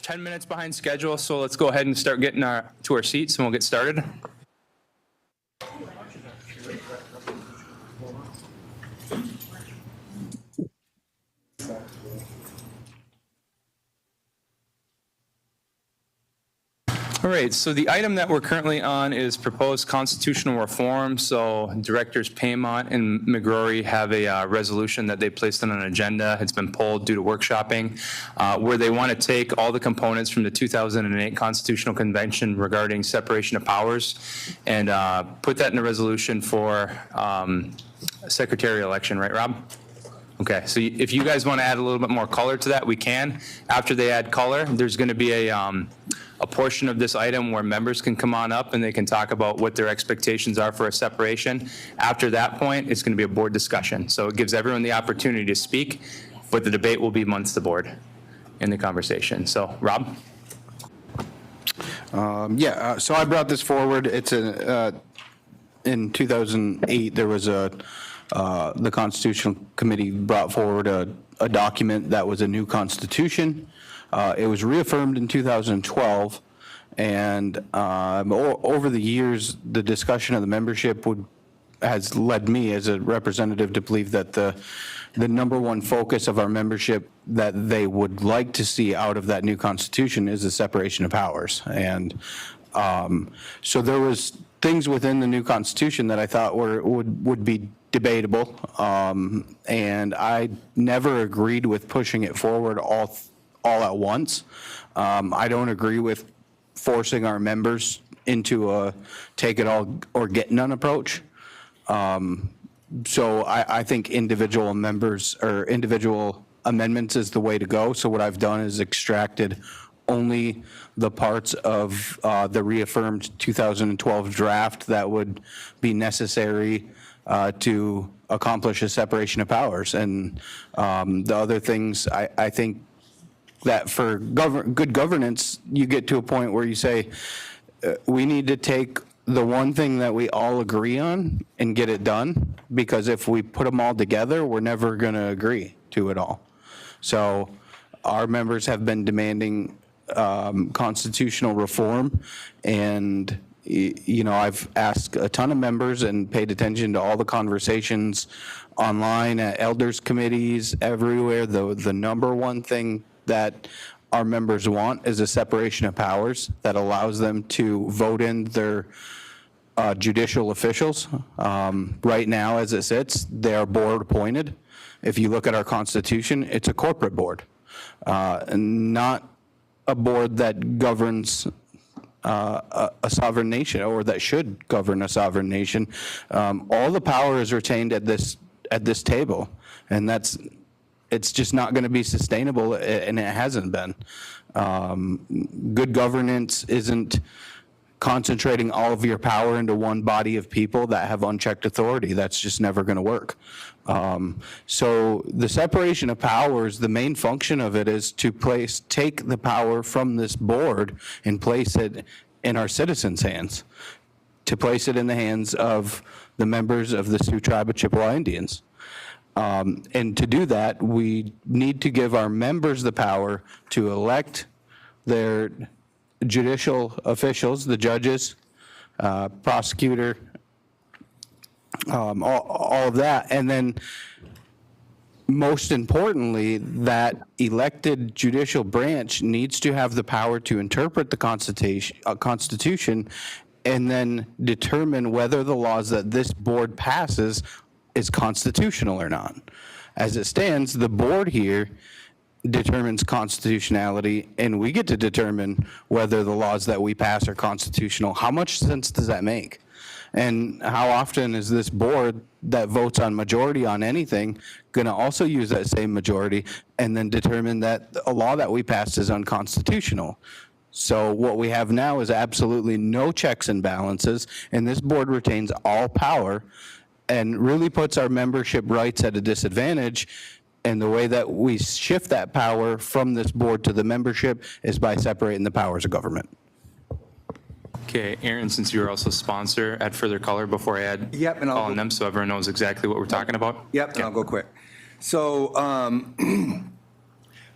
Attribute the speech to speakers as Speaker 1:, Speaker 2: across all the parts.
Speaker 1: 10 minutes behind schedule, so let's go ahead and start getting to our seats and we'll get started. All right, so the item that we're currently on is proposed constitutional reform. So Directors Paymont and McGrory have a resolution that they placed on an agenda. It's been pulled due to workshopping, where they want to take all the components from the 2008 Constitutional Convention regarding separation of powers and put that in a resolution for secretarial election, right, Rob? Okay, so if you guys want to add a little bit more color to that, we can. After they add color, there's going to be a portion of this item where members can come on up and they can talk about what their expectations are for a separation. After that point, it's going to be a board discussion. So it gives everyone the opportunity to speak, but the debate will be amongst the board in the conversation. So, Rob?
Speaker 2: So I brought this forward. It's in 2008, there was the Constitutional Committee brought forward a document that was a new constitution. It was reaffirmed in 2012, and over the years, the discussion of the membership has led me as a representative to believe that the number one focus of our membership that they would like to see out of that new constitution is the separation of powers. And so there was things within the new constitution that I thought would be debatable, and I never agreed with pushing it forward all at once. I don't agree with forcing our members into a take it all or get none approach. So I think individual members or individual amendments is the way to go. So what I've done is extracted only the parts of the reaffirmed 2012 draft that would be necessary to accomplish a separation of powers. And the other things, I think that for good governance, you get to a point where you say, we need to take the one thing that we all agree on and get it done, because if we put them all together, we're never going to agree to it all. So our members have been demanding constitutional reform, and I've asked a ton of members and paid attention to all the conversations online at elders committees everywhere. The number one thing that our members want is a separation of powers that allows them to vote in their judicial officials. Right now, as it sits, they are board appointed. If you look at our Constitution, it's a corporate board, not a board that governs a sovereign nation, or that should govern a sovereign nation. All the power is retained at this table, and it's just not going to be sustainable, and it hasn't been. Good governance isn't concentrating all of your power into one body of people that have unchecked authority. That's just never going to work. So the separation of powers, the main function of it is to take the power from this board and place it in our citizens' hands, to place it in the hands of the members of the Sioux Tribe of Chippewa Indians. And to do that, we need to give our members the power to elect their judicial officials, the judges, prosecutor, all of that. And then most importantly, that elected judicial branch needs to have the power to interpret the Constitution and then determine whether the laws that this board passes is constitutional or not. As it stands, the board here determines constitutionality, and we get to determine whether the laws that we pass are constitutional. How much sense does that make? And how often is this board that votes on majority on anything going to also use that same majority and then determine that a law that we passed is unconstitutional? So what we have now is absolutely no checks and balances, and this board retains all power and really puts our membership rights at a disadvantage. And the way that we shift that power from this board to the membership is by separating the powers of government.
Speaker 1: Okay, Aaron, since you're also a sponsor, add further color before I add all of them so everyone knows exactly what we're talking about.
Speaker 3: Yep, and I'll go quick. So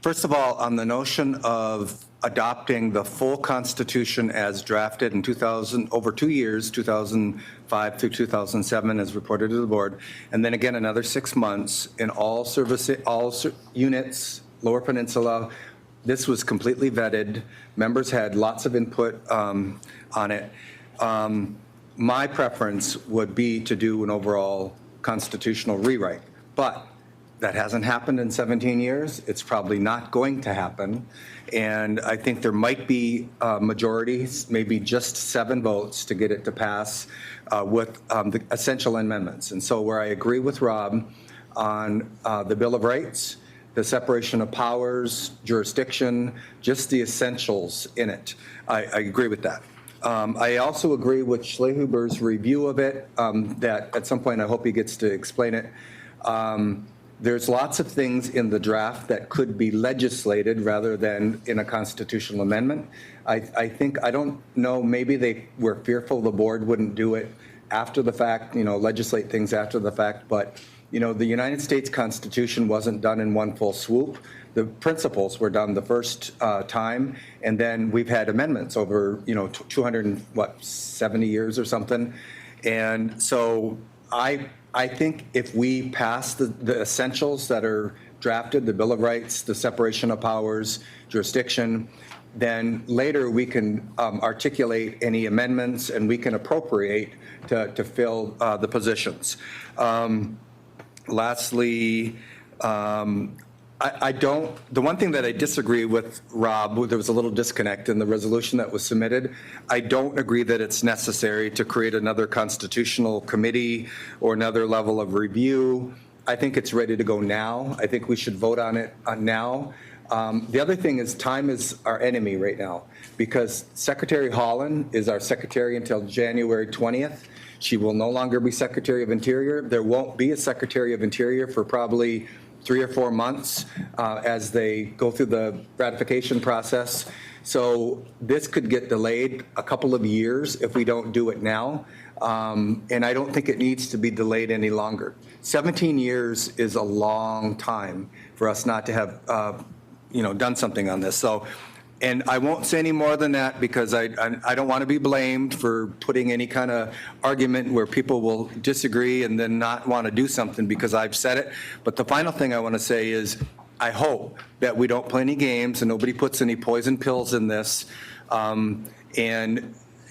Speaker 3: First of all, on the notion of adopting the full Constitution as drafted in 2000, over 2 years, 2005 through 2007, as reported to the board, and then again another 6 months in all units, Lower Peninsula. This was completely vetted. Members had lots of input on it. My preference would be to do an overall constitutional rewrite, but that hasn't happened in 17 years. It's probably not going to happen. And I think there might be majorities, maybe just 7 votes to get it to pass with the essential amendments. And so where I agree with Rob on the Bill of Rights, the separation of powers, jurisdiction, just the essentials in it, I agree with that. I also agree with Schlehuber's review of it, that at some point I hope he gets to explain it. There's lots of things in the draft that could be legislated rather than in a constitutional amendment. I think, I don't know, maybe they were fearful the board wouldn't do it after the fact, legislate things after the fact, but, the United States Constitution wasn't done in one full swoop. The principles were done the first time, and then we've had amendments over, 270 years or something. And so I think if we pass the essentials that are drafted, the Bill of Rights, the separation of powers, jurisdiction, then later we can articulate any amendments and we can appropriate to fill the positions. Lastly, the one thing that I disagree with Rob, there was a little disconnect in the resolution that was submitted. I don't agree that it's necessary to create another constitutional committee or another level of review. I think it's ready to go now. I think we should vote on it now. The other thing is time is our enemy right now because Secretary Holland is our secretary until January 20th. She will no longer be Secretary of Interior. There won't be a Secretary of Interior for probably 3 or 4 months as they go through the ratification process. So this could get delayed a couple of years if we don't do it now. And I don't think it needs to be delayed any longer. 17 years is a long time for us not to have, done something on this. So, and I won't say any more than that because I don't want to be blamed for putting any kind of argument where people will disagree and then not want to do something because I've said it. But the final thing I want to say is I hope that we don't play any games and nobody puts any poison pills in this and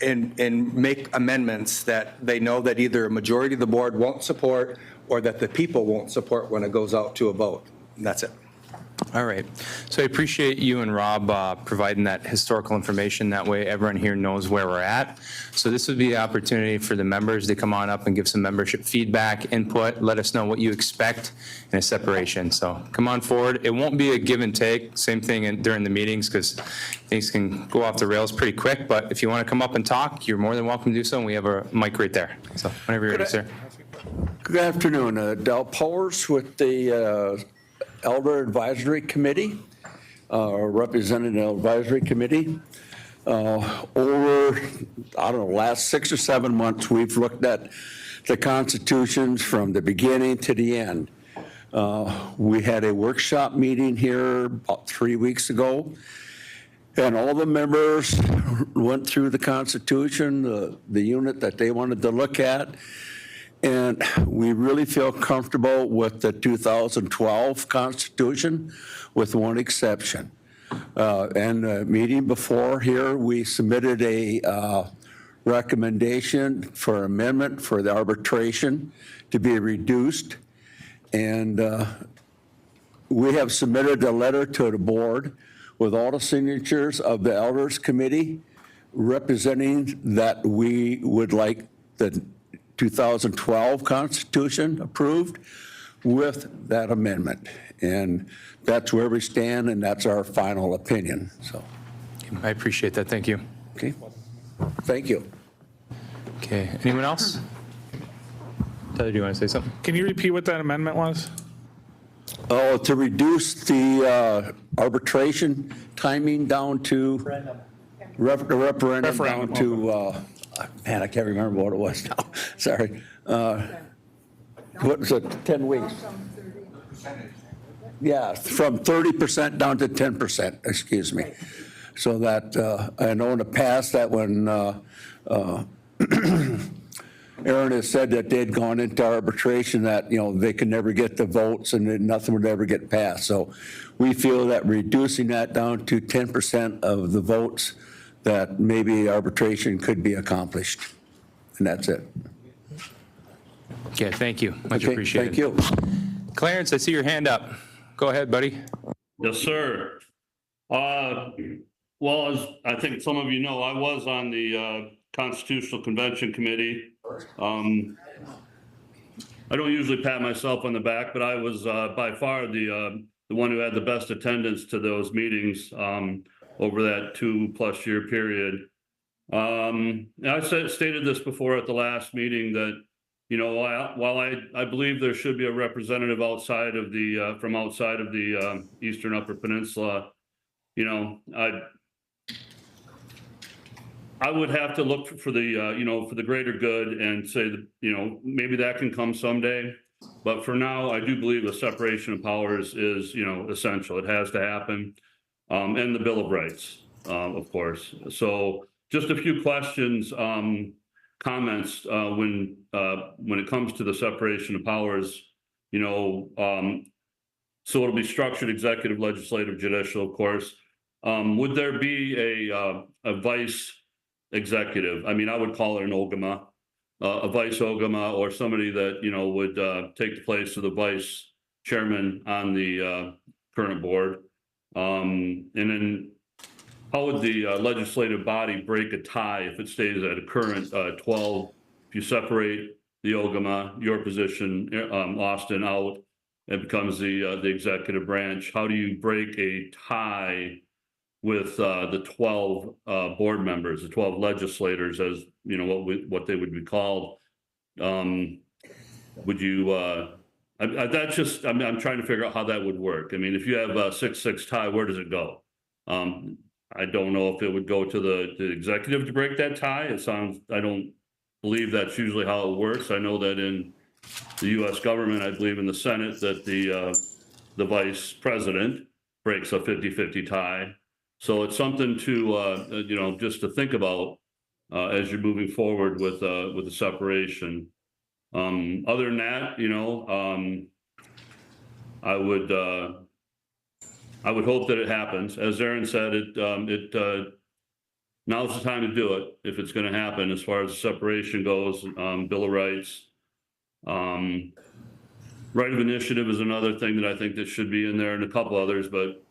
Speaker 3: make amendments that they know that either a majority of the board won't support or that the people won't support when it goes out to a vote. And that's it.
Speaker 1: All right. So I appreciate you and Rob providing that historical information. That way everyone here knows where we're at. So this would be the opportunity for the members to come on up and give some membership feedback, input, let us know what you expect in a separation. So come on forward. It won't be a give and take. Same thing during the meetings because things can go off the rails pretty quick. But if you want to come up and talk, you're more than welcome to do so. And we have a mic right there. So whenever you're ready, sir.
Speaker 4: Good afternoon. Del Powers with the Elder Advisory Committee, representing the Advisory Committee. Over, last 6 or 7 months, we've looked at the constitutions from the beginning to the end. We had a workshop meeting here about 3 weeks ago, and all the members went through the Constitution, the unit that they wanted to look at. And we really feel comfortable with the 2012 Constitution, with one exception. And the meeting before here, we submitted a recommendation for amendment for the arbitration to be reduced. And we have submitted a letter to the board with all the signatures of the Elders Committee representing that we would like the 2012 Constitution approved with that amendment. And that's where we stand, and that's our final opinion. So,
Speaker 1: I appreciate that. Thank you.
Speaker 4: okay. Thank you.
Speaker 1: Okay. Anyone else? Tyler, do you want to say something?
Speaker 5: Can you repeat what that amendment was?
Speaker 4: Oh, to reduce the arbitration timing down to referendum down to, man, I can't remember what it was now. Sorry. What was it, 10 weeks? Yeah, from 30% down to 10%, excuse me. So that, I know in the past that when Aaron has said that they'd gone into arbitration, that, they could never get the votes and then nothing would ever get passed. So we feel that reducing that down to 10% of the votes, that maybe arbitration could be accomplished. And that's it.
Speaker 1: Okay, thank you. Much
Speaker 4: Okay,
Speaker 1: appreciated.
Speaker 4: thank you.
Speaker 1: Clarence, I see your hand up. Go ahead, buddy.
Speaker 6: Yes, sir. Well, as I think some of you know, I was on the Constitutional Convention Committee. I don't usually pat myself on the back, but I was by far the one who had the best attendance to those meetings over that 2+ year period. I stated this before at the last meeting that, while I believe there should be a representative outside of the from outside of the Eastern Upper Peninsula, I would have to look for the for the greater good and say that maybe that can come someday. But for now, I do believe a separation of powers is essential. It has to happen, and the Bill of Rights, of course. So just a few questions. Comments when it comes to the separation of powers, so it'll be structured executive, legislative, judicial, of course. Would there be a vice executive? I mean, I would call it an OGMA, a vice OGMA, or somebody that would take the place of the vice chairman on the current board. And then how would the legislative body break a tie if it stays at a current 12? If you separate the OGMA, your position, Austin, out, it becomes the executive branch. How do you break a tie with the 12 board members, the 12 legislators, as what they would be called? Would you? That's just. I'm trying to figure out how that would work. I mean, if you have a 6-6 tie, where does it go? I don't know if it would go to the executive to break that tie. It sounds. I don't believe that's usually how it works. I know that in the U.S. government, I believe in the Senate, that the vice president breaks a 50-50 tie. So it's something to just to think about as you're moving forward with the separation. Other than that, I would hope that it happens. As Aaron said, now's the time to do it if it's going to happen. As far as separation goes, Bill of Rights, right of initiative is another thing that I think that should be in there, and a couple others. But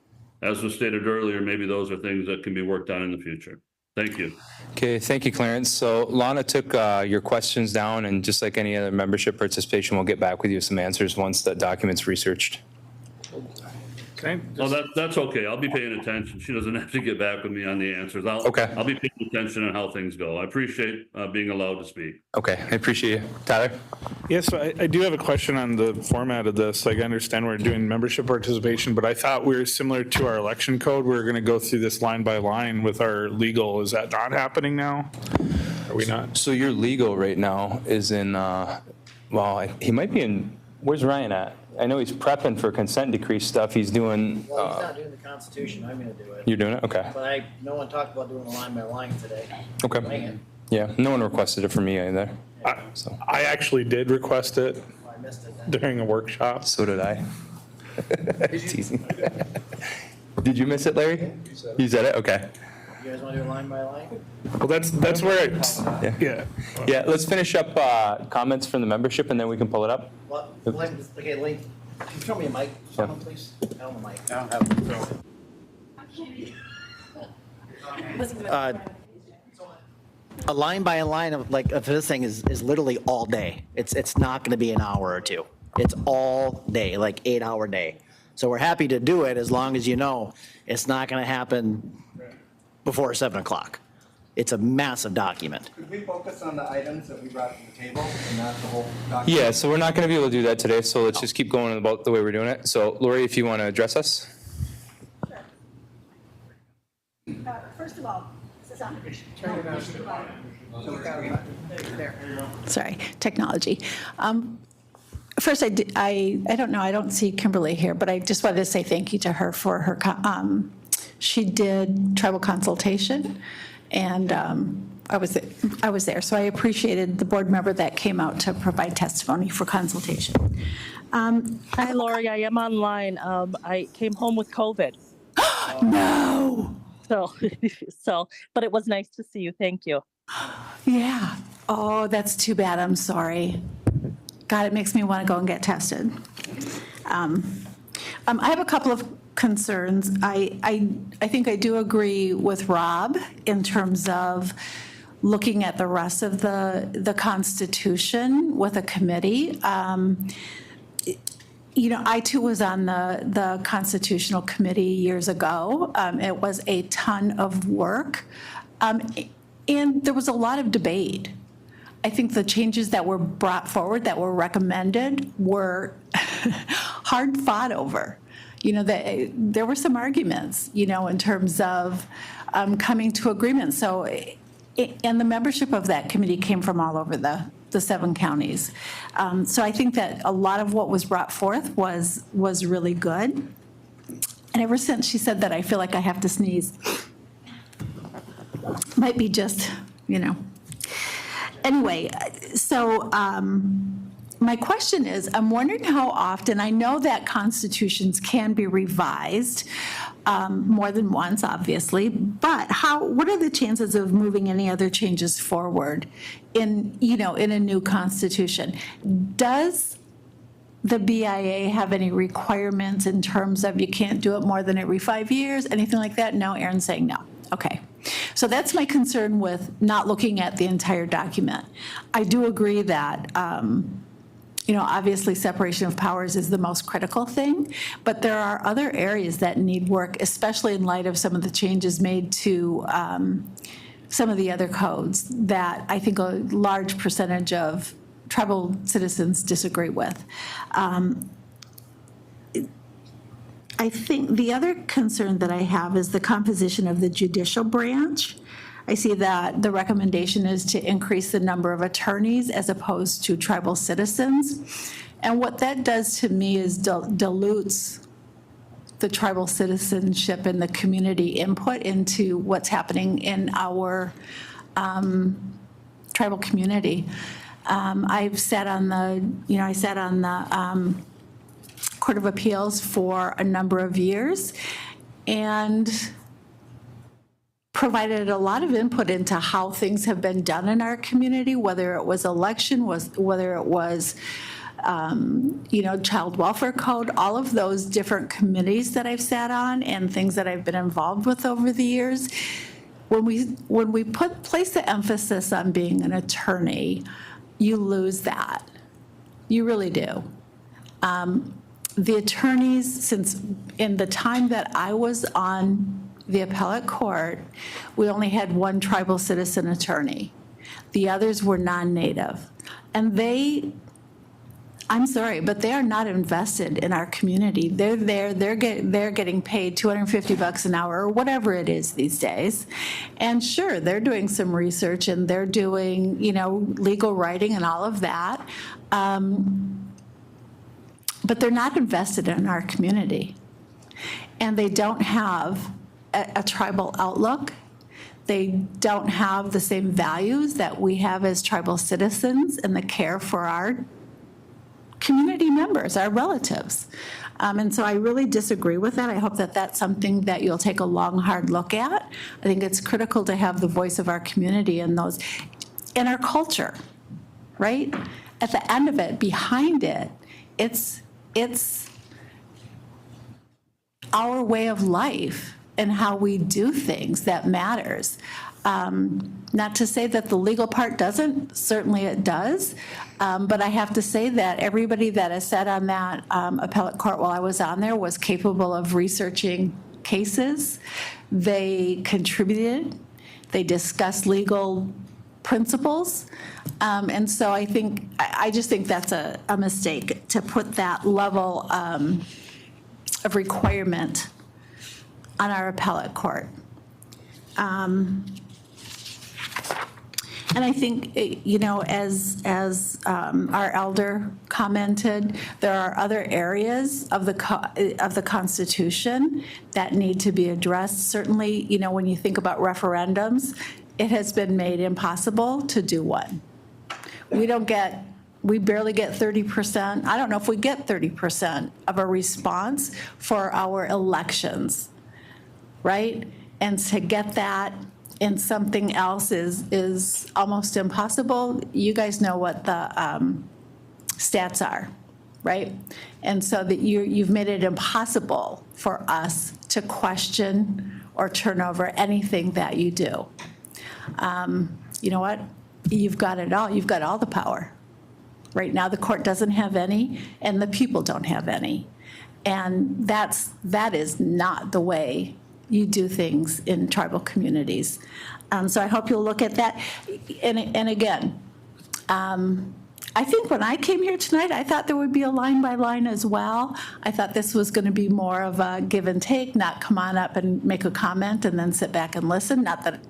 Speaker 6: as was stated earlier, maybe those are things that can be worked on in the future. Thank you.
Speaker 1: Okay, thank you, Clarence. So Lana took your questions down, and just like any other membership participation, we'll get back with you with some answers once the document's researched.
Speaker 5: Okay.
Speaker 6: Oh, that's okay. I'll be paying attention. She doesn't have to get back with me on the answers.
Speaker 1: Okay.
Speaker 6: I'll be paying attention on how things go. I appreciate being allowed to speak.
Speaker 1: Okay, I appreciate you. Tyler?
Speaker 5: Yes, so I do have a question on the format of this. Like, I understand we're doing membership participation, but I thought we were similar to our election code. We were going to go through this line by line with our legal. Is that not happening now? Are we not?
Speaker 1: So your legal right now is in, he might be in, where's Ryan at? I know he's prepping for consent decree stuff. He's doing.
Speaker 7: Well, he's not doing the Constitution. I'm going to do it.
Speaker 1: You're doing it? Okay.
Speaker 7: But no one talked about doing a line by line today.
Speaker 1: Okay.
Speaker 7: Man,
Speaker 1: Yeah, no one requested it from me either. So,
Speaker 5: I actually did request it
Speaker 7: I missed it then.
Speaker 5: during a workshop.
Speaker 1: so did I. Teasing. Did you miss it, Larry? You said it? Okay.
Speaker 7: You guys want to do a line by line?
Speaker 5: Well, that's where it's, yeah.
Speaker 1: Yeah, let's finish up comments from the membership and then we can pull it up.
Speaker 7: What? Okay, Lee, can you throw me a mic, someone, please? I don't have a mic. I don't have a line by line of this thing is literally all day. It's not going to be an hour or two. It's all day, like 8-hour day. So we're happy to do it as long as it's not going to happen before 7 o'clock. It's a massive document.
Speaker 3: Could we focus on the items that we brought to the table and not the whole document?
Speaker 1: Yeah, so we're not going to be able to do that today, so let's just keep going about the way we're doing it. So Lori, if you want to address us.
Speaker 8: First of all, this is on. Sorry, technology. First, I don't know, I don't see Kimberly here, but I just wanted to say thank you to her for her, she did tribal consultation, and I was there, so I appreciated the board member that came out to provide testimony for consultation.
Speaker 9: Hi, Lori. I am online. I came home with COVID.
Speaker 8: No,
Speaker 9: So, but it was nice to see you. Thank you.
Speaker 8: yeah, oh, that's too bad, I'm sorry. God, it makes me want to go and get tested. I have a couple of concerns. I think I do agree with Rob in terms of looking at the rest of the Constitution with a committee. You know, I too was on the Constitutional Committee years ago. It was a ton of work, and there was a lot of debate. I think the changes that were brought forward, that were recommended, were hard fought over. You know, there were some arguments, you know, in terms of coming to agreement. So, and the membership of that committee came from all over the 7 counties. So I think that a lot of what was brought forth was really good. And ever since she said that, I feel like I have to sneeze. Might be just, you know. Anyway, so my question is, I'm wondering how often, I know that constitutions can be revised more than once, obviously, but what are the chances of moving any other changes forward in a new constitution? Does the BIA have any requirements in terms of you can't do it more than every 5 years, anything like that? No, Aaron's saying no. Okay. So that's my concern with not looking at the entire document. I do agree that, obviously separation of powers is the most critical thing, but there are other areas that need work, especially in light of some of the changes made to some of the other codes that I think a large percentage of tribal citizens disagree with. I think the other concern that I have is the composition of the judicial branch. I see that the recommendation is to increase the number of attorneys as opposed to tribal citizens. And what that does to me is dilutes the tribal citizenship and the community input into what's happening in our tribal community. I've sat on the, Court of Appeals for a number of years and provided a lot of input into how things have been done in our community, whether it was election, whether it was, child welfare code, all of those different committees that I've sat on and things that I've been involved with over the years. When we place the emphasis on being an attorney, you lose that. You really do. The attorneys, since in the time that I was on the appellate court, we only had one tribal citizen attorney. The others were non-native. And I'm sorry, but they are not invested in our community. They're there, they're getting paid $250 an hour or whatever it is these days. And sure, they're doing some research and they're doing, legal writing and all of that. But they're not invested in our community. And they don't have a tribal outlook. They don't have the same values that we have as tribal citizens and the care for our community members, our relatives. And so I really disagree with that. I hope that that's something that you'll take a long, hard look at. I think it's critical to have the voice of our community in our culture, right? At the end of it, behind it, it's our way of life and how we do things that matters. Not to say that the legal part doesn't, certainly it does, but I have to say that everybody that has sat on that appellate court while I was on there was capable of researching cases. They contributed, they discussed legal principles, and so I just think that's a mistake to put that level of requirement on our appellate court. And I think, as our elder commented, there are other areas of the Constitution that need to be addressed. Certainly, when you think about referendums, it has been made impossible to do one. We barely get 30%. I don't know if we get 30% of a response for our elections, right? And to get that in something else is almost impossible. You guys know what the stats are, right? And so that you've made it impossible for us to question or turn over anything that you do. You know what? You've got it all. You've got all the power. Right now, the court doesn't have any, and the people don't have any. And that is not the way you do things in tribal communities. So I hope you'll look at that. And again, I think when I came here tonight, I thought there would be a line by line as well. I thought this was going to be more of a give and take, not come on up and make a comment and then sit back and listen. Not that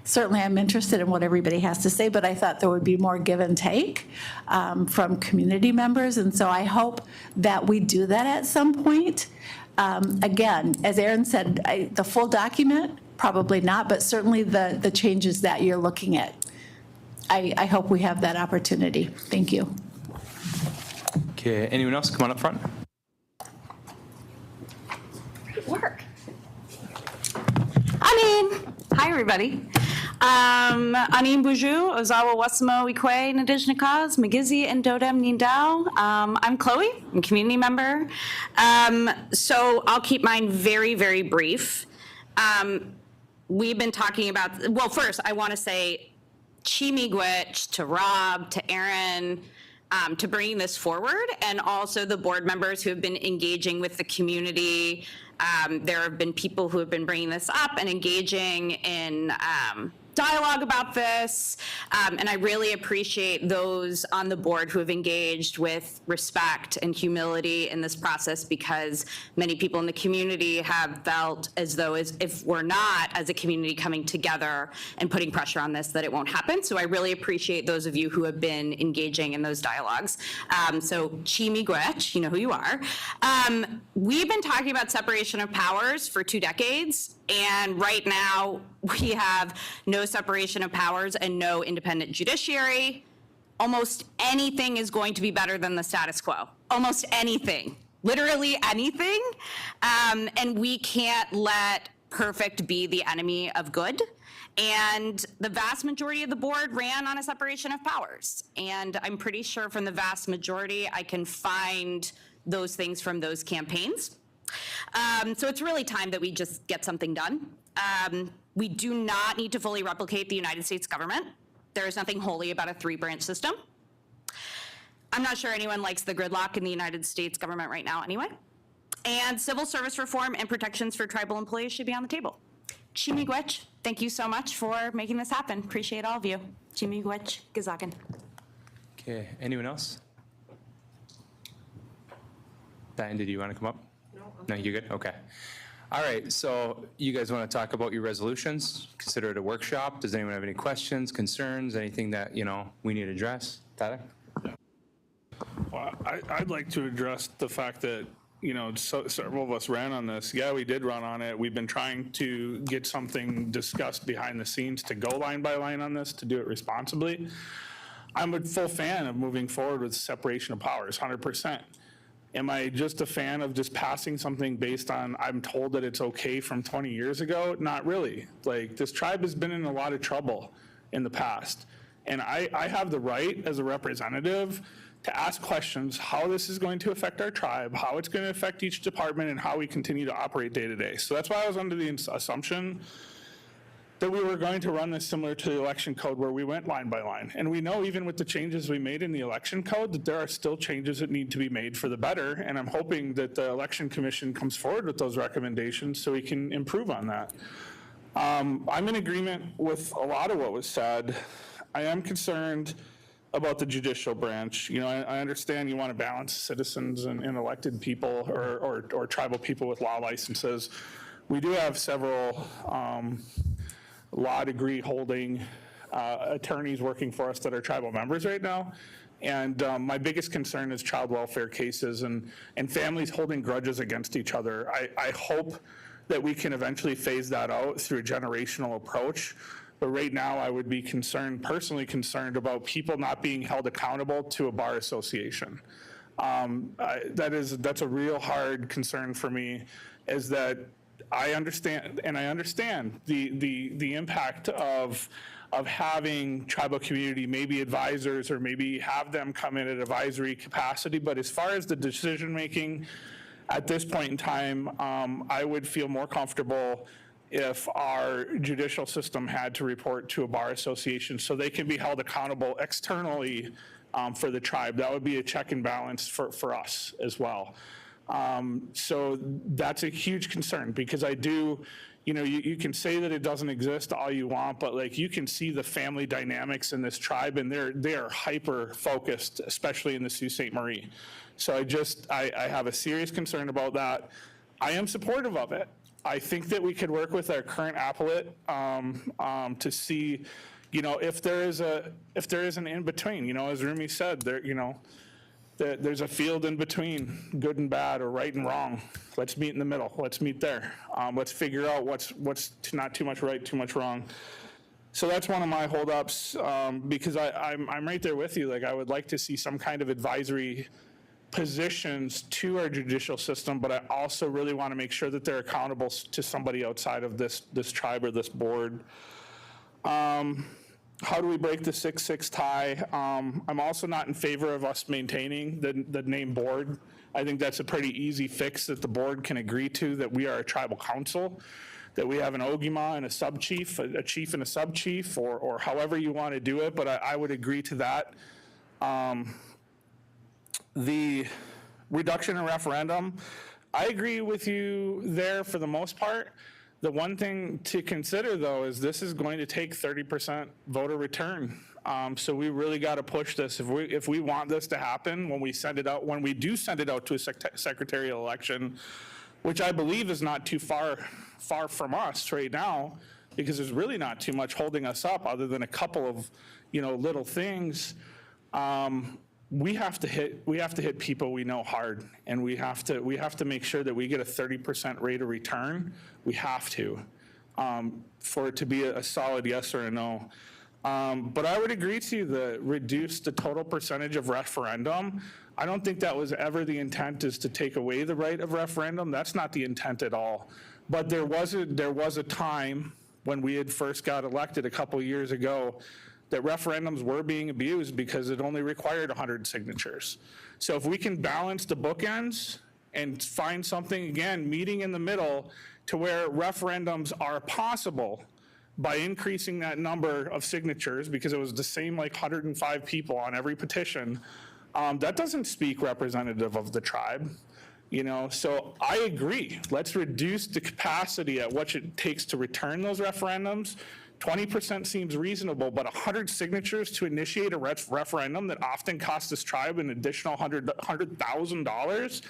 Speaker 8: certainly I'm interested in what everybody has to say, but I thought there would be more give and take from community members. And so I hope that we do that at some point. Again, as Aaron said, the full document, probably not, but certainly the changes that you're looking at. I hope we have that opportunity. Thank you.
Speaker 1: Okay, anyone else? Come on up front.
Speaker 10: Work. Hi, everybody. Anin Buju, Ozawa Wasamo Ikwe, Nadijnikaz, Magizi, and Dodem Nindao. I'm Chloe, I'm a community member. So I'll keep mine very, very brief. We've been talking about, well, first, I want to say Chimigwich, to Rob, to Aaron, to bringing this forward, and also the board members who have been engaging with the community. There have been people who have been bringing this up and engaging in dialogue about this, and I really appreciate those on the board who have engaged with respect and humility in this process, because many people in the community have felt as though if we're not, as a community, coming together and putting pressure on this, that it won't happen. So I really appreciate those of you who have been engaging in those dialogues. So Chimi Gwech, you know who you are. We've been talking about separation of powers for 2 decades, and right now we have no separation of powers and no independent judiciary. Almost anything is going to be better than the status quo. Almost anything, literally anything. And we can't let perfect be the enemy of good. And the vast majority of the board ran on a separation of powers. And I'm pretty sure from the vast majority, I can find those things from those campaigns. So it's really time that we just get something done. We do not need to fully replicate the United States government. There is nothing holy about a 3-branch system. I'm not sure anyone likes the gridlock in the United States government right now anyway. And civil service reform and protections for tribal employees should be on the table. Chimigwech, thank you so much for making this happen. Appreciate all of you. Chimigwech, Gazagan.
Speaker 1: Okay, anyone else? Diane, did you want to come up? No, you're good? Okay. All right, so you guys want to talk about your resolutions? Consider it a workshop. Does anyone have any questions, concerns, anything that, we need to address? Tyler?
Speaker 5: Well, I'd like to address the fact that, several of us ran on this. Yeah, we did run on it. We've been trying to get something discussed behind the scenes to go line by line on this, to do it responsibly. I'm a full fan of moving forward with separation of powers, 100%. Am I just a fan of just passing something based on I'm told that it's okay from 20 years ago? Not really. Like, this tribe has been in a lot of trouble in the past. And I have the right as a representative to ask questions how this is going to affect our tribe, how it's going to affect each department, and how we continue to operate day to day. So that's why I was under the assumption that we were going to run this similar to the election code, where we went line by line. And we know even with the changes we made in the election code that there are still changes that need to be made for the better. And I'm hoping that the election commission comes forward with those recommendations so we can improve on that. I'm in agreement with a lot of what was said. I am concerned about the judicial branch. I understand you want to balance citizens and elected people or tribal people with law licenses. We do have several law degree holding attorneys working for us that are tribal members right now. And my biggest concern is child welfare cases and families holding grudges against each other. I hope that we can eventually phase that out through a generational approach. But right now, I would be personally concerned about people not being held accountable to a bar association. That's a real hard concern for me, is that I understand the impact of having tribal community, maybe advisors, or maybe have them come in at advisory capacity. But as far as the decision-making at this point in time, I would feel more comfortable if our judicial system had to report to a bar association so they can be held accountable externally for the tribe. That would be a check and balance for us as well. So that's a huge concern, because I do, you can say that it doesn't exist all you want, but like you can see the family dynamics in this tribe, and they are hyper focused, especially in the Sault Ste. Marie. So I have a serious concern about that. I am supportive of it. I think that we could work with our current appellate to see, if there is an in between. As Rumi said, there's a field in between good and bad, or right and wrong. Let's meet in the middle. Let's meet there. Let's figure out what's not too much right, too much wrong. So that's one of my holdups, because I'm right there with you. Like, I would like to see some kind of advisory positions to our judicial system, but I also really want to make sure that they're accountable to somebody outside of this tribe or this board. How do we break the 6-6 tie? I'm also not in favor of us maintaining the name board. I think that's a pretty easy fix that the board can agree to, that we are a tribal council, that we have an ogima and a sub-chief, a chief and a sub-chief, or however you want to do it, but I would agree to that. The reduction in referendum, I agree with you there for the most part. The one thing to consider, though, is this is going to take 30% voter return. So we really got to push this. If we want this to happen, when we do send it out to a secretarial election, which I believe is not too far from us right now, because there's really not too much holding us up other than a couple of little things. We have to hit people we know hard, and we have to make sure that we get a 30% rate of return. We have to, for it to be a solid yes or a no. But I would agree to you that reduce the total percentage of referendum. I don't think that was ever the intent, is to take away the right of referendum. That's not the intent at all. But there was a time when we had first got elected a couple years ago that referendums were being abused because it only required 100 signatures. So if we can balance the bookends and find something, again, meeting in the middle, to where referendums are possible by increasing that number of signatures, because it was the same 105 people on every petition, that doesn't speak representative of the tribe. So I agree. Let's reduce the capacity at what it takes to return those referendums. 20% seems reasonable, but 100 signatures to initiate a referendum that often costs this tribe an additional $100,000,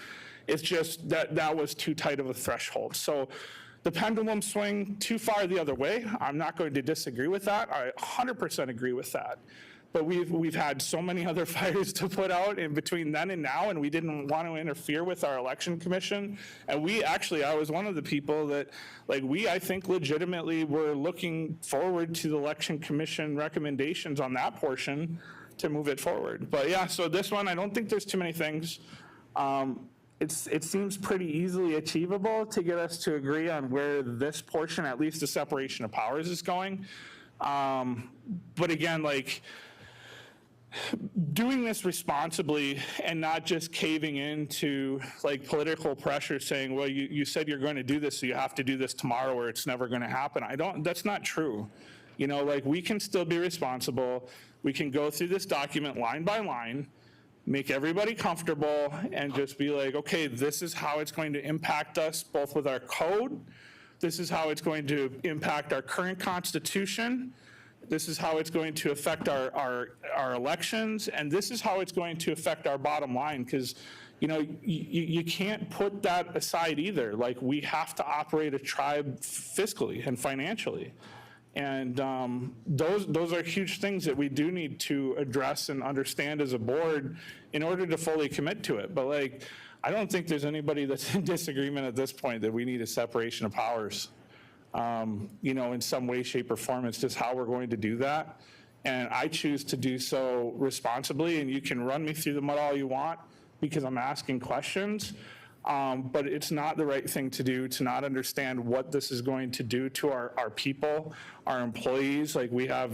Speaker 5: it's just that was too tight of a threshold. So the pendulum swing too far the other way. I'm not going to disagree with that. I 100% agree with that. But we've had so many other fires to put out in between then and now, and we didn't want to interfere with our election commission. And I was one of the people that, I think legitimately were looking forward to the election commission recommendations on that portion to move it forward. But yeah, so this one, I don't think there's too many things. It seems pretty easily achievable to get us to agree on where this portion, at least the separation of powers, is going. But again, doing this responsibly and not just caving into political pressure saying, well, you said you're going to do this, so you have to do this tomorrow or it's never going to happen. That's not true. We can still be responsible. We can go through this document line by line, make everybody comfortable, and just be like, okay, this is how it's going to impact us both with our code. This is how it's going to impact our current constitution. This is how it's going to affect our elections, and this is how it's going to affect our bottom line, because you can't put that aside either. We have to operate a tribe fiscally and financially. And those are huge things that we do need to address and understand as a board in order to fully commit to it. But like, I don't think there's anybody that's in disagreement at this point that we need a separation of powers, in some way, shape, or form. It's just how we're going to do that. And I choose to do so responsibly, and you can run me through the mud all you want because I'm asking questions. But it's not the right thing to do to not understand what this is going to do to our people, our employees. Like, we have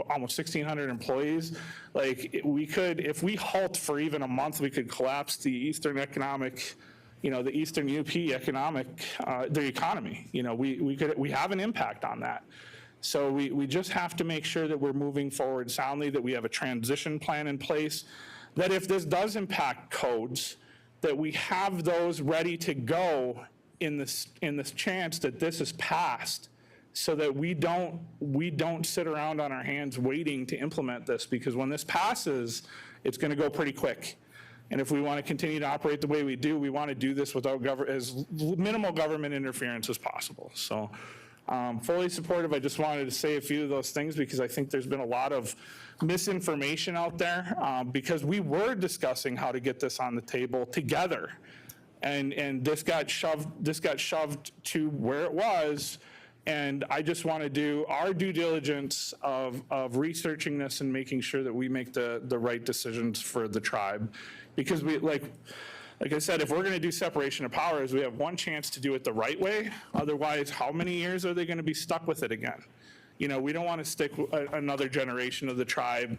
Speaker 5: almost 1,600 employees. Like, we could, if we halt for even a month, we could collapse the Eastern economic, the Eastern UP economic, the economy. We have an impact on that. So we just have to make sure that we're moving forward soundly, that we have a transition plan in place, that if this does impact codes, that we have those ready to go in this chance that this is passed, so that we don't sit around on our hands waiting to implement this, because when this passes, it's going to go pretty quick. And if we want to continue to operate the way we do, we want to do this without as minimal government interference as possible. So fully supportive. I just wanted to say a few of those things because I think there's been a lot of misinformation out there, because we were discussing how to get this on the table together, and this got shoved to where it was. And I just want to do our due diligence of researching this and making sure that we make the right decisions for the tribe, because like I said, if we're going to do separation of powers, we have one chance to do it the right way. Otherwise, how many years are they going to be stuck with it again? We don't want to stick another generation of the tribe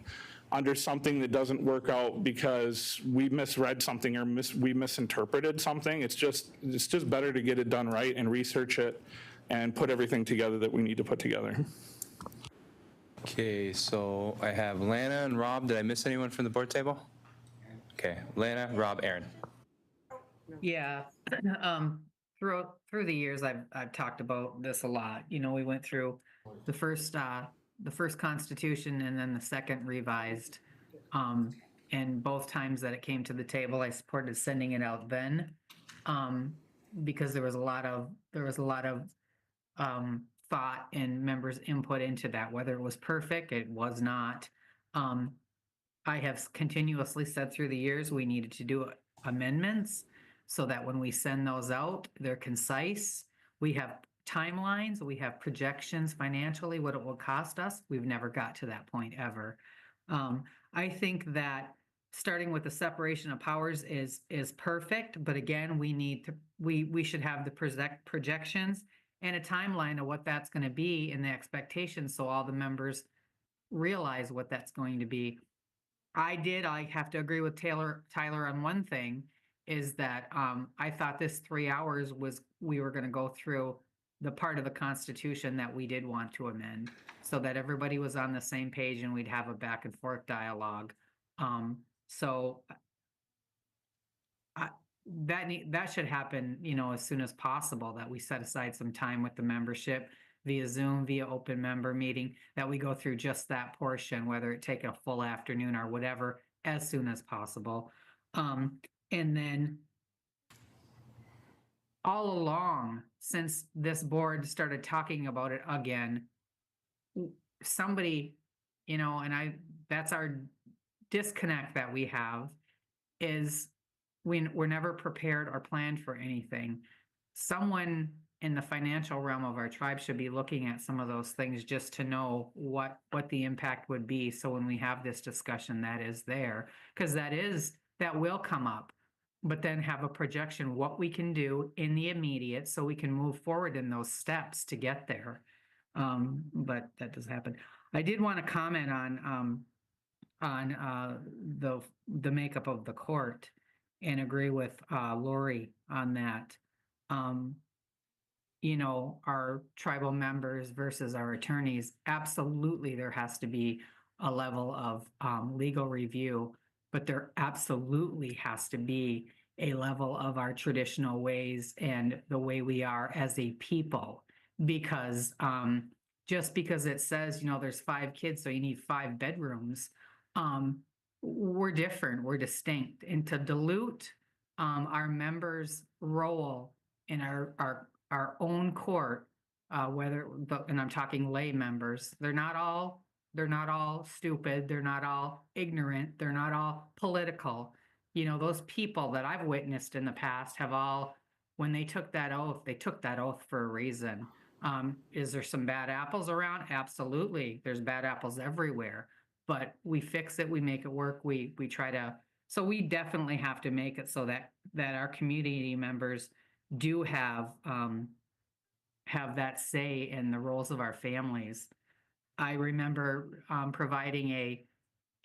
Speaker 5: under something that doesn't work out because we misread something or we misinterpreted something. It's just better to get it done right and research it and put everything together that we need to put together.
Speaker 1: Okay, so I have Lana and Rob. Did I miss anyone from the board table? Okay, Lana, Rob, Aaron.
Speaker 11: Yeah, through the years, I've talked about this a lot. We went through the first Constitution and then the second revised. And both times that it came to the table, I supported sending it out then, because there was a lot of thought and members' input into that. Whether it was perfect, it was not. I have continuously said through the years we needed to do amendments, so that when we send those out, they're concise. We have timelines, we have projections financially, what it will cost us. We've never got to that point ever. I think that starting with the separation of powers is perfect, but again, we should have the projections and a timeline of what that's going to be and the expectations, so all the members realize what that's going to be. I have to agree with Tyler on one thing, is that I thought this 3 hours we were going to go through the part of the Constitution that we did want to amend, so that everybody was on the same page and we'd have a back and forth dialogue. So that should happen, as soon as possible, that we set aside some time with the membership via Zoom, via open member meeting, that we go through just that portion, whether it take a full afternoon or whatever, as soon as possible. And then all along, since this board started talking about it again, somebody, that's our disconnect that we have, is we're never prepared or planned for anything. Someone in the financial realm of our tribe should be looking at some of those things just to know what the impact would be. So when we have this discussion, that is there, because that will come up, but then have a projection, what we can do in the immediate, so we can move forward in those steps to get there. But that doesn't happen. I did want to comment on the makeup of the court and agree with Lori on that. Our tribal members versus our attorneys, absolutely there has to be a level of legal review, but there absolutely has to be a level of our traditional ways and the way we are as a people. Because just because it says, there's 5 kids, so you need 5 bedrooms, we're different, we're distinct. And to dilute our members' role in our own court and I'm talking lay members, they're not all stupid, they're not all ignorant, they're not all political. You know, those people that I've witnessed in the past have all, when they took that oath for a reason. Is there some bad apples around? Absolutely. There's bad apples everywhere, but we fix it, we make it work, we try to, so we definitely have to make it so that our community members do have that say in the roles of our families. I remember providing a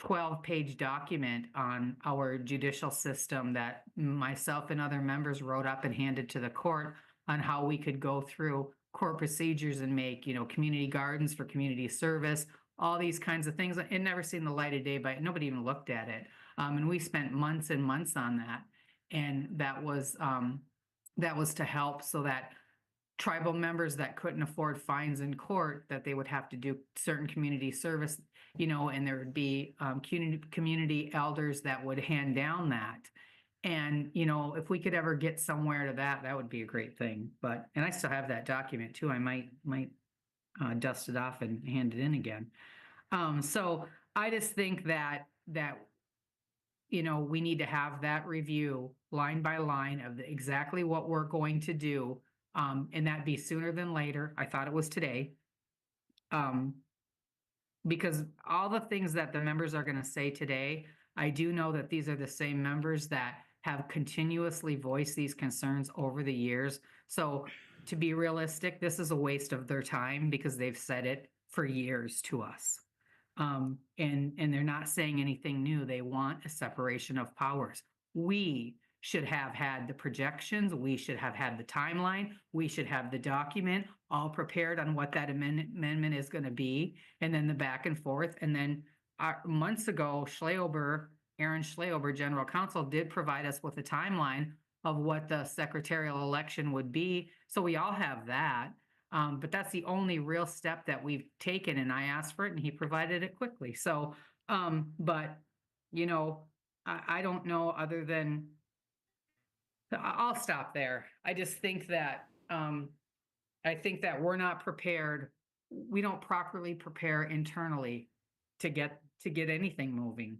Speaker 11: 12-page document on our judicial system that myself and other members wrote up and handed to the court on how we could go through court procedures and make, you know, community gardens for community service, all these kinds of things. It never seen the light of day, but nobody even looked at it. And we spent months and months on that. And that was to help so that tribal members that couldn't afford fines in court, that they would have to do certain community service, you know, and there would be community elders that would hand down that. And, you know, if we could ever get somewhere to that, that would be a great thing. But, and I still have that document too. I might dust it off and hand it in again. So I just think that, you know, we need to have that review line by line of exactly what we're going to do. And that'd be sooner than later. I thought it was today. Because all the things that the members are going to say today, I do know that these are the same members that have continuously voiced these concerns over the years. So to be realistic, this is a waste of their time because they've said it for years to us. And they're not saying anything new. They want a separation of powers. We should have had the projections. We should have had the timeline. We should have the document all prepared on what that amendment is going to be, and then the back and forth. And then months ago, Aaron Schleober, General Counsel, did provide us with a timeline of what the secretarial election would be. So we all have that. But that's the only real step that we've taken, and I asked for it and he provided it quickly. So, but, you know, I don't know other than, I'll stop there. I just think that, we're not prepared. We don't properly prepare internally to get anything moving.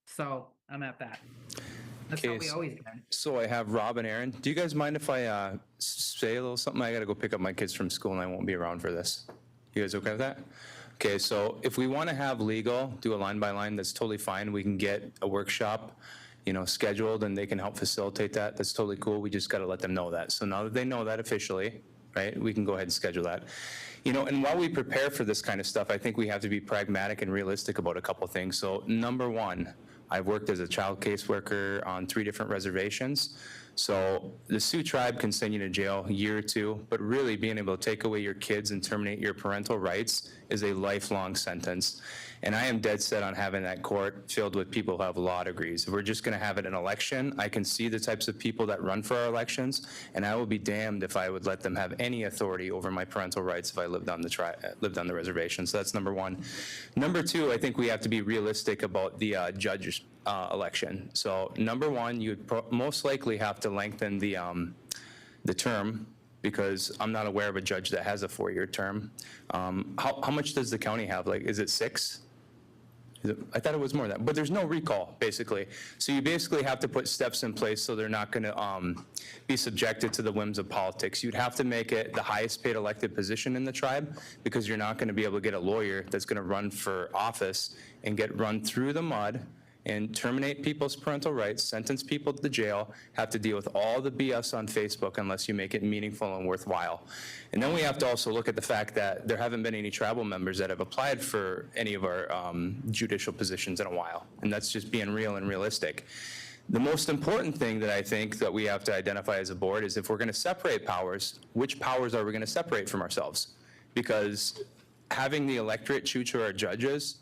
Speaker 11: So I'm at that. That's how we always do.
Speaker 1: So I have Rob and Aaron. Do you guys mind if I say a little something? I got to go pick up my kids from school and I won't be around for this. You guys okay with that? Okay, so if we want to have legal, do a line by line, that's totally fine. We can get a workshop, you know, scheduled and they can help facilitate that. That's totally cool. We just got to let them know that. So now that they know that officially, right, we can go ahead and schedule that. You know, and while we prepare for this kind of stuff, I think we have to be pragmatic and realistic about a couple things. So number one, I've worked as a child caseworker on 3 different reservations. So the Sioux tribe can send you to jail a year or 2, but really being able to take away your kids and terminate your parental rights is a lifelong sentence. And I am dead set on having that court filled with people who have law degrees. If we're just going to have it an election, I can see the types of people that run for our elections, and I will be damned if I would let them have any authority over my parental rights if I lived on the reservation. So that's number one. Number two, I think we have to be realistic about the judges election. So number one, you'd most likely have to lengthen the term, because I'm not aware of a judge that has a 4-year term. How much does the county have? Like, is it 6? I thought it was more than that, but there's no recall, basically. So you basically have to put steps in place so they're not going to be subjected to the whims of politics. You'd have to make it the highest paid elected position in the tribe, because you're not going to be able to get a lawyer that's going to run for office and get run through the mud and terminate people's parental rights, sentence people to jail, have to deal with all the BS on Facebook unless you make it meaningful and worthwhile. And then we have to also look at the fact that there haven't been any tribal members that have applied for any of our judicial positions in a while. And that's just being real and realistic. The most important thing that I think that we have to identify as a board is, if we're going to separate powers, which powers are we going to separate from ourselves? Because having the electorate choose our judges,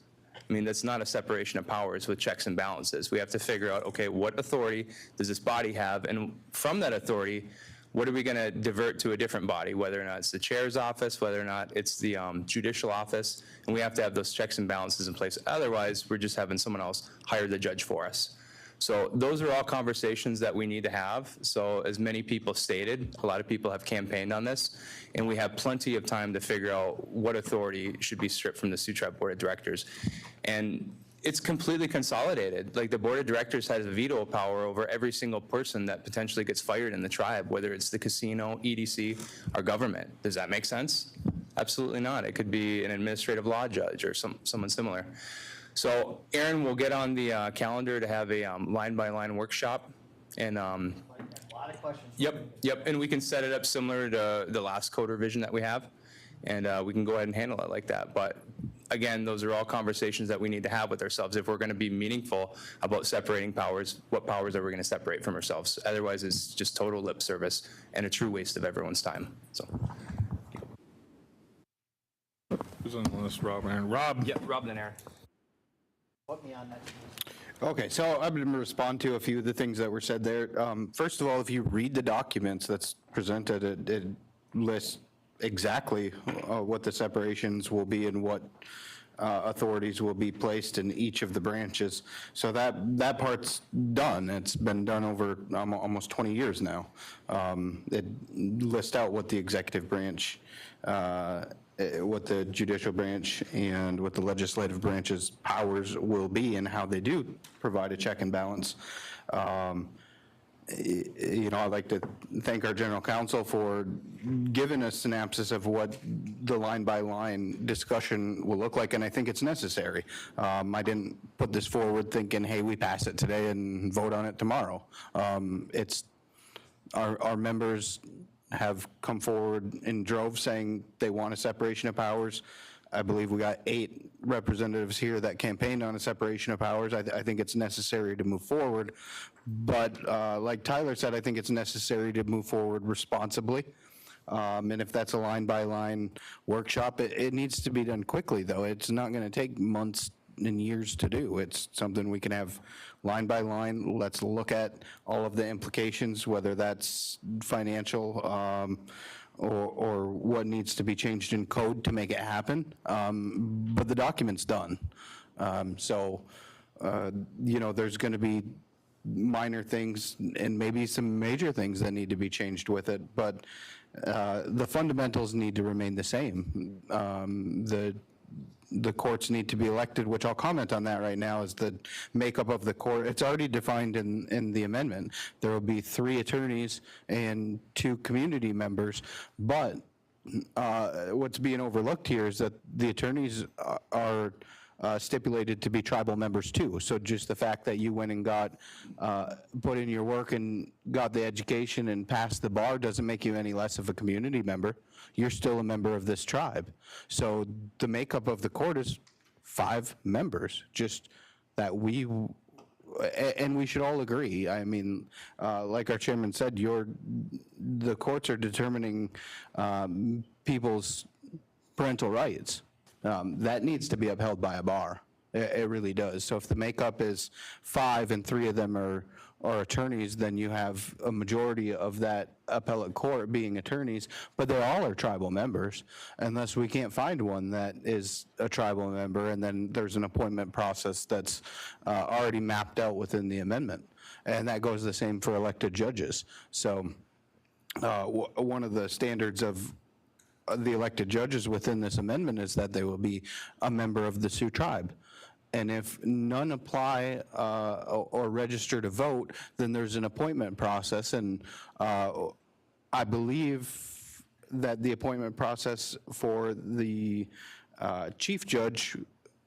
Speaker 1: I mean, that's not a separation of powers with checks and balances. We have to figure out, okay, what authority does this body have? And from that authority, what are we going to divert to a different body, whether or not it's the chair's office, whether or not it's the judicial office? And we have to have those checks and balances in place. Otherwise, we're just having someone else hire the judge for us. So those are all conversations that we need to have. So as many people stated, a lot of people have campaigned on this, and we have plenty of time to figure out what authority should be stripped from the Sioux Tribe Board of Directors. And it's completely consolidated. Like, the Board of Directors has veto power over every single person that potentially gets fired in the tribe, whether it's the casino, EDC, or government. Does that make sense? Absolutely not. It could be an administrative law judge or someone similar. So Aaron will get on the calendar to have a line-by-line workshop. And
Speaker 7: A lot of questions.
Speaker 1: yep, and we can set it up similar to the last code revision that we have, and we can go ahead and handle it like that. But again, those are all conversations that we need to have with ourselves if we're going to be meaningful about separating powers. What powers are we going to separate from ourselves? Otherwise, it's just total lip service and a true waste of everyone's time. So.
Speaker 5: Who's on the list? Rob, Aaron. Rob.
Speaker 1: Yep, Rob then Aaron.
Speaker 7: Put me on that.
Speaker 2: Okay, so I'm going to respond to a few of the things that were said there. First of all, if you read the documents that's presented, it lists exactly what the separations will be and what authorities will be placed in each of the branches. So that part's done. It's been done over almost 20 years now. It lists out what the executive branch, what the judicial branch and what the legislative branch's powers will be and how they do provide a check and balance. I'd like to thank our general counsel for giving a synopsis of what the line-by-line discussion will look like, and I think it's necessary. I didn't put this forward thinking, hey, we pass it today and vote on it tomorrow. It's our members have come forward in droves saying they want a separation of powers. I believe we got 8 representatives here that campaigned on a separation of powers. I think it's necessary to move forward. But like Tyler said, I think it's necessary to move forward responsibly. And if that's a line-by-line workshop, it needs to be done quickly, though. It's not going to take months and years to do. It's something we can have line by line. Let's look at all of the implications, whether that's financial or what needs to be changed in code to make it happen. But the document's done. There's going to be minor things and maybe some major things that need to be changed with it, but the fundamentals need to remain the same. The courts need to be elected, which I'll comment on that right now, is the makeup of the court. It's already defined in the amendment. There will be 3 attorneys and 2 community members, but what's being overlooked here is that the attorneys are stipulated to be tribal members too. So just the fact that you went and put in your work and got the education and passed the bar doesn't make you any less of a community member. You're still a member of this tribe. So the makeup of the court is 5 members, just that and we should all agree. I mean, like our chairman said, the courts are determining people's parental rights. That needs to be upheld by a bar. It really does. So if the makeup is 5 and 3 of them are attorneys, then you have a majority of that appellate court being attorneys, but they all are tribal members, unless we can't find one that is a tribal member, and then there's an appointment process that's already mapped out within the amendment. And that goes the same for elected judges. So one of the standards of the elected judges within this amendment is that they will be a member of the Sioux tribe. And if none apply or register to vote, then there's an appointment process. And I believe that the appointment process for the chief judge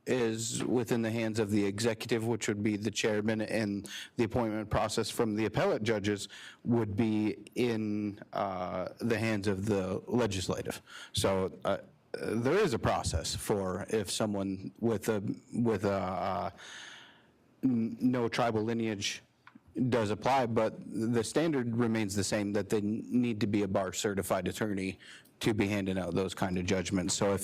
Speaker 2: is within the hands of the executive, which would be the chairman, and the appointment process from the appellate judges would be in the hands of the legislative. So there is a process for if someone with no tribal lineage does apply, but the standard remains the same, that they need to be a bar certified attorney to be handing out those kind of judgments. So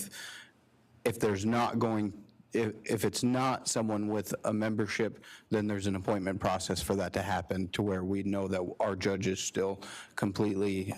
Speaker 2: if there's not going, if it's not someone with a membership, then there's an appointment process for that to happen, to where we know that our judge is still completely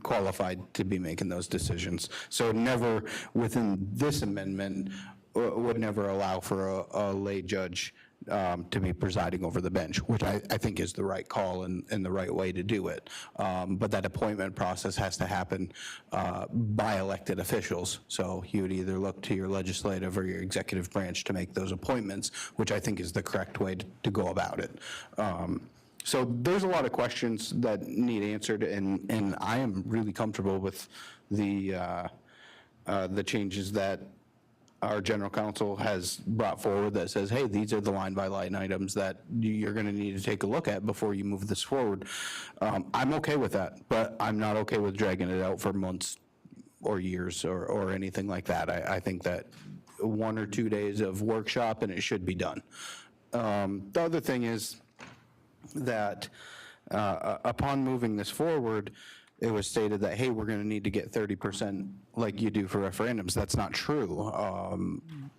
Speaker 2: qualified to be making those decisions. So never within this amendment would never allow for a lay judge to be presiding over the bench, which I think is the right call and the right way to do it. But that appointment process has to happen by elected officials. So you would either look to your legislative or your executive branch to make those appointments, which I think is the correct way to go about it. So there's a lot of questions that need answered, and I am really comfortable with the changes that our general counsel has brought forward that says, hey, these are the line-by-line items that you're going to need to take a look at before you move this forward. I'm okay with that, but I'm not okay with dragging it out for months or years or anything like that. I think that 1 or 2 days of workshop and it should be done. The other thing is that upon moving this forward, it was stated that, hey, we're going to need to get 30% like you do for referendums. That's not true.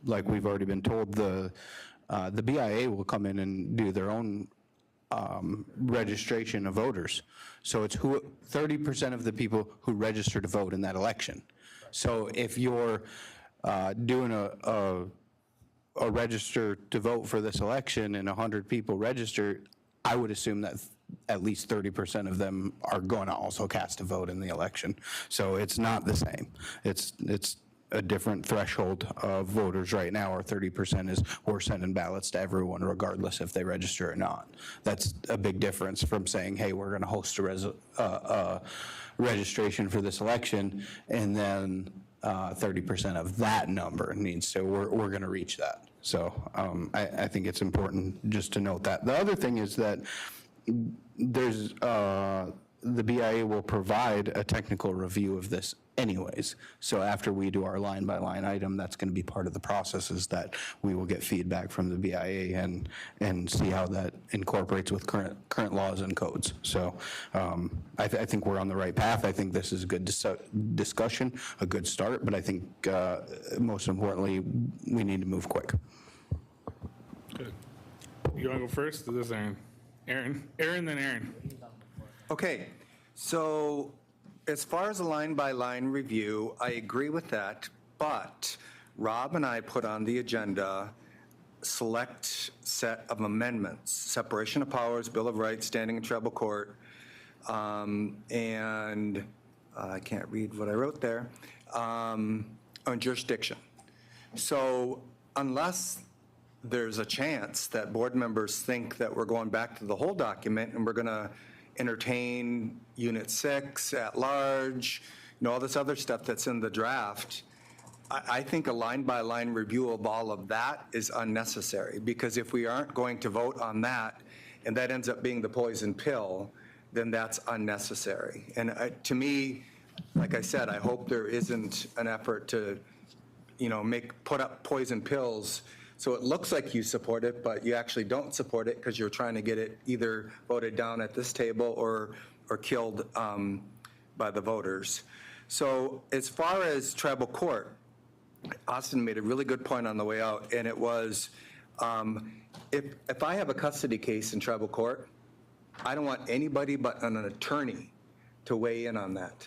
Speaker 2: Like we've already been told, the BIA will come in and do their own registration of voters. So it's 30% of the people who register to vote in that election. So if you're doing a register to vote for this election and 100 people register, I would assume that at least 30% of them are going to also cast a vote in the election. So it's not the same. It's a different threshold of voters right now. Our 30% is we're sending ballots to everyone regardless if they register or not. That's a big difference from saying, hey, we're going to host a registration for this election, and then 30% of that number needs to, we're going to reach that. So I think it's important just to note that. The other thing is that there's, the BIA will provide a technical review of this anyways. So after we do our line-by-line item, that's going to be part of the process, is that we will get feedback from the BIA and see how that incorporates with current laws and codes. So I think we're on the right path. I think this is a good discussion, a good start, but I think most importantly, we need to move quick.
Speaker 5: Good. You want to go first? This is Aaron. Aaron, then Aaron.
Speaker 3: Okay, so as far as a line-by-line review, I agree with that, but Rob and I put on the agenda select set of amendments, separation of powers, Bill of Rights, standing in tribal court, and I can't read what I wrote there, on jurisdiction. So unless there's a chance that board members think that we're going back to the whole document and we're going to entertain Unit 6 at large, all this other stuff that's in the draft, I think a line-by-line review of all of that is unnecessary, because if we aren't going to vote on that and that ends up being the poison pill, then that's unnecessary. And to me, like I said, I hope there isn't an effort to, put up poison pills so it looks like you support it, but you actually don't support it because you're trying to get it either voted down at this table or killed by the voters. So as far as tribal court, Austin made a really good point on the way out, and it was, if I have a custody case in tribal court, I don't want anybody but an attorney to weigh in on that.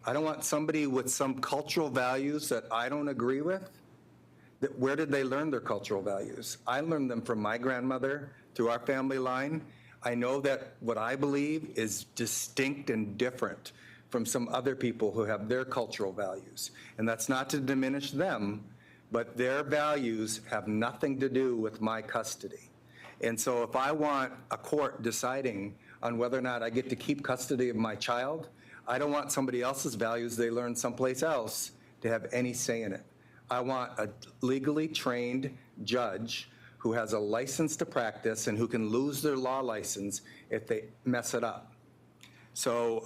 Speaker 3: I don't want somebody with some cultural values that I don't agree with. Where did they learn their cultural values? I learned them from my grandmother through our family line. I know that what I believe is distinct and different from some other people who have their cultural values. And that's not to diminish them, but their values have nothing to do with my custody. And so if I want a court deciding on whether or not I get to keep custody of my child, I don't want somebody else's values they learned someplace else to have any say in it. I want a legally trained judge who has a license to practice and who can lose their law license if they mess it up. So,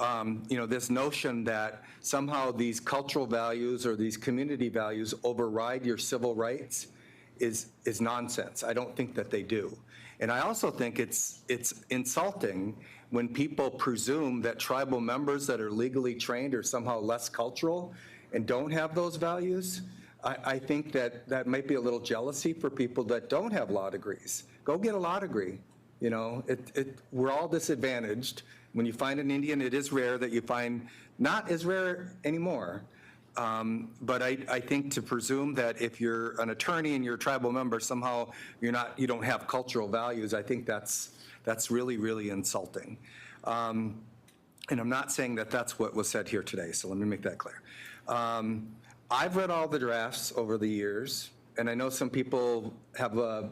Speaker 3: this notion that somehow these cultural values or these community values override your civil rights is nonsense. I don't think that they do. And I also think it's insulting when people presume that tribal members that are legally trained are somehow less cultural and don't have those values. I think that might be a little jealousy for people that don't have law degrees. Go get a law degree. We're all disadvantaged. When you find an Indian, it is rare that you find, not as rare anymore, But I think to presume that if you're an attorney and you're a tribal member, somehow you don't have cultural values, I think that's really, really insulting. And I'm not saying that that's what was said here today, so let me make that clear. I've read all the drafts over the years, and I know some people have, are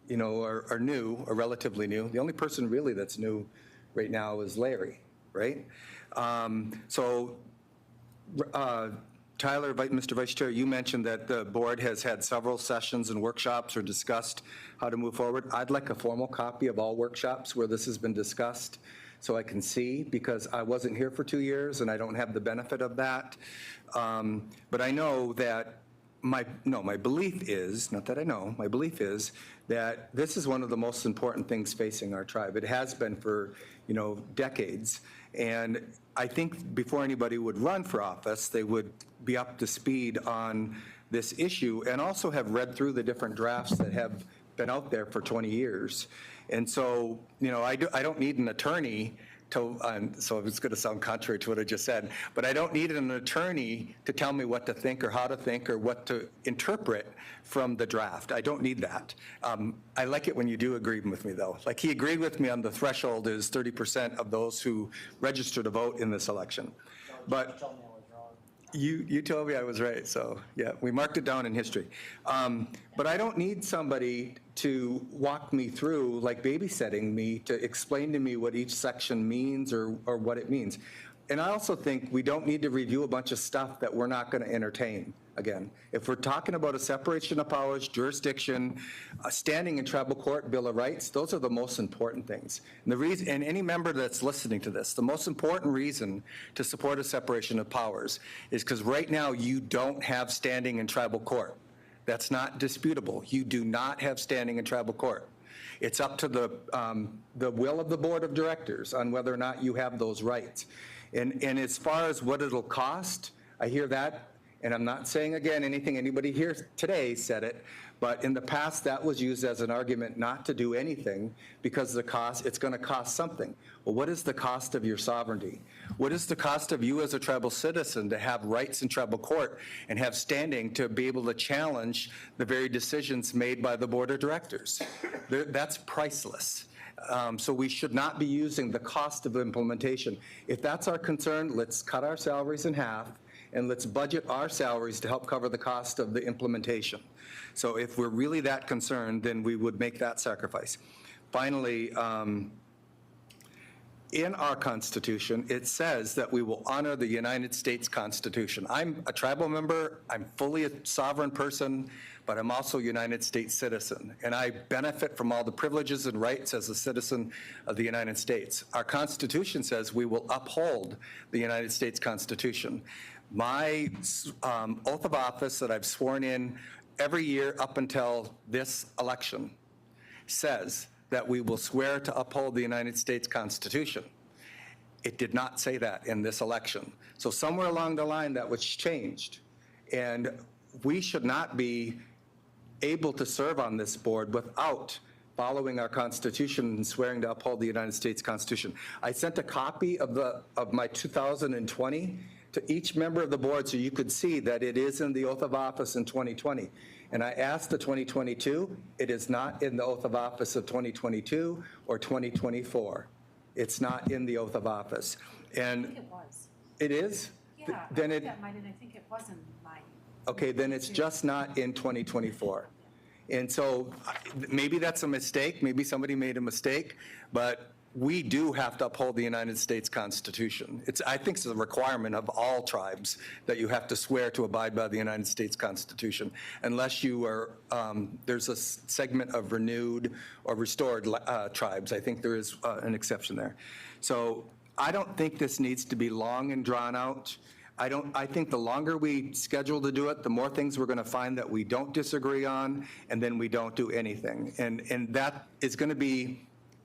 Speaker 3: new, or relatively new. The only person really that's new right now is Larry, right? Tyler, Mr. Vice Chair, you mentioned that the board has had several sessions and workshops or discussed how to move forward. I'd like a formal copy of all workshops where this has been discussed so I can see, because I wasn't here for 2 years and I don't have the benefit of that. But I know that my belief is, not that I know, my belief is that this is one of the most important things facing our tribe. It has been for, decades. And I think before anybody would run for office, they would be up to speed on this issue and also have read through the different drafts that have been out there for 20 years. And so, I don't need an attorney to, so it's going to sound contrary to what I just said, but I don't need an attorney to tell me what to think or how to think or what to interpret from the draft. I don't need that. I like it when you do agree with me, though. Like, he agreed with me on the threshold is 30% of those who register to vote in this election. But you told me I was right, so yeah, we marked it down in history. But I don't need somebody to walk me through, like babysitting me, to explain to me what each section means or what it means. And I also think we don't need to review a bunch of stuff that we're not going to entertain. Again, if we're talking about a separation of powers, jurisdiction, standing in tribal court, Bill of Rights, those are the most important things. And the reason, and any member that's listening to this, the most important reason to support a separation of powers is because right now you don't have standing in tribal court. That's not disputable. You do not have standing in tribal court. It's up to the will of the board of directors on whether or not you have those rights. And as far as what it'll cost, I hear that. And I'm not saying, again, anything anybody here today said it, but in the past, that was used as an argument not to do anything because the cost, it's going to cost something. Well, what is the cost of your sovereignty? What is the cost of you as a tribal citizen to have rights in tribal court and have standing to be able to challenge the very decisions made by the board of directors? That's priceless. So we should not be using the cost of implementation. If that's our concern, let's cut our salaries in half and let's budget our salaries to help cover the cost of the implementation. So if we're really that concerned, then we would make that sacrifice. Finally, in our Constitution, it says that we will honor the United States Constitution. I'm a tribal member, I'm fully a sovereign person, but I'm also a United States citizen, and I benefit from all the privileges and rights as a citizen of the United States. Our Constitution says we will uphold the United States Constitution. My oath of office that I've sworn in every year up until this election says that we will swear to uphold the United States Constitution. It did not say that in this election. So somewhere along the line that was changed. And we should not be able to serve on this board without following our Constitution and swearing to uphold the United States Constitution. I sent a copy of my 2020 to each member of the board so you could see that it is in the oath of office in 2020. And I asked the 2022, it is not in the oath of office of 2022 or 2024. It's not in the oath of office. And
Speaker 12: I think it was.
Speaker 3: It is?
Speaker 12: Yeah,
Speaker 3: Then
Speaker 12: I
Speaker 3: it,
Speaker 12: think that might, and I think it was in mine.
Speaker 3: okay, then it's just not in 2024. And so maybe that's a mistake, maybe somebody made a mistake, but we do have to uphold the United States Constitution. I think it's a requirement of all tribes that you have to swear to abide by the United States Constitution, unless you are, there's a segment of renewed or restored tribes. I think there is an exception there. So I don't think this needs to be long and drawn out. I think the longer we schedule to do it, the more things we're going to find that we don't disagree on, and then we don't do anything. And that is going to be,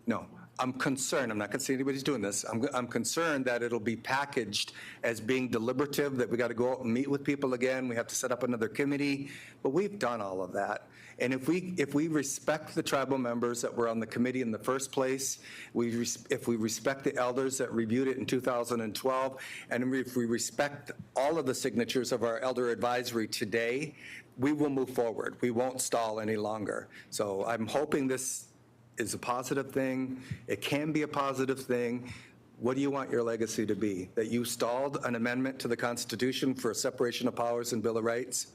Speaker 3: no. I'm concerned, I'm not going to say anybody's doing this, I'm concerned that it'll be packaged as being deliberative, that we got to go out and meet with people again, we have to set up another committee, but we've done all of that. And if we respect the tribal members that were on the committee in the first place, if we respect the elders that reviewed it in 2012, and if we respect all of the signatures of our elder advisory today, we will move forward. We won't stall any longer. So I'm hoping this is a positive thing. It can be a positive thing. What do you want your legacy to be? That you stalled an amendment to the Constitution for a separation of powers and Bill of Rights?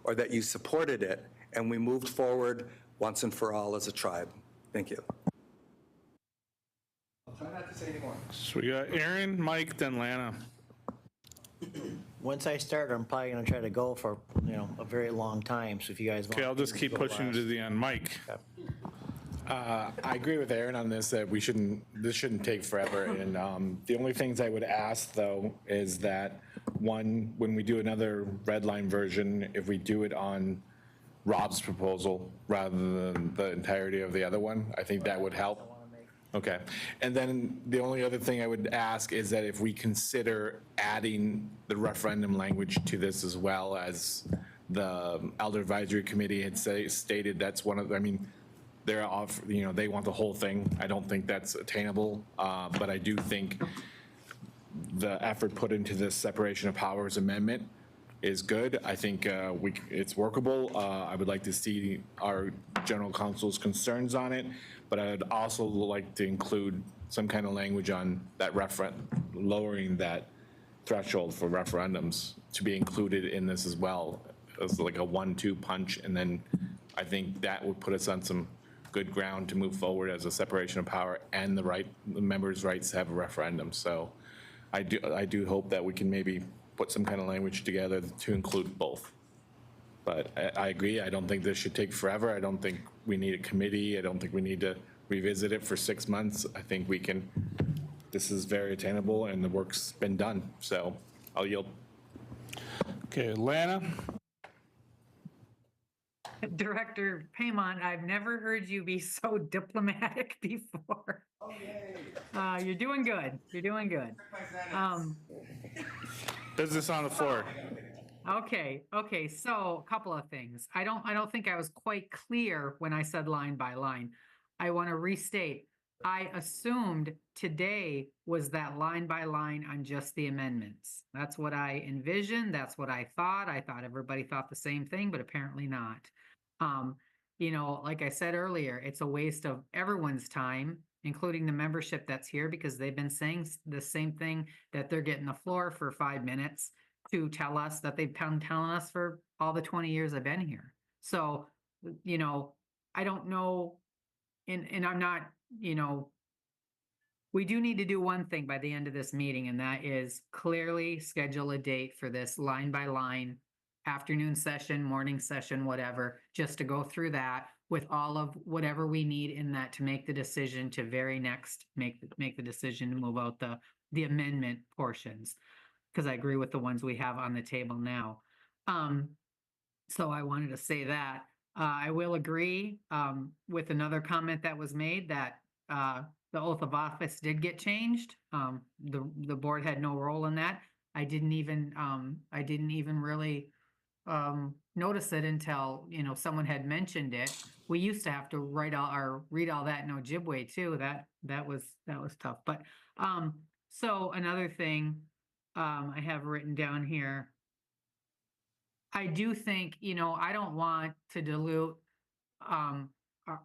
Speaker 3: Or that you supported it and we moved forward once and for all as a tribe? Thank you. I'll try not to say anymore.
Speaker 5: So we got Aaron, Mike, then Lana.
Speaker 7: Once I start, I'm probably going to try to go for, a very long time. So if you guys want.
Speaker 5: Okay, I'll just keep pushing to the end. Mike.
Speaker 13: I agree with Aaron on this, that this shouldn't take forever. And the only things I would ask, though, is that, one, when we do another red line version, if we do it on Rob's proposal rather than the entirety of the other one, I think that would help. Okay. And then the only other thing I would ask is that if we consider adding the referendum language to this, as well as the Elder Advisory Committee had stated, that's one of, they're off, they want the whole thing. I don't think that's attainable, but I do think the effort put into this separation of powers amendment is good. I think it's workable. I would like to see our general counsel's concerns on it, but I'd also like to include some kind of language on that lowering that threshold for referendums to be included in this as well, as like a 1-2 punch. And then I think that would put us on some good ground to move forward as a separation of power and the members' rights to have a referendum. So I do hope that we can maybe put some kind of language together to include both. But I agree, I don't think this should take forever. I don't think we need a committee. I don't think we need to revisit it for 6 months. I think this is very attainable and the work's been done. So I'll yield.
Speaker 5: Okay, Lana.
Speaker 11: Director Paymont, I've never heard you be so diplomatic before. You're doing good. You're doing good.
Speaker 5: Business on the floor.
Speaker 11: Okay. So a couple of things. I don't think I was quite clear when I said line by line. I want to restate. I assumed today was that line by line on just the amendments. That's what I envisioned. That's what I thought. I thought everybody thought the same thing, but apparently not. Like I said earlier, it's a waste of everyone's time, including the membership that's here, because they've been saying the same thing, that they're getting the floor for 5 minutes to tell us that they've been telling us for all the 20 years I've been here. So, I don't know, and I'm not, we do need to do one thing by the end of this meeting, and that is clearly schedule a date for this line by line, afternoon session, morning session, whatever, just to go through that with all of whatever we need in that to make the decision to very next make the decision to move out the amendment portions, because I agree with the ones we have on the table now. So I wanted to say that. I will agree with another comment that was made, that the oath of office did get changed. The board had no role in that. I didn't even really notice it until, someone had mentioned it. We used to have to read all that in Ojibwe too. That was tough. But so another thing I have written down here, I do think, I don't want to dilute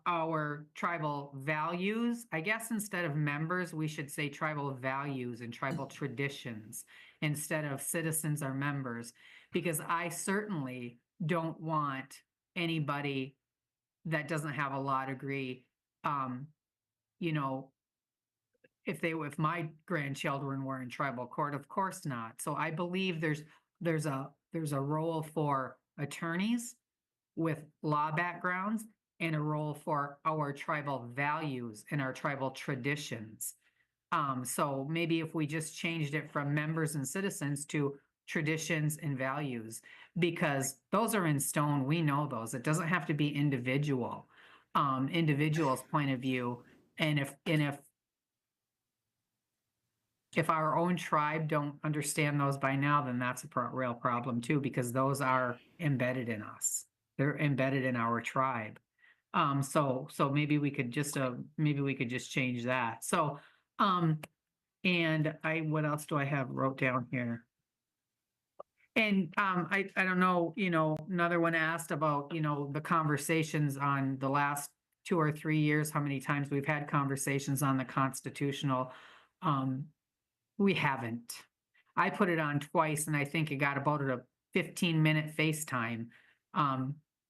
Speaker 11: our tribal values. I guess instead of members, we should say tribal values and tribal traditions instead of citizens or members, because I certainly don't want anybody that doesn't have a law degree, if my grandchildren were in tribal court, of course not. So I believe there's a role for attorneys with law backgrounds and a role for our tribal values and our tribal traditions. So maybe if we just changed it from members and citizens to traditions and values, because those are in stone. We know those. It doesn't have to be individual's point of view. And if if our own tribe don't understand those by now, then that's a real problem too, because those are embedded in us. They're embedded in our tribe. So maybe we could just change that. So, and what else do I have wrote down here? And, I don't know, another one asked about, the conversations on the last 2 or 3 years, how many times we've had conversations on the constitutional. We haven't. I put it on twice and I think it got about a 15-minute FaceTime,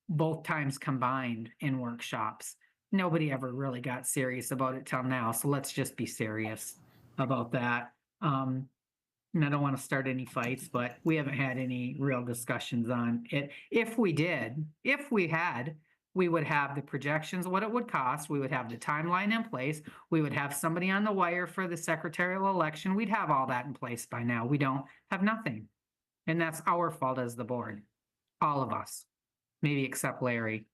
Speaker 11: both times combined in workshops. Nobody ever really got serious about it till now, so let's just be serious about that. And I don't want to start any fights, but we haven't had any real discussions on it. If we had, we would have the projections, what it would cost. We would have the timeline in place. We would have somebody on the wire for the secretarial election. We'd have all that in place by now. We don't have nothing. And that's our fault as the board, all of us, maybe except Larry.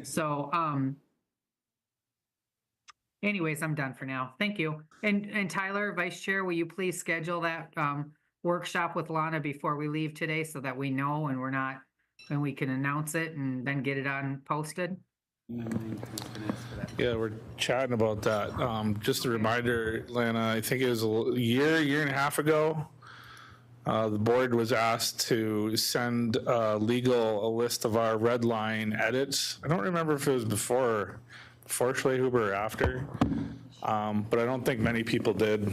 Speaker 11: So, anyways, I'm done for now. Thank you. And Tyler, Vice Chair, will you please schedule that workshop with Lana before we leave today so that we know and we can announce it and then get it on posted?
Speaker 5: Yeah, we're chatting about that. Just a reminder, Lana, I think it was a year and a half ago, the board was asked to send legal a list of our red line edits. I don't remember if it was before Schlehuber or after, but I don't think many people did.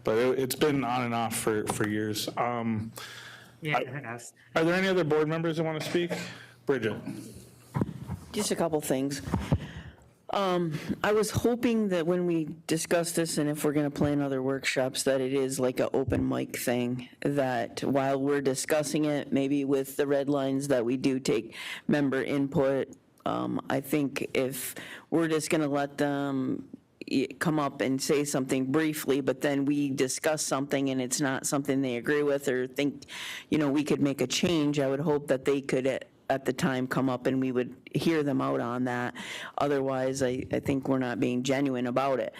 Speaker 5: But it's been on and off for years.
Speaker 11: Yeah, it has.
Speaker 5: Are there any other board members that want to speak? Bridget?
Speaker 14: Just a couple things. I was hoping that when we discuss this, and if we're going to plan other workshops, that it is like an open mic thing, that while we're discussing it, maybe with the red lines, that we do take member input. I think if we're just going to let them come up and say something briefly, but then we discuss something and it's not something they agree with or think, we could make a change, I would hope that they could at the time come up and we would hear them out on that. Otherwise, I think we're not being genuine about it.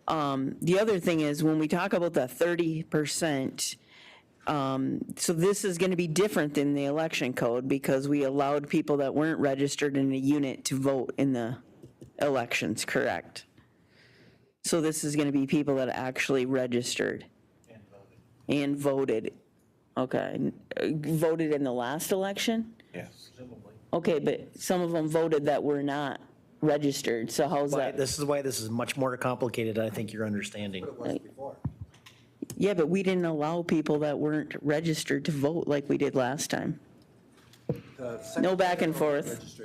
Speaker 14: The other thing is when we talk about the 30%, so this is going to be different than the election code because we allowed people that weren't registered in a unit to vote in the elections, correct? So this is going to be people that actually registered and voted. Okay, voted in the last election?
Speaker 13: Yes.
Speaker 14: Okay, but some of them voted that were not registered, so how's that?
Speaker 7: This is why this is much more complicated than I think you're understanding.
Speaker 14: Yeah, but we didn't allow people that weren't registered to vote like we did last time. No back and forth.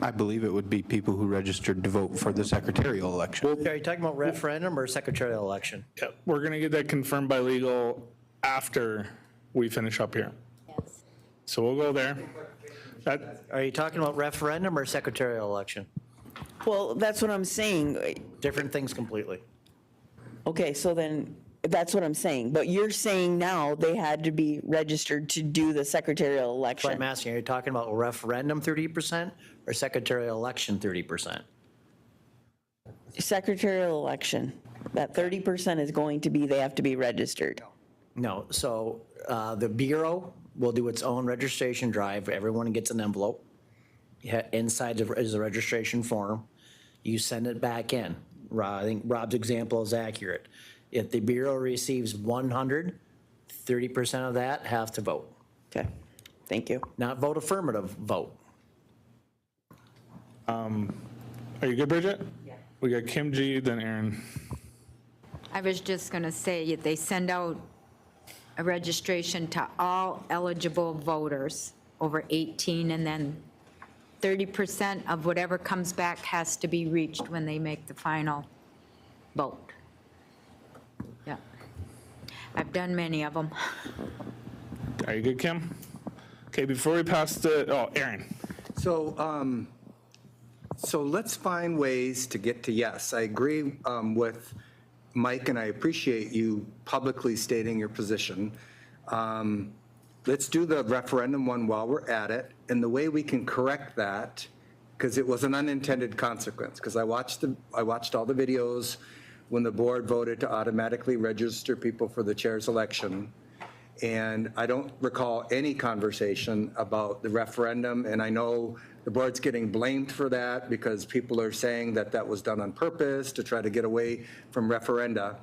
Speaker 2: I believe it would be people who registered to vote for the secretarial election.
Speaker 7: Are you talking about referendum or secretarial election?
Speaker 5: Yeah, we're going to get that confirmed by legal after we finish up here.
Speaker 12: Yes.
Speaker 5: So we'll go there.
Speaker 7: Are you talking about referendum or secretarial election?
Speaker 14: Well, that's what I'm saying.
Speaker 7: Different things completely.
Speaker 14: Okay, so then, that's what I'm saying. But you're saying now they had to be registered to do the secretarial
Speaker 7: So
Speaker 14: election.
Speaker 7: I'm asking, are you talking about referendum 30% or secretarial election 30%?
Speaker 14: Secretarial election, that 30% is going to be, they have to be registered.
Speaker 7: No, so the Bureau will do its own registration drive. Everyone gets an envelope. Inside is a registration form. You send it back in. I think Rob's example is accurate. If the Bureau receives 100, 30% of that have to vote.
Speaker 14: Okay, thank you.
Speaker 7: Not vote affirmative, vote.
Speaker 5: Are you good, Bridget? Yeah. We got Kim G, then Aaron.
Speaker 12: I was just going to say, they send out a registration to all eligible voters over 18, and then 30% of whatever comes back has to be reached when they make the final vote. Yeah. I've done many of them.
Speaker 5: Are you good, Kim? Okay, before we pass Aaron.
Speaker 3: So let's find ways to get to yes. I agree with Mike, and I appreciate you publicly stating your position. Let's do the referendum one while we're at it. And the way we can correct that because it was an unintended consequence, because I watched all the videos when the board voted to automatically register people for the chair's election. And I don't recall any conversation about the referendum, and I know the board's getting blamed for that because people are saying that that was done on purpose to try to get away from referenda.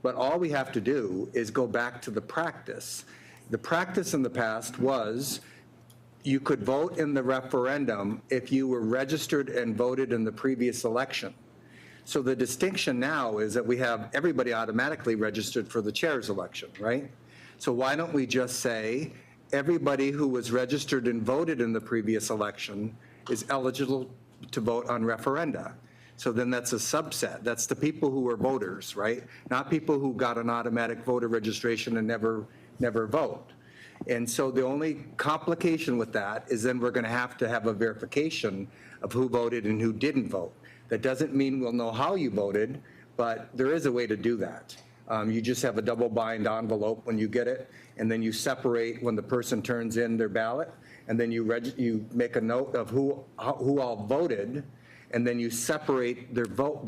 Speaker 3: But all we have to do is go back to the practice. The practice in the past was you could vote in the referendum if you were registered and voted in the previous election. So the distinction now is that we have everybody automatically registered for the chair's election, right? So why don't we just say everybody who was registered and voted in the previous election is eligible to vote on referenda? So then that's a subset. That's the people who are voters, right? Not people who got an automatic voter registration and never vote. And so the only complication with that is then we're going to have a verification of who voted and who didn't vote. That doesn't mean we'll know how you voted, but there is a way to do that. You just have a double bind envelope when you get it, and then you separate when the person turns in their ballot, and then you make a note of who all voted, and then you separate their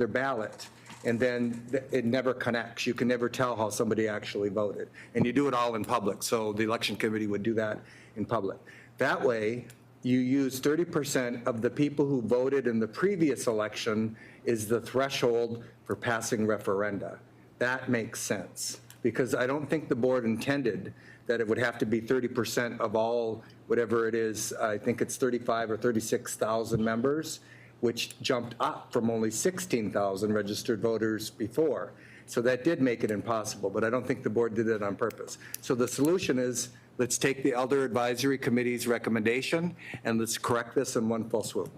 Speaker 3: ballot, and then it never connects. You can never tell how somebody actually voted. And you do it all in public, so the election committee would do that in public. That way, you use 30% of the people who voted in the previous election is the threshold for passing referenda. That makes sense, because I don't think the board intended that it would have to be 30% of all, whatever it is, I think it's 35 or 36,000 members, which jumped up from only 16,000 registered voters before. So that did make it impossible, but I don't think the board did it on purpose. So the solution is, let's take the Elder Advisory Committee's recommendation and let's correct this in one fell swoop.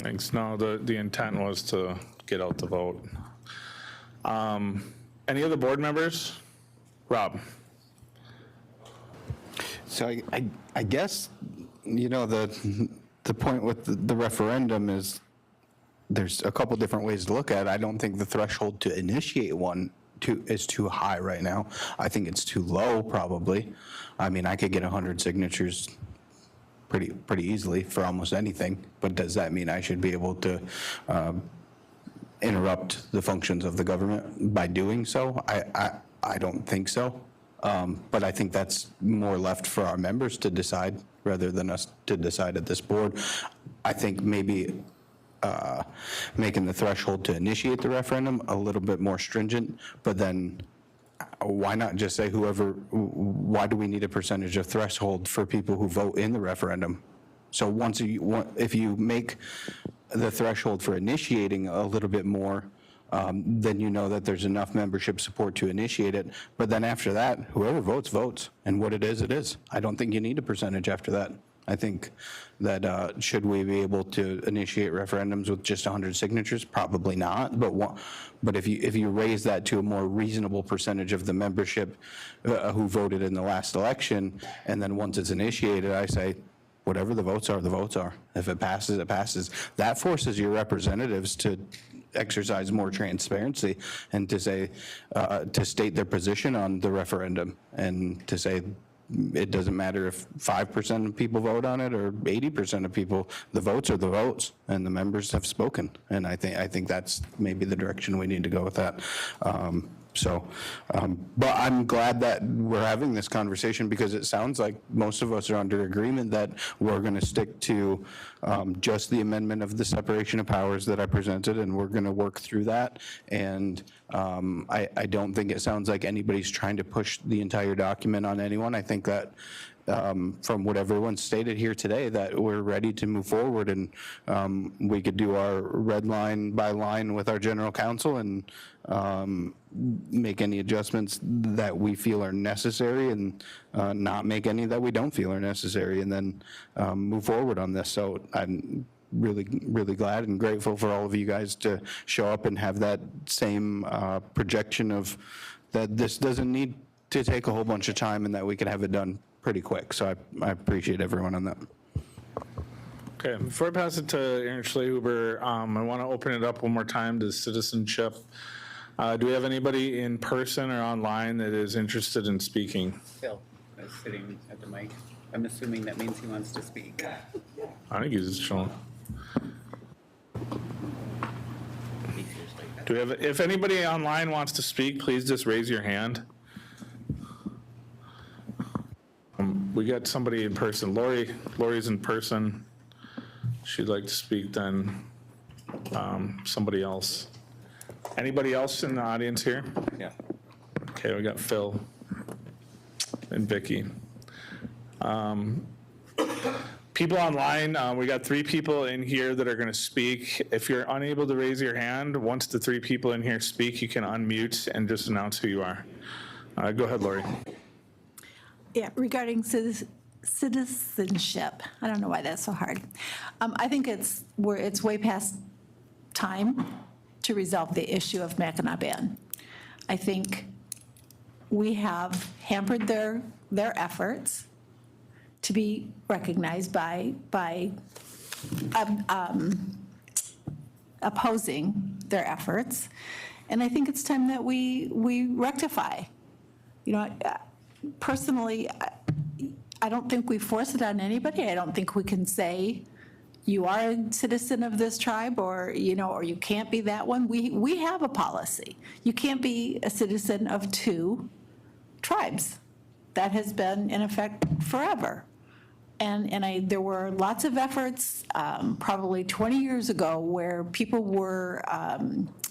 Speaker 5: Thanks. No, the intent was to get out the vote. Any other board members? Rob?
Speaker 2: So I guess, the point with the referendum is there's a couple different ways to look at it. I don't think the threshold to initiate one is too high right now. I think it's too low, probably. I mean, I could get 100 signatures pretty easily for almost anything, but does that mean I should be able to interrupt the functions of the government by doing so? I don't think so. But I think that's more left for our members to decide rather than us to decide at this board. I think maybe making the threshold to initiate the referendum a little bit more stringent, but then why not just say why do we need a percentage of threshold for people who vote in the referendum? So if you make the threshold for initiating a little bit more, then you know that there's enough membership support to initiate it. But then after that, whoever votes, votes. And what it is. I don't think you need a percentage after that. I think that should we be able to initiate referendums with just 100 signatures? Probably not. But if you raise that to a more reasonable percentage of the membership who voted in the last election, and then once it's initiated, I say, whatever the votes are, the votes are. If it passes, it passes. That forces your representatives to exercise more transparency and to say, to state their position on the referendum and to say, it doesn't matter if 5% of people vote on it or 80% of people, the votes are the votes and the members have spoken. And I think that's maybe the direction we need to go with that. But I'm glad that we're having this conversation because it sounds like most of us are under agreement that we're going to stick to just the amendment of the separation of powers that I presented, and we're going to work through that. And I don't think it sounds like anybody's trying to push the entire document on anyone. I think that from what everyone stated here today, that we're ready to move forward, and we could do our red line by line with our general counsel and make any adjustments that we feel are necessary and not make any that we don't feel are necessary, and then move forward on this. So I'm really glad and grateful for all of you guys to show up and have that same projection of that this doesn't need to take a whole bunch of time and that we can have it done pretty quick. So I appreciate everyone on that.
Speaker 5: Okay, before I pass it to Aaron Schlehuber, I want to open it up one more time to citizenship. Do we have anybody in person or online that is interested in speaking?
Speaker 2: Phil is sitting at the mic.
Speaker 15: I'm assuming that means he wants to speak.
Speaker 5: I think he's just chilling. Do we have, if anybody online wants to speak, please just raise your hand. We got somebody in person. Lori's in person. She'd like to speak, then somebody else. Anybody else in the audience here?
Speaker 3: Yeah.
Speaker 5: Okay, we got Phil and Vicky. People online, we got 3 people in here that are going to speak. If you're unable to raise your hand, once the 3 people in here speak, you can unmute and just announce who you are. Go ahead, Lori.
Speaker 8: Yeah, regarding citizenship, I don't know why that's so hard. I think it's way past time to resolve the issue of Mackinac Band. I think we have hampered their efforts to be recognized by opposing their efforts. And I think it's time that we rectify. You know, personally, I don't think we force it on anybody. I don't think we can say, you are a citizen of this tribe, or, you know, or you can't be that one. We have a policy. You can't be a citizen of 2 tribes. That has been in effect forever. And there were lots of efforts, probably 20 years ago, where people were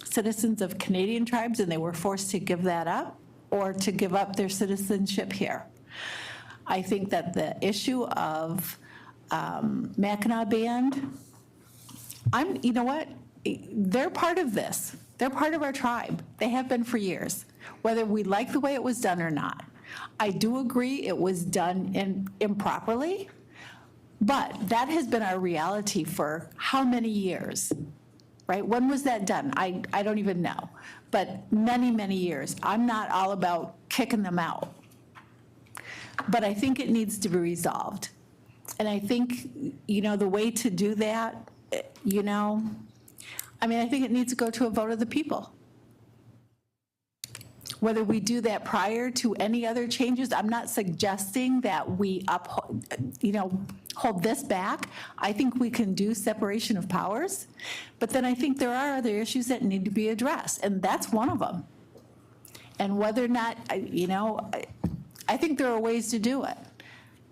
Speaker 8: citizens of Canadian tribes and they were forced to give that up or to give up their citizenship here. I think that the issue of Mackinac Band, you know what? They're part of this. They're part of our tribe. They have been for years, whether we like the way it was done or not. I do agree it was done improperly, but that has been our reality for how many years, right? When was that done? I don't even know, but many, many years. I'm not all about kicking them out, but I think it needs to be resolved. And I think, you know, the way to do that, you know, I mean, I think it needs to go to a vote of the people. Whether we do that prior to any other changes, I'm not suggesting that we hold this back. I think we can do separation of powers, but then I think there are other issues that need to be addressed, and that's one of them. And whether or not, you know, I think there are ways to do it.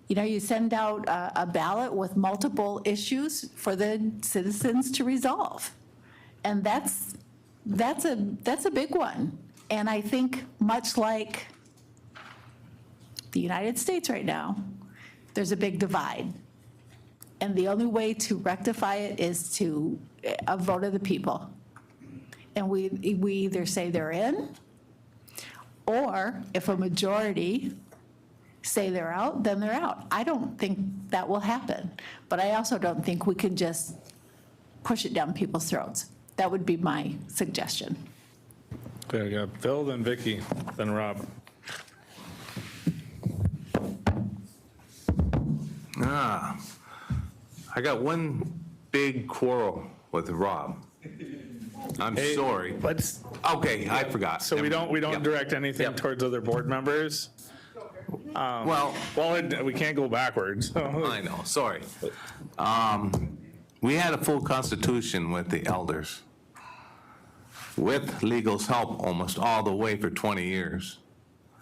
Speaker 8: You know, you send out a ballot with multiple issues for the citizens to resolve, and that's a big one. And I think much like the United States right now, there's a big divide. And the only way to rectify it is to a vote of the people. And we either say they're in, or if a majority say they're out, then they're out. I don't think that will happen. But I also don't think we can just push it down people's throats. That would be my suggestion.
Speaker 5: Okay, we got Phil, then Vicky, then Rob.
Speaker 16: I got one big quarrel with Rob. I'm sorry. Okay, I forgot.
Speaker 5: So we don't direct anything towards other board members? Well, we can't go backwards.
Speaker 16: I know, sorry. We had a full constitution with the elders, with legal's help almost all the way for 20 years.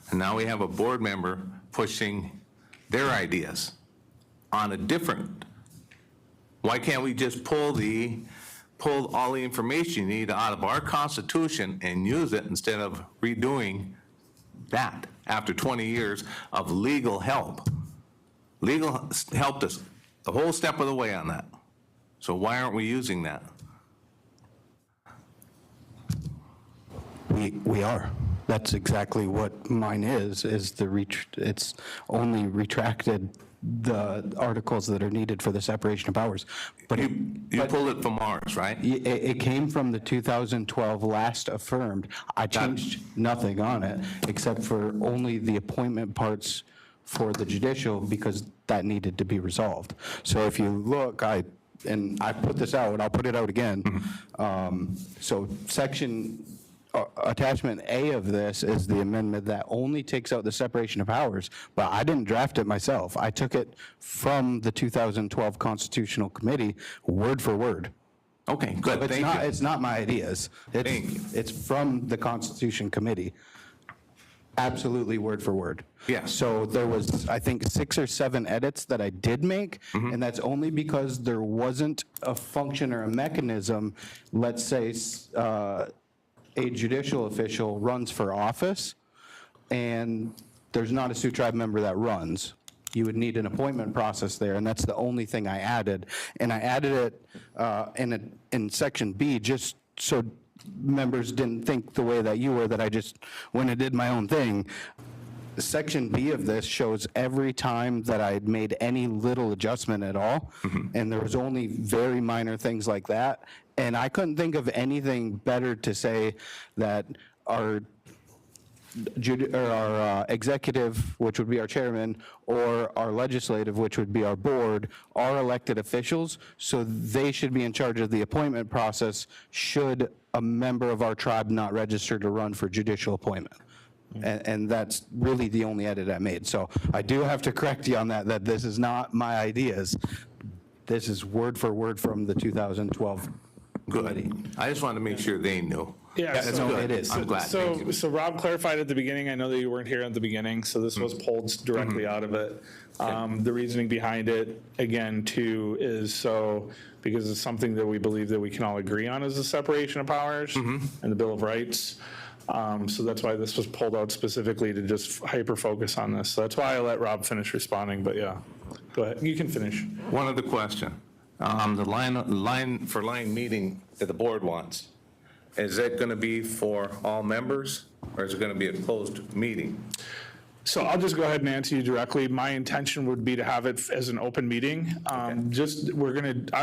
Speaker 16: And now we have a board member pushing their ideas on a different. Why can't we just pull all the information you need out of our constitution and use it instead of redoing that after 20 years of legal help? Legal helped us the whole step of the way on that. So why aren't we using that?
Speaker 2: We are. That's exactly what mine is it's only retracted the articles that are needed for the separation of powers. But
Speaker 16: you pulled it from ours, right?
Speaker 2: It came from the 2012 last affirmed. I changed nothing on it except for only the appointment parts for the judicial because that needed to be resolved. So if you look, I put this out, and I'll put it out again. So section attachment A of this is the amendment that only takes out the separation of powers, but I didn't draft it myself. I took it from the 2012 Constitutional Committee, word for word.
Speaker 16: Okay, good,
Speaker 2: It's
Speaker 16: thank
Speaker 2: not,
Speaker 16: you.
Speaker 2: it's not my ideas.
Speaker 16: Thank you.
Speaker 2: It's from the Constitution Committee. Absolutely word for word.
Speaker 16: Yeah.
Speaker 2: So there was, I think, 6 or 7 edits that I did make, and that's only because there wasn't a function or a mechanism. Let's say a judicial official runs for office, and there's not a Sioux Tribe member that runs. You would need an appointment process there, and that's the only thing I added. And I added it in section B just so members didn't think the way that you were, that I just went and did my own thing. Section B of this shows every time that I had made any little adjustment at all, and there was only very minor things like that. And I couldn't think of anything better to say that our executive, which would be our chairman, or our legislative, which would be our board, are elected officials, so they should be in charge of the appointment process should a member of our tribe not register to run for judicial appointment. And that's really the only edit I made. So I do have to correct you on that this is not my ideas. This is word for word from the 2012 committee.
Speaker 16: Good. I just wanted to make sure they knew.
Speaker 5: Yeah,
Speaker 2: That's
Speaker 5: so-
Speaker 2: good. It is.
Speaker 16: I'm glad, thank you.
Speaker 5: So Rob clarified at the beginning, I know that you weren't here at the beginning, so this was pulled directly out of it. The reasoning behind it, again, too, is so, because it's something that we believe that we can all agree on is the separation of powers and the Bill of Rights. So that's why this was pulled out specifically to just hyper-focus on this. So that's why I let Rob finish responding, but yeah, go ahead, you can finish.
Speaker 16: One other question. The line for line meeting that the board wants, is it going to be for all members, or is it going to be a closed meeting?
Speaker 5: So I'll just go ahead and answer you directly. My intention would be to have it as an open meeting. I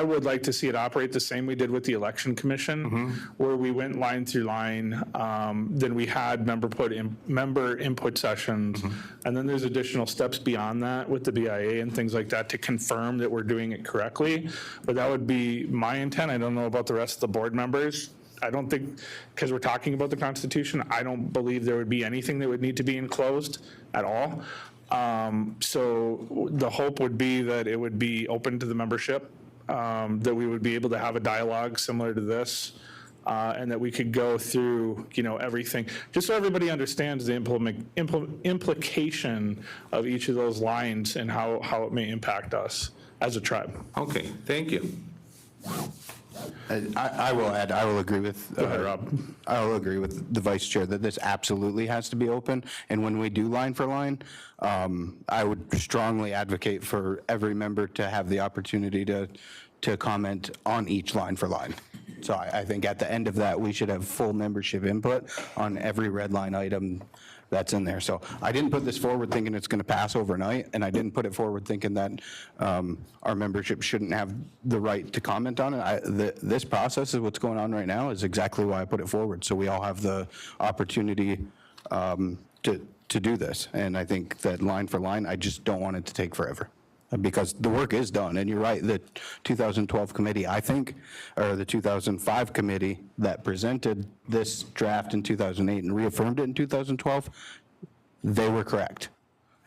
Speaker 5: would like to see it operate the same we did with the election commission, where we went line through line. Then we had member input sessions. And then there's additional steps beyond that with the BIA and things like that to confirm that we're doing it correctly. But that would be my intent. I don't know about the rest of the board members. I don't think, because we're talking about the Constitution, I don't believe there would be anything that would need to be enclosed at all. So the hope would be that it would be open to the membership, that we would be able to have a dialogue similar to this, and that we could go through, everything, just so everybody understands the implication of each of those lines and how it may impact us as a tribe.
Speaker 16: Okay, thank you.
Speaker 2: I will add, I will agree with,
Speaker 5: Go ahead, Rob.
Speaker 2: I will agree with the vice chair that this absolutely has to be open. And when we do line for line, I would strongly advocate for every member to have the opportunity to comment on each line for line. So I think at the end of that, we should have full membership input on every red line item that's in there. So I didn't put this forward thinking it's going to pass overnight, and I didn't put it forward thinking that our membership shouldn't have the right to comment on it. This process is what's going on right now is exactly why I put it forward. So we all have the opportunity to do this. And I think that line for line, I just don't want it to take forever. Because the work is done, and you're right, the 2012 committee, I think, or the 2005 committee that presented this draft in 2008 and reaffirmed it in 2012, they were correct.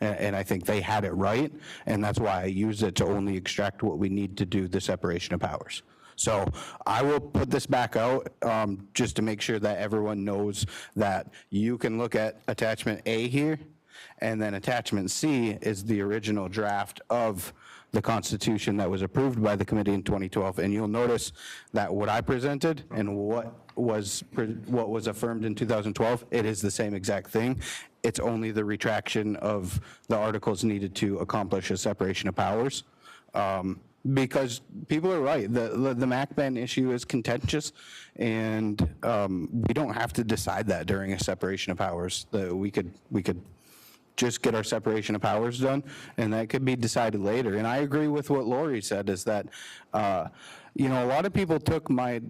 Speaker 2: And I think they had it right, and that's why I used it to only extract what we need to do the separation of powers. So I will put this back out just to make sure that everyone knows that you can look at attachment A here, and then attachment C is the original draft of the Constitution that was approved by the committee in 2012. And you'll notice that what I presented and what was affirmed in 2012, it is the same exact thing. It's only the retraction of the articles needed to accomplish a separation of powers. Because people are right, the MACBAN issue is contentious, and we don't have to decide that during a separation of powers. We could just get our separation of powers done, and that could be decided later. And I agree with what Lori said, is that, a lot of people took my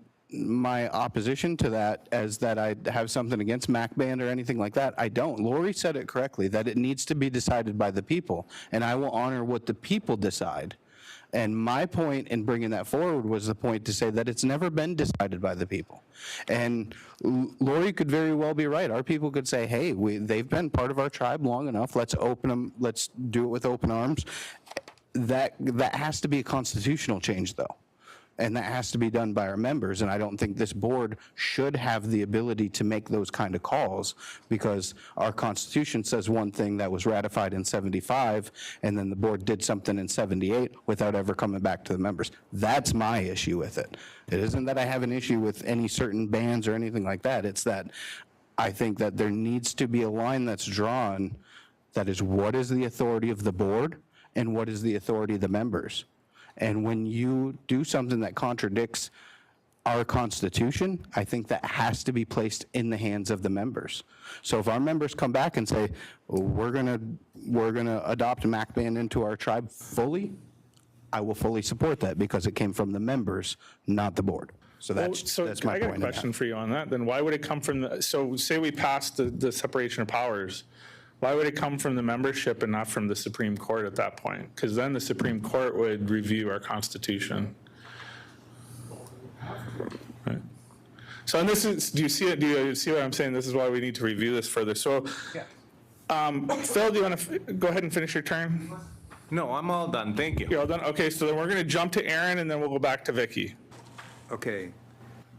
Speaker 2: opposition to that as that I have something against MACBAN or anything like that. I don't. Lori said it correctly, that it needs to be decided by the people, and I will honor what the people decide. And my point in bringing that forward was the point to say that it's never been decided by the people. And Lori could very well be right. Our people could say, hey, they've been part of our tribe long enough. Let's open them. Let's do it with open arms. That has to be a constitutional change, though. And that has to be done by our members, and I don't think this board should have the ability to make those kind of calls, because our Constitution says one thing that was ratified in 75, and then the board did something in 78 without ever coming back to the members. That's my issue with it. It isn't that I have an issue with any certain bans or anything like that. It's that I think that there needs to be a line that's drawn that is what is the authority of the board and what is the authority of the members. And when you do something that contradicts our Constitution, I think that has to be placed in the hands of the members. So if our members come back and say, we're gonna adopt MACBAN into our tribe fully, I will fully support that because it came from the members, not the board. So that's my point.
Speaker 5: I got a question for you on that. Then why would it come from the, so say we passed the separation of powers, why would it come from the membership and not from the Supreme Court at that point? Because then the Supreme Court would review our Constitution. Right. So, and this is, do you see it? Do you see what I'm saying? This is why we need to review this further. So, Phil, do you want to go ahead and finish your turn?
Speaker 16: No, I'm all done. Thank you.
Speaker 5: You're all done? Okay, so then we're going to jump to Aaron and then we'll go back to Vicky.
Speaker 3: Okay.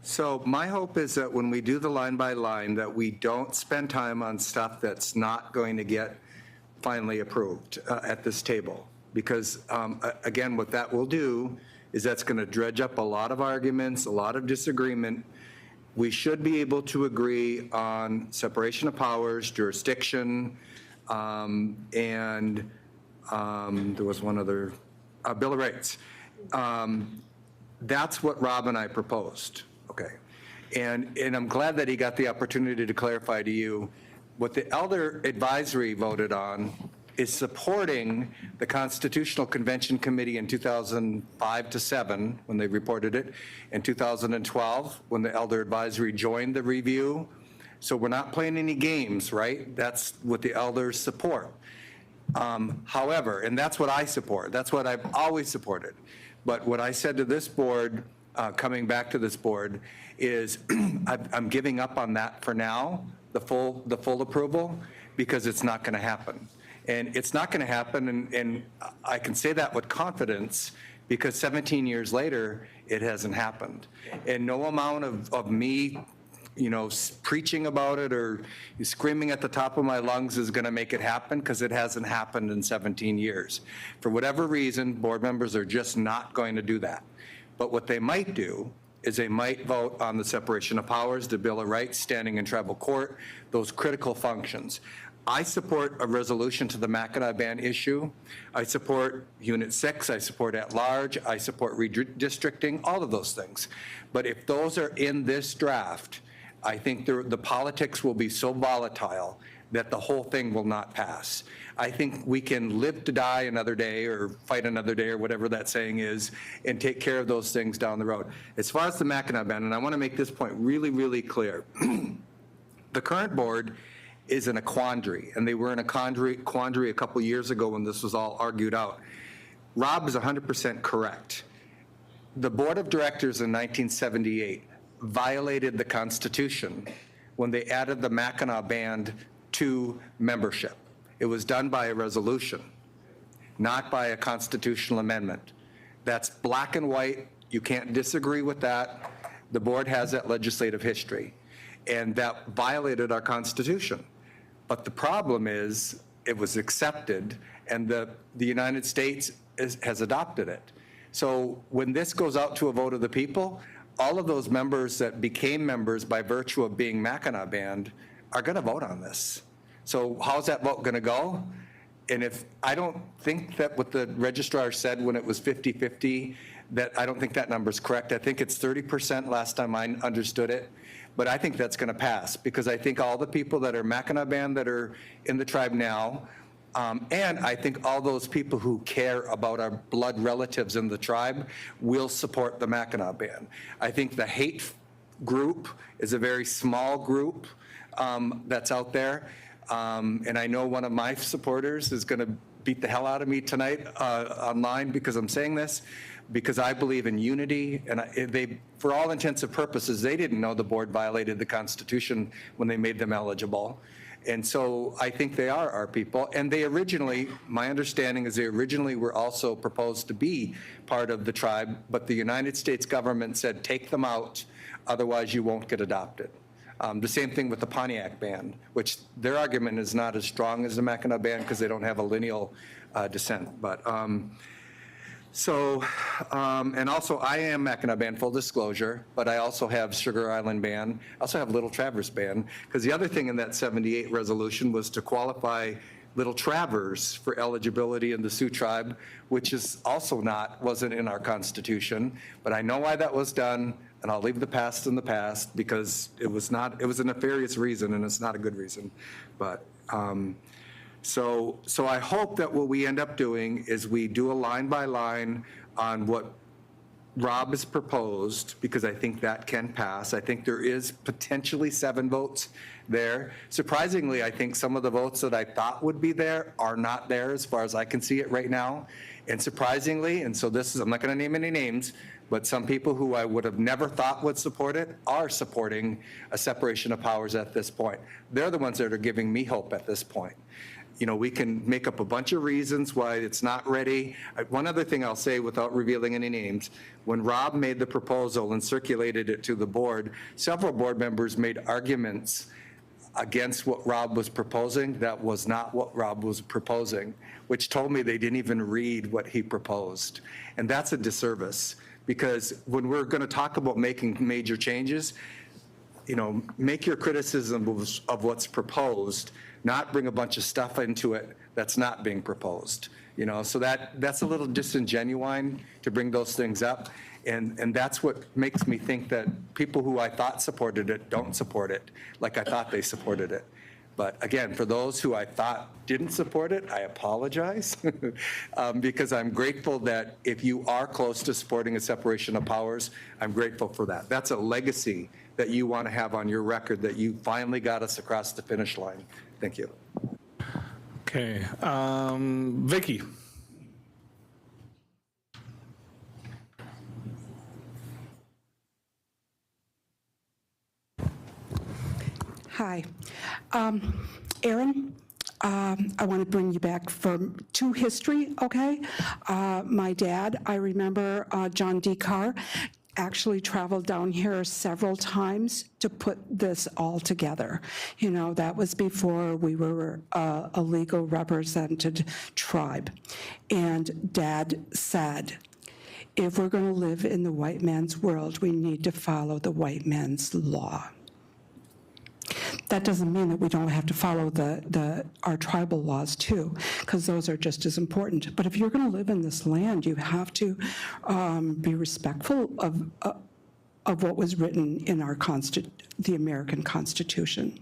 Speaker 3: So my hope is that when we do the line by line, that we don't spend time on stuff that's not going to get finally approved at this table. Because again, what that will do is that's going to dredge up a lot of arguments, a lot of disagreement. We should be able to agree on separation of powers, jurisdiction, and there was one other, Bill of Rights. That's what Rob and I proposed. Okay. And I'm glad that he got the opportunity to clarify to you what the Elder Advisory voted on is supporting the Constitutional Convention Committee in 2005 to 7 when they reported it, in 2012 when the Elder Advisory joined the review. So we're not playing any games, right? That's what the elders support. However, and that's what I support. That's what I've always supported. But what I said to this board, coming back to this board, is I'm giving up on that for now, the full approval, because it's not going to happen. And it's not going to happen, and I can say that with confidence, because 17 years later, it hasn't happened. And no amount of me, preaching about it or screaming at the top of my lungs is going to make it happen, because it hasn't happened in 17 years. For whatever reason, board members are just not going to do that. But what they might do is they might vote on the separation of powers, the Bill of Rights, standing in tribal court, those critical functions. I support a resolution to the Mackinac ban issue. I support Unit 6. I support at-large. I support redistricting, all of those things. But if those are in this draft, I think the politics will be so volatile that the whole thing will not pass. I think we can live to die another day or fight another day or whatever that saying is and take care of those things down the road. As far as the Mackinac ban, and I want to make this point really, really clear, the current board is in a quandary, and they were in a quandary a couple years ago when this was all argued out. Rob is 100% correct. The board of directors in 1978 violated the Constitution when they added the Mackinac ban to membership. It was done by a resolution, not by a constitutional amendment. That's black and white. You can't disagree with that. The board has that legislative history, and that violated our Constitution. But the problem is it was accepted, and the United States has adopted it. So when this goes out to a vote of the people, all of those members that became members by virtue of being Mackinac banned are going to vote on this. So how's that vote going to go? And if I don't think that what the registrar said when it was 50-50, that I don't think that number's correct. I think it's 30% last time I understood it. But I think that's going to pass, because I think all the people that are Mackinac band that are in the tribe now, and I think all those people who care about our blood relatives in the tribe will support the Mackinac band. I think the hate group is a very small group that's out there. And I know one of my supporters is going to beat the hell out of me tonight online because I'm saying this, because I believe in unity, and they, for all intents and purposes, they didn't know the board violated the Constitution when they made them eligible. And so I think they are our people. And they originally, my understanding is they originally were also proposed to be part of the tribe, but the United States government said, take them out, otherwise you won't get adopted. The same thing with the Pontiac band, which their argument is not as strong as the Mackinac band because they don't have a lineal descent. But and also I am Mackinac band, full disclosure, but I also have Sugar Island band. I also have Little Traverse band, because the other thing in that 78 resolution was to qualify Little Traverse for eligibility in the Sioux tribe, which is also wasn't in our Constitution. But I know why that was done, and I'll leave the past in the past, because it was a nefarious reason, and it's not a good reason. But so I hope that what we end up doing is we do a line by line on what Rob has proposed, because I think that can pass. I think there is potentially 7 votes there. Surprisingly, I think some of the votes that I thought would be there are not there as far as I can see it right now. And surprisingly, and so this is, I'm not going to name any names, but some people who I would have never thought would support it are supporting a separation of powers at this point. They're the ones that are giving me hope at this point. You know, we can make up a bunch of reasons why it's not ready. One other thing I'll say without revealing any names, when Rob made the proposal and circulated it to the board, several board members made arguments against what Rob was proposing. That was not what Rob was proposing, which told me they didn't even read what he proposed. And that's a disservice, because when we're going to talk about making major changes, you know, make your criticism of what's proposed, not bring a bunch of stuff into it that's not being proposed. You know, so that's a little disingenuine to bring those things up. And that's what makes me think that people who I thought supported it don't support it like I thought they supported it. But again, for those who I thought didn't support it, I apologize, because I'm grateful that if you are close to supporting a separation of powers, I'm grateful for that. That's a legacy that you want to have on your record, that you finally got us across the finish line. Thank you.
Speaker 5: Okay, Vicky.
Speaker 17: Hi. Aaron, I want to bring you back to history, okay? My dad, I remember John D. Carr, actually traveled down here several times to put this all together. You know, that was before we were a legal represented tribe. And Dad said, if we're going to live in the white man's world, we need to follow the white man's law. That doesn't mean that we don't have to follow our tribal laws too, because those are just as important. But if you're going to live in this land, you have to be respectful of what was written in the American Constitution.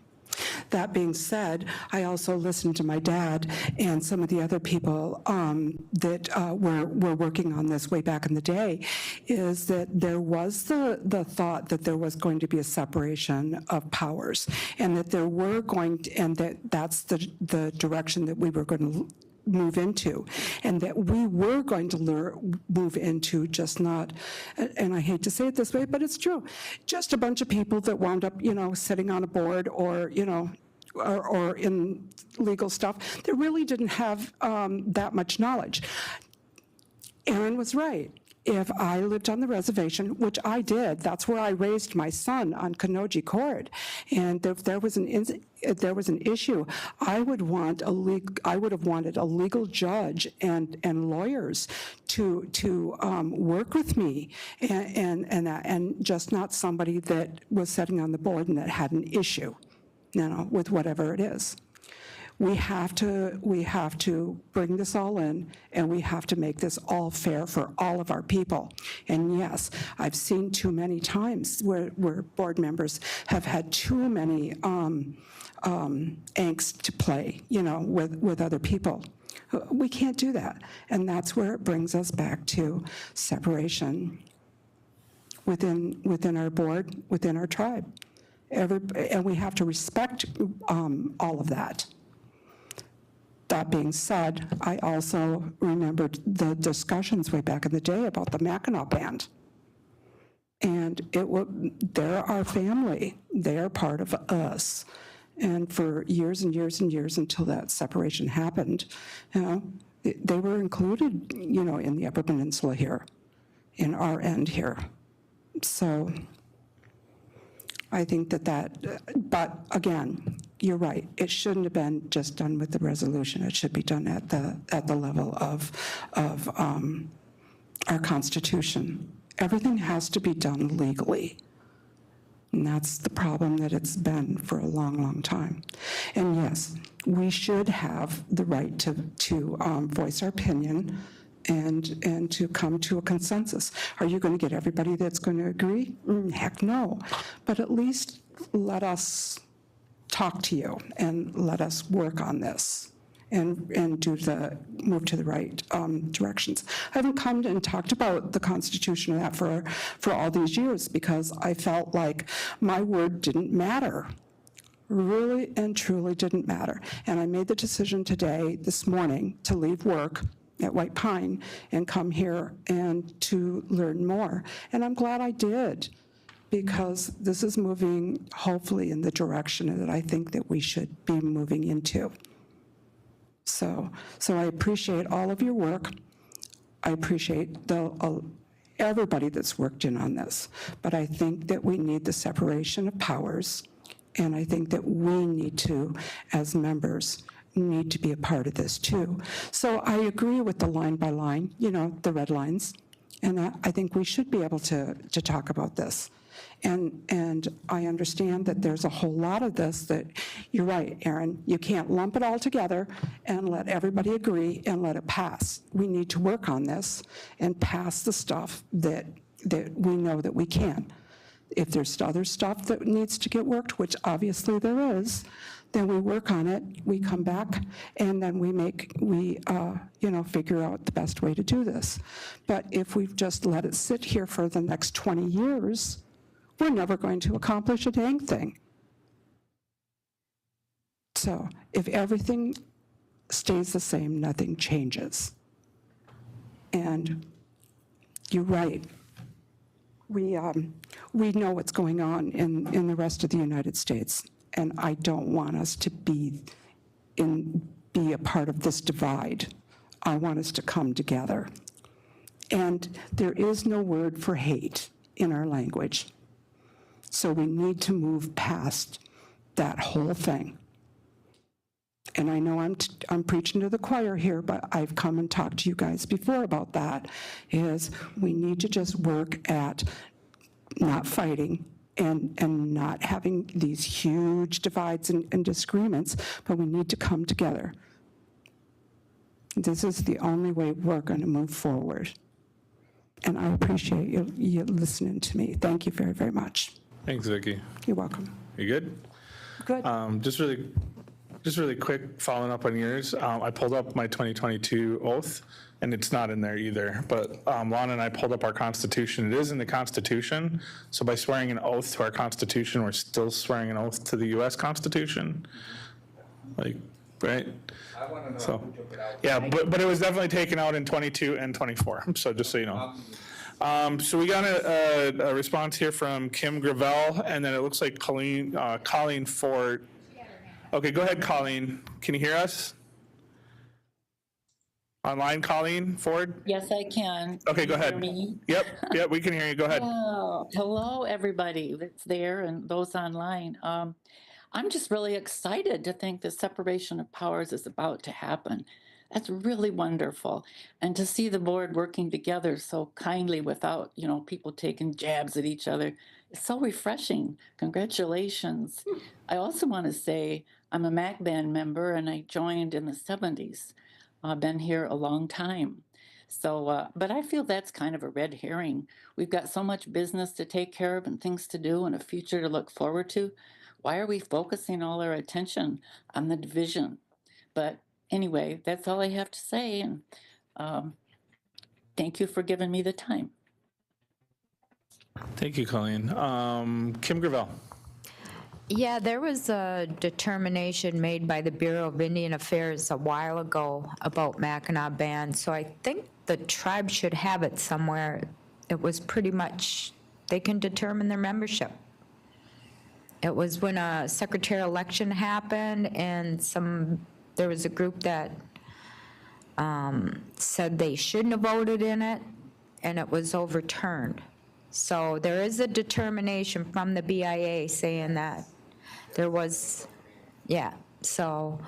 Speaker 17: That being said, I also listened to my dad and some of the other people that were working on this way back in the day, is that there was the thought that there was going to be a separation of powers, and that there were going to, and that's the direction that we were going to move into, and that we were going to move into just not, and I hate to say it this way, but it's true, just a bunch of people that wound up, you know, sitting on a board or, you know, or in legal stuff that really didn't have that much knowledge. Aaron was right. If I lived on the reservation, which I did, that's where I raised my son on Kanoji Cord, and if there was an issue, I would have wanted a legal judge and lawyers to work with me, and just not somebody that was sitting on the board and that had an issue, you know, with whatever it is. We have to bring this all in, and we have to make this all fair for all of our people. And yes, I've seen too many times where board members have had too many angst to play, you know, with other people. We can't do that. And that's where it brings us back to separation within our board, within our tribe. And we have to respect all of that. That being said, I also remembered the discussions way back in the day about the Mackinac Band. And they're our family. They are part of us. And for years and years and years until that separation happened, they were included, in the Upper Peninsula here, in our end here. So I think but again, you're right. It shouldn't have been just done with the resolution. It should be done at the level of our Constitution. Everything has to be done legally. And that's the problem that it's been for a long, long time. And yes, we should have the right to voice our opinion and to come to a consensus. Are you going to get everybody that's going to agree? Heck no. But at least let us talk to you and let us work on this and move to the right directions. I haven't come and talked about the Constitution and that for all these years because I felt like my word didn't matter. Really and truly didn't matter. And I made the decision this morning, to leave work at White Pine and come here and to learn more. And I'm glad I did, because this is moving hopefully in the direction that I think that we should be moving into. So I appreciate all of your work. I appreciate everybody that's worked in on this. But I think that we need the separation of powers, and I think that we need to, as members, need to be a part of this too. So I agree with the line by line, the red lines, and I think we should be able to talk about this. And I understand that there's a whole lot of this that, you're right, Aaron, you can't lump it all together and let everybody agree and let it pass. We need to work on this and pass the stuff that we know that we can. If there's other stuff that needs to get worked, which obviously there is, then we work on it, we come back, and then we figure out the best way to do this. But if we've just let it sit here for the next 20 years, we're never going to accomplish a dang thing. So if everything stays the same, nothing changes. And you're right. We know what's going on in the rest of the United States, and I don't want us to be a part of this divide. I want us to come together. And there is no word for hate in our language. So we need to move past that whole thing. And I know I'm preaching to the choir here, but I've come and talked to you guys before about that, is we need to just work at not fighting and not having these huge divides and disagreements, but we need to come together. This is the only way we're going to move forward. And I appreciate you listening to me. Thank you very, very much.
Speaker 5: Thanks, Vicki.
Speaker 17: You're welcome.
Speaker 5: You good?
Speaker 17: Good.
Speaker 5: Just really quick, following up on yours, I pulled up my 2022 oath, and it's not in there either. But Lana and I pulled up our Constitution. It is in the Constitution. So by swearing an oath to our Constitution, we're still swearing an oath to the U.S. Constitution. Right?
Speaker 3: I want to know
Speaker 5: So,
Speaker 3: who took it out.
Speaker 5: yeah, but it was definitely taken out in 22 and 24. So just so you know. So we got a response here from Kim Gravel, and then it looks like Colleen Ford. Okay, go ahead, Colleen. Can you hear us? Online, Colleen Ford?
Speaker 18: Yes, I can.
Speaker 5: Okay, go ahead.
Speaker 18: Can you hear me?
Speaker 5: Yep, we can hear you. Go ahead.
Speaker 18: Hello, everybody that's there and those online. I'm just really excited to think the separation of powers is about to happen. That's really wonderful. And to see the board working together so kindly without, people taking jabs at each other, it's so refreshing. Congratulations. I also want to say I'm a MAC band member and I joined in the 70s. I've been here a long time. So, but I feel that's kind of a red herring. We've got so much business to take care of and things to do and a future to look forward to. Why are we focusing all our attention on the division? But anyway, that's all I have to say. And thank you for giving me the time.
Speaker 5: Thank you, Colleen. Kim Gravel.
Speaker 12: Yeah, there was a determination made by the Bureau of Indian Affairs a while ago about Mackinac Band, so I think the tribe should have it somewhere. It was pretty much, they can determine their membership. It was when a secretarial election happened and there was a group that said they shouldn't have voted in it, and it was overturned. So there is a determination from the BIA saying that there was, yeah, so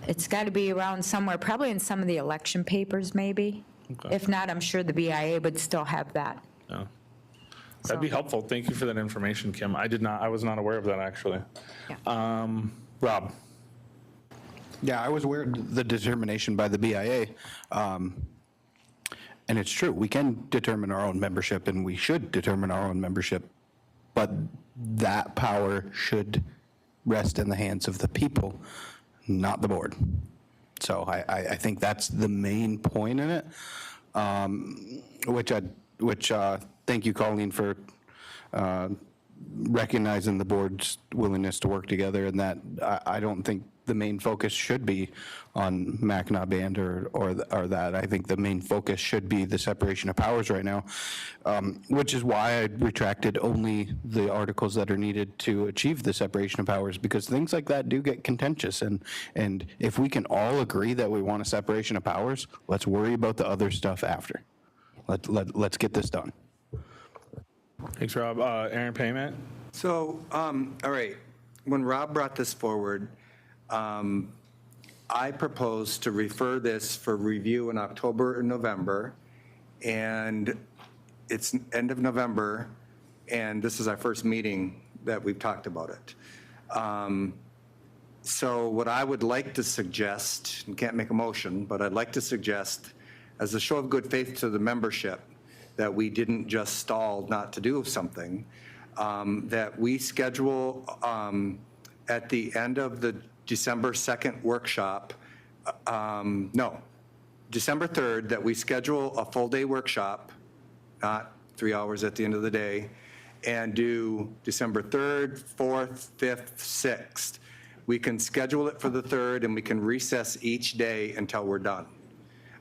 Speaker 12: it's got to be around somewhere, probably in some of the election papers, maybe.
Speaker 5: Okay.
Speaker 12: If not, I'm sure the BIA would still have that.
Speaker 5: Yeah. That'd be helpful. Thank you for that information, Kim. I was not aware of that, actually. Rob?
Speaker 2: Yeah, I was aware of the determination by the BIA. And it's true, we can determine our own membership, and we should determine our own membership, but that power should rest in the hands of the people, not the board. So I think that's the main point in it, which thank you, Colleen, for recognizing the board's willingness to work together, and that I don't think the main focus should be on Mackinac Band or that. I think the main focus should be the separation of powers right now, which is why I retracted only the articles that are needed to achieve the separation of powers, because things like that do get contentious. And if we can all agree that we want a separation of powers, let's worry about the other stuff after. Let's get this done.
Speaker 5: Thanks, Rob. Aaron Payment?
Speaker 3: So, all right, when Rob brought this forward, I propose to refer this for review in October and November, and it's end of November, and this is our first meeting that we've talked about it. So what I would like to suggest, and can't make a motion, but I'd like to suggest, as a show of good faith to the membership, that we didn't just stall not to do something, that we schedule at the end of the December 2nd workshop, December 3rd, that we schedule a full-day workshop, not 3 hours at the end of the day, and do December 3rd, 4th, 5th, 6th. We can schedule it for the 3rd, and we can recess each day until we're done.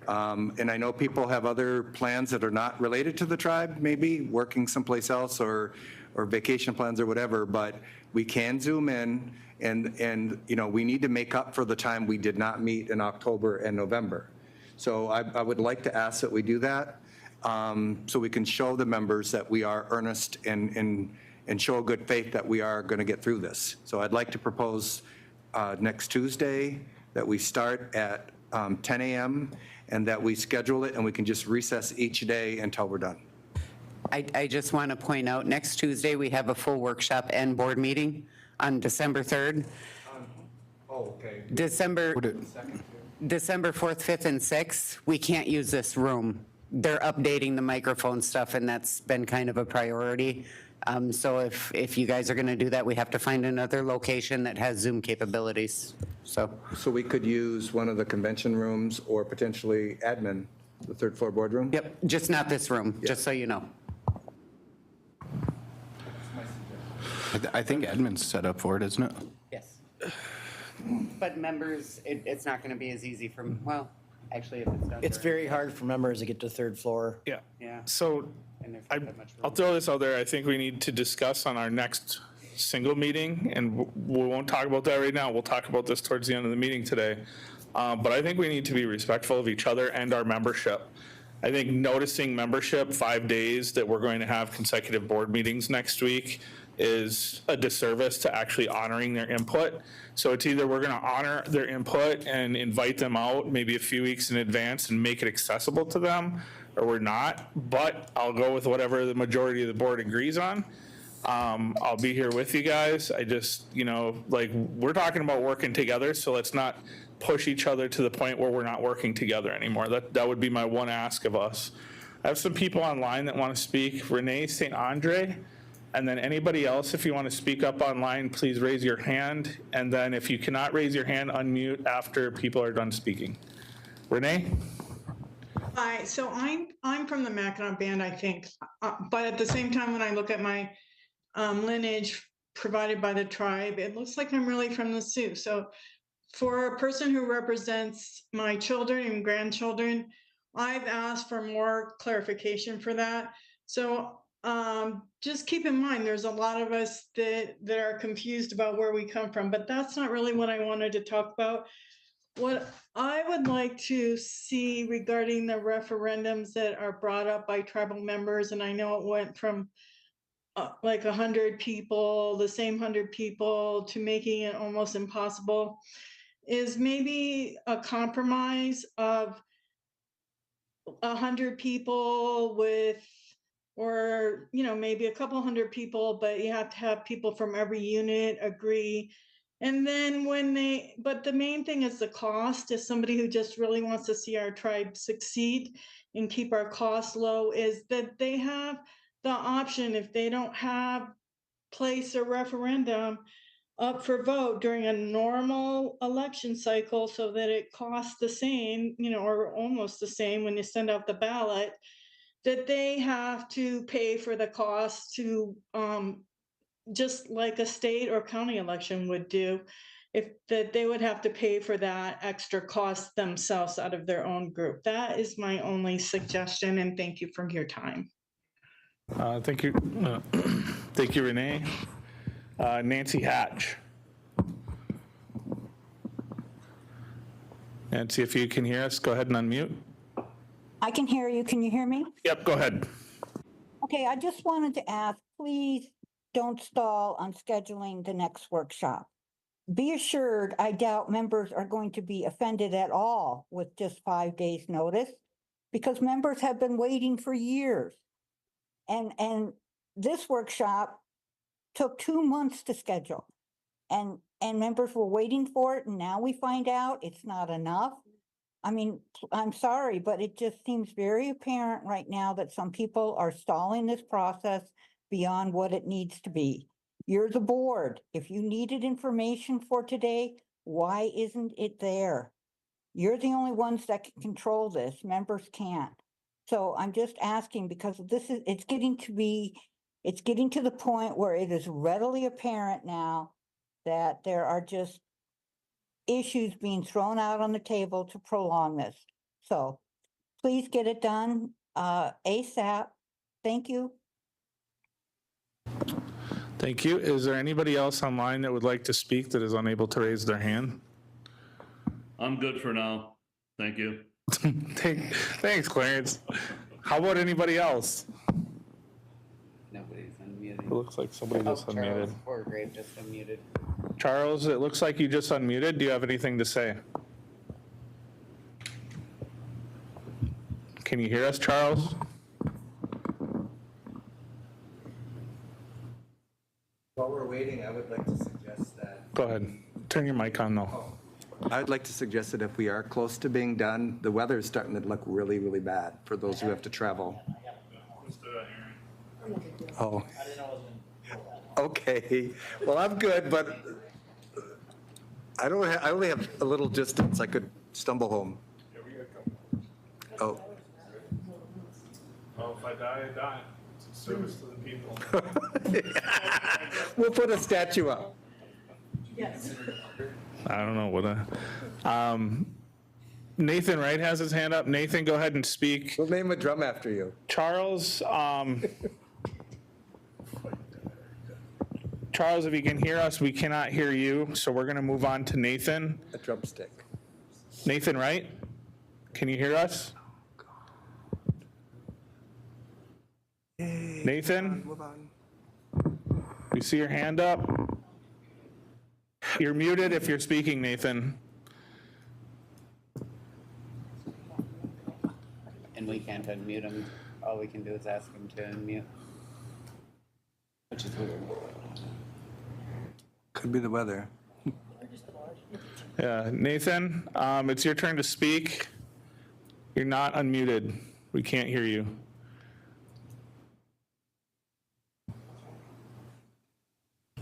Speaker 3: And I know people have other plans that are not related to the tribe, maybe working someplace else or vacation plans or whatever, but we can Zoom in, and you know, we need to make up for the time we did not meet in October and November. So I would like to ask that we do that, so we can show the members that we are earnest and show a good faith that we are going to get through this. So I'd like to propose next Tuesday that we start at 10 a.m. and that we schedule it, and we can just recess each day until we're done.
Speaker 15: I just want to point out, next Tuesday, we have a full workshop and board meeting on December 3rd.
Speaker 3: Oh, okay.
Speaker 15: December 4th, 5th, and 6th, we can't use this room. They're updating the microphone stuff, and that's been kind of a priority. So if you guys are going to do that, we have to find another location that has Zoom capabilities. So
Speaker 3: we could use one of the convention rooms or potentially admin, the third floor boardroom?
Speaker 15: Yep, just not this room, just so you know.
Speaker 2: I think Edmund's set up for it, isn't it?
Speaker 15: Yes. But members, it's not going to be as easy from, well, actually, if it's done.
Speaker 7: It's very hard for members to get to the third floor.
Speaker 5: Yeah.
Speaker 15: Yeah.
Speaker 5: So I'll throw this out there. I think we need to discuss on our next single meeting, and we won't talk about that right now. We'll talk about this towards the end of the meeting today. But I think we need to be respectful of each other and our membership. I think noticing membership 5 days that we're going to have consecutive board meetings next week is a disservice to actually honoring their input. So it's either we're going to honor their input and invite them out maybe a few weeks in advance and make it accessible to them, or we're not. But I'll go with whatever the majority of the board agrees on. I'll be here with you guys. I just, like, we're talking about working together, so let's not push each other to the point where we're not working together anymore. That would be my one ask of us. I have some people online that want to speak. Renee St. Andre, and then anybody else, if you want to speak up online, please raise your hand. And then if you cannot raise your hand, unmute after people are done speaking. Renee?
Speaker 19: Hi, so I'm from the Mackinac Band, I think. But at the same time, when I look at my lineage provided by the tribe, it looks like I'm really from the Sioux. So for a person who represents my children and grandchildren, I've asked for more clarification for that. So just keep in mind, there's a lot of us that are confused about where we come from, but that's not really what I wanted to talk about. What I would like to see regarding the referendums that are brought up by tribal members, and I know it went from like 100 people, the same 100 people, to making it almost impossible, is maybe a compromise of 100 people with, or, you know, maybe a couple hundred people, but you have to have people from every unit agree. And then but the main thing is the cost. As somebody who just really wants to see our tribe succeed and keep our costs low, is that they have the option, if they don't have place a referendum up for vote during a normal election cycle, so that it costs the same, you know, or almost the same when you send out the ballot, that they have to pay for the cost to, just like a state or county election would do, if that they would have to pay for that extra cost themselves out of their own group. That is my only suggestion, and thank you for your time.
Speaker 5: Thank you. Thank you, Renee. Nancy Hatch. Nancy, if you can hear us, go ahead and unmute.
Speaker 20: I can hear you. Can you hear me?
Speaker 5: Yep, go ahead.
Speaker 20: Okay, I just wanted to ask, please don't stall on scheduling the next workshop. Be assured, I doubt members are going to be offended at all with just 5 days' notice, because members have been waiting for years. And this workshop took 2 months to schedule. And members were waiting for it, and now we find out it's not enough. I mean, I'm sorry, but it just seems very apparent right now that some people are stalling this process beyond what it needs to be. You're the board. If you needed information for today, why isn't it there? You're the only ones that can control this. Members can't. So I'm just asking, because it's getting to the point where it is readily apparent now that there are just issues being thrown out on the table to prolong this. So please get it done ASAP. Thank you.
Speaker 5: Thank you. Is there anybody else online that would like to speak that is unable to raise their hand?
Speaker 6: I'm good for now. Thank you.
Speaker 5: Thanks, Clarence. How about anybody else?
Speaker 15: Nobody's unmuted.
Speaker 5: It looks like somebody just unmuted.
Speaker 15: Poor Grave just unmuted.
Speaker 5: Charles, it looks like you just unmuted. Do you have anything to say? Can you hear us, Charles?
Speaker 3: While we're waiting, I would like to suggest that.
Speaker 5: Go ahead. Turn your mic on, though.
Speaker 3: I would like to suggest that if we are close to being done, the weather is starting to look really, really bad for those who have to travel. Oh. Okay. Well, I'm good, but I only have a little distance. I could stumble home. Oh.
Speaker 5: Well, if I die, I die. It's a service to the people.
Speaker 3: We'll put a statue up.
Speaker 8: Yes.
Speaker 5: I don't know what Nathan Wright has his hand up. Nathan, go ahead and speak.
Speaker 3: We'll name a drum after you.
Speaker 5: Charles, Charles, if you can hear us, we cannot hear you, so we're going to move on to Nathan.
Speaker 3: A drumstick.
Speaker 5: Nathan Wright, can you hear us?
Speaker 3: Yay.
Speaker 5: Nathan?
Speaker 3: Move on.
Speaker 5: You see your hand up? You're muted if you're speaking, Nathan.
Speaker 15: And we can't unmute him. All we can do is ask him to unmute. Which is weird.
Speaker 3: Could be the weather.
Speaker 5: Yeah, Nathan, it's your turn to speak. You're not unmuted. We can't hear you.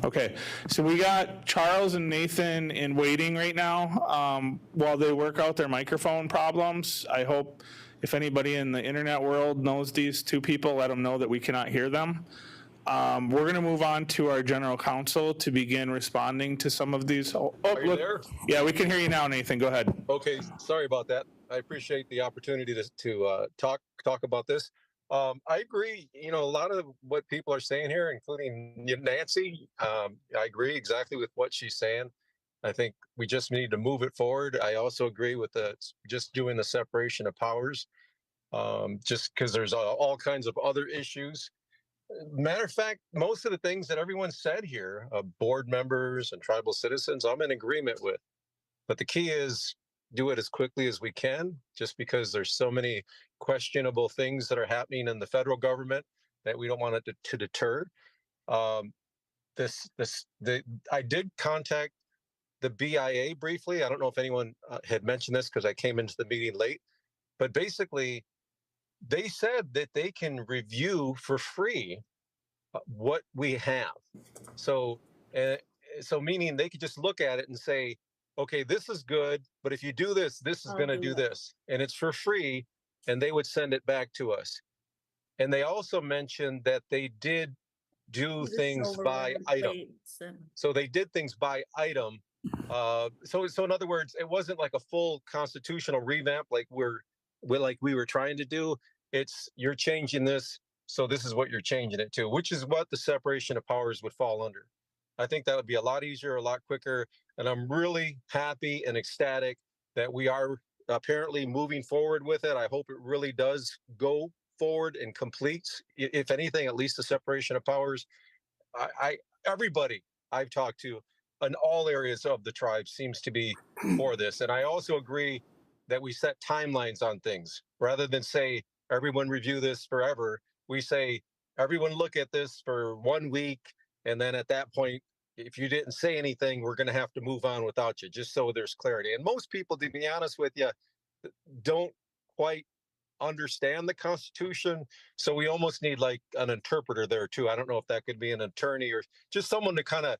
Speaker 5: Okay, so we got Charles and Nathan in waiting right now while they work out their microphone problems. I hope if anybody in the internet world knows these two people, let them know that we cannot hear them. We're going to move on to our general counsel to begin responding to some of these. Oh,
Speaker 21: Are you
Speaker 5: look.
Speaker 21: there?
Speaker 5: Yeah, we can hear you now, Nathan. Go ahead.
Speaker 21: Okay, sorry about that. I appreciate the opportunity to talk about this. I agree. You know, a lot of what people are saying here, including Nancy, I agree exactly with what she's saying. I think we just need to move it forward. I also agree with just doing the separation of powers, just because there's all kinds of other issues. Matter of fact, most of the things that everyone said here, board members and tribal citizens, I'm in agreement with. But the key is do it as quickly as we can, just because there's so many questionable things that are happening in the federal government that we don't want it to deter. I did contact the BIA briefly. I don't know if anyone had mentioned this because I came into the meeting late, but basically they said that they can review for free what we have. So meaning they could just look at it and say, okay, this is good, but if you do this, this is going to do this, and it's for free, and they would send it back to us. And they also mentioned that they did do things by item. So they did things by item. So in other words, it wasn't like a full constitutional revamp like we were trying to do. It's you're changing this, so this is what you're changing it to, which is what the separation of powers would fall under. I think that would be a lot easier, a lot quicker, and I'm really happy and ecstatic that we are apparently moving forward with it. I hope it really does go forward and completes, if anything, at least the separation of powers. Everybody I've talked to in all areas of the tribe seems to be for this. And I also agree that we set timelines on things rather than say, everyone review this forever. We say, everyone look at this for 1 week. And then at that point, if you didn't say anything, we're going to have to move on without you, just so there's clarity. And most people, to be honest with you, don't quite understand the Constitution. So we almost need like an interpreter there too. I don't know if that could be an attorney or just someone to kind of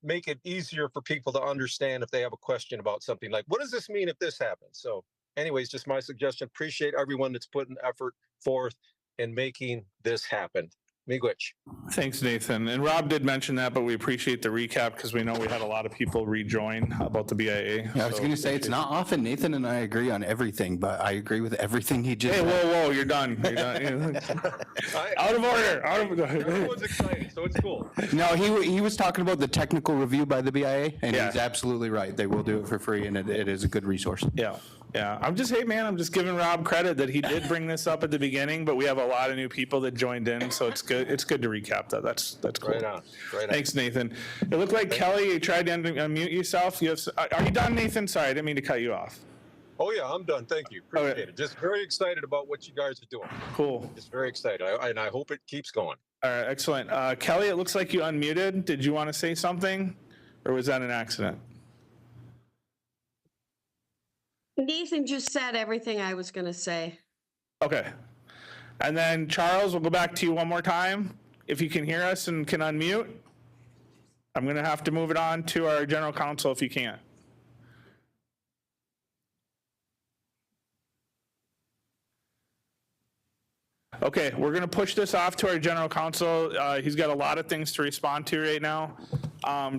Speaker 21: make it easier for people to understand if they have a question about something like, what does this mean if this happens? So anyways, just my suggestion. Appreciate everyone that's putting effort forth in making this happen. Miigwech.
Speaker 5: Thanks, Nathan. And Rob did mention that, but we appreciate the recap because we know we had a lot of people rejoin about the BIA.
Speaker 2: Yeah, I was going to say, it's not often Nathan and I agree on everything, but I agree with everything he just
Speaker 5: Hey,
Speaker 2: said.
Speaker 5: whoa, you're done. You're done. Out of order.
Speaker 21: Everyone's excited, so it's cool.
Speaker 2: No, he was talking about the technical review by the BIA, and
Speaker 5: Yeah.
Speaker 2: he's absolutely right. They will do it for free, and it is a good resource.
Speaker 5: Yeah. Yeah, I'm just giving Rob credit that he did bring this up at the beginning, but we have a lot of new people that joined in, so it's good. It's good to recap that. That's cool.
Speaker 21: Right on.
Speaker 5: Thanks, Nathan. It looked like Kelly, you tried to unmute yourself. Are you done, Nathan? Sorry, I didn't mean to cut you off.
Speaker 21: Oh yeah, I'm done. Thank you. Appreciate it. Just very excited about what you guys are doing.
Speaker 5: Cool.
Speaker 21: Just very excited, and I hope it keeps going.
Speaker 5: All right, excellent. Kelly, it looks like you unmuted. Did you want to say something, or was that an accident?
Speaker 22: Nathan just said everything I was going to say.
Speaker 5: Okay. And then Charles, we'll go back to you one more time. If you can hear us and can unmute, I'm going to have to move it on to our general counsel if you can't. Okay, we're going to push this off to our general counsel. He's got a lot of things to respond to right now.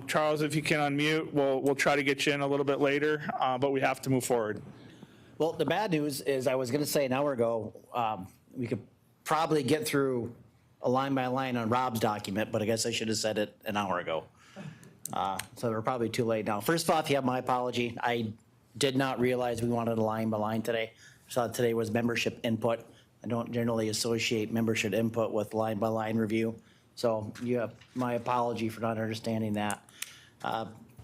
Speaker 5: Charles, if you can unmute, we'll try to get you in a little bit later, but we have to move forward.
Speaker 7: Well, the bad news is I was going to say an hour ago, we could probably get through a line by line on Rob's document, but I guess I should have said it an hour ago. So we're probably too late now. First off, you have my apology. I did not realize we wanted a line by line today. I thought today was membership input. I don't generally associate membership input with line by line review. So you have my apology for not understanding that.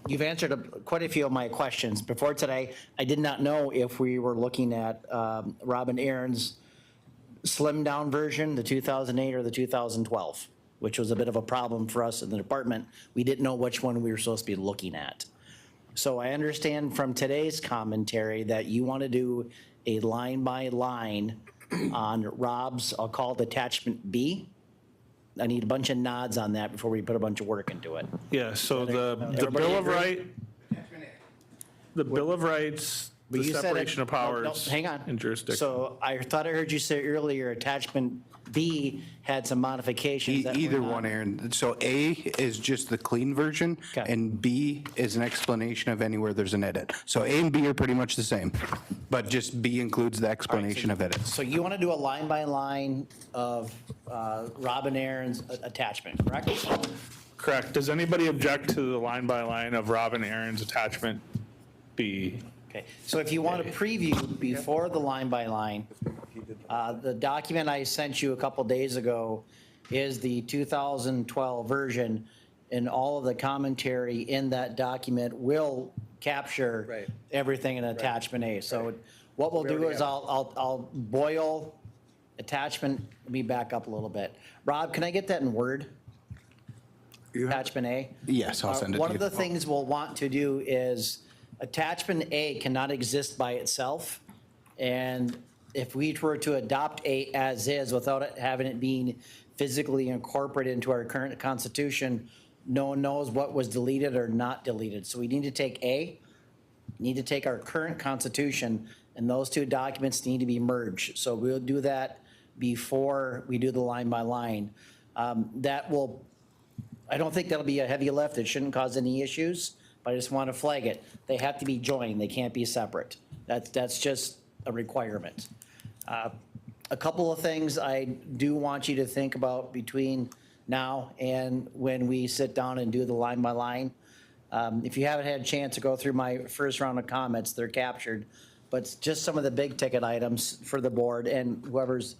Speaker 7: You've answered quite a few of my questions. Before today, I did not know if we were looking at Rob and Aaron's slimmed down version, the 2008 or the 2012, which was a bit of a problem for us in the department. We didn't know which one we were supposed to be looking at. So I understand from today's commentary that you want to do a line by line on Rob's, I'll call it attachment B. I need a bunch of nods on that before we put a bunch of work into it.
Speaker 5: Yeah, so the
Speaker 7: Everybody
Speaker 5: Bill of
Speaker 7: agree?
Speaker 5: Rights, the Bill of Rights,
Speaker 7: But
Speaker 5: The
Speaker 7: you said it-
Speaker 5: separation of
Speaker 7: no, no,
Speaker 5: powers
Speaker 7: hang on.
Speaker 5: and jurisdiction.
Speaker 7: So I thought I heard you say earlier, attachment B had some modifications. that were
Speaker 2: Either
Speaker 7: not-
Speaker 2: one, Aaron. So A is just the clean version, and B is an explanation of anywhere there's an edit. So A and B are pretty much the same, but just B includes the explanation of edits.
Speaker 7: So you want to do a line by line of Rob and Aaron's attachment, correct?
Speaker 5: Correct. Does anybody object to the line by line of Rob and Aaron's attachment B?
Speaker 7: Okay, so if you want to preview before the line by line, the document I sent you a couple days ago is the 2012 version, and all of the commentary in that document will capture everything in attachment A. So what we'll do is I'll boil attachment, let me back up a little bit. Rob, can I get that in Word? Attachment A?
Speaker 2: Yes, I'll send it to
Speaker 7: One
Speaker 2: you.
Speaker 7: of the things we'll want to do is attachment A cannot exist by itself. And if we were to adopt A as is without it having it being physically incorporated into our current constitution, no one knows what was deleted or not deleted. So we need to take A, need to take our current constitution, and those two documents need to be merged. So we'll do that before we do the line by line. That will, I don't think that'll be a heavy lift. It shouldn't cause any issues, but I just want to flag it. They have to be joined. They can't be separate. That's just a requirement. A couple of things I do want you to think about between now and when we sit down and do the line by line. If you haven't had a chance to go through my first round of comments, they're captured. But it's just some of the big ticket items for the board and whoever's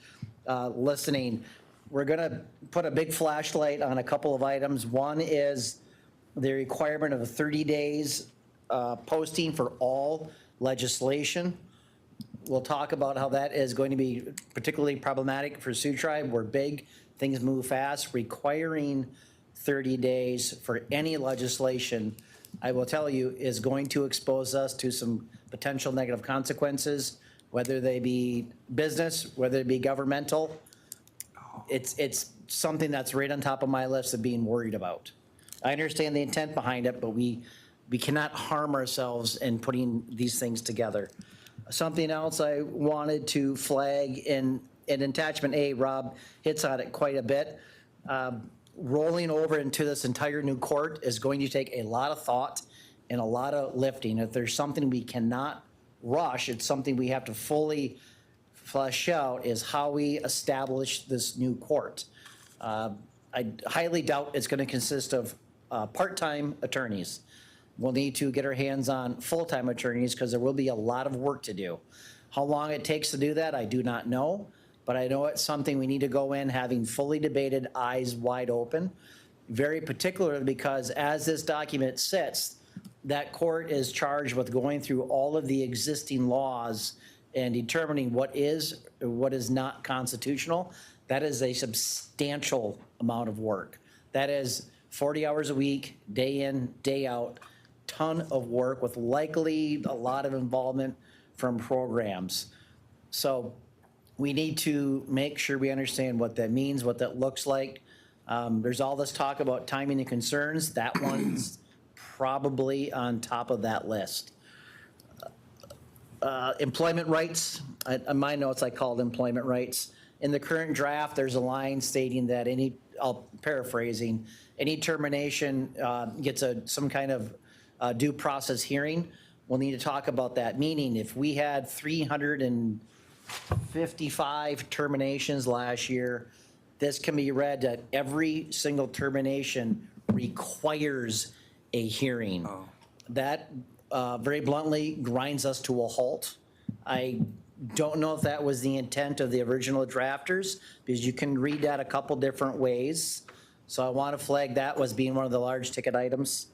Speaker 7: listening. We're going to put a big flashlight on a couple of items. One is the requirement of 30 days posting for all legislation. We'll talk about how that is going to be particularly problematic for Sioux Tribe. We're big, things move fast. Requiring 30 days for any legislation, I will tell you, is going to expose us to some potential negative consequences, whether they be business, whether it be governmental. It's something that's right on top of my list of being worried about. I understand the intent behind it, but we cannot harm ourselves in putting these things together. Something else I wanted to flag in attachment A, Rob hits on it quite a bit. Rolling over into this entire new court is going to take a lot of thought and a lot of lifting. If there's something we cannot rush, it's something we have to fully flesh out, is how we establish this new court. I highly doubt it's going to consist of part-time attorneys. We'll need to get our hands on full-time attorneys because there will be a lot of work to do. How long it takes to do that, I do not know, but I know it's something we need to go in having fully debated, eyes wide open, very particularly because as this document sits, that court is charged with going through all of the existing laws and determining what is or what is not constitutional. That is a substantial amount of work. That is 40 hours a week, day in, day out, ton of work with likely a lot of involvement from programs. So we need to make sure we understand what that means, what that looks like. There's all this talk about timing and concerns. That one's probably on top of that list. Employment rights, on my notes I called employment rights. In the current draft, there's a line stating that any, I'll paraphrasing, any termination gets some kind of due process hearing. We'll need to talk about that, meaning if we had 355 terminations last year, this can be read that every single termination requires a hearing. That very bluntly grinds us to a halt. I don't know if that was the intent of the original drafters, because you can read that a couple different ways. So I want to flag that was being one of the large ticket items.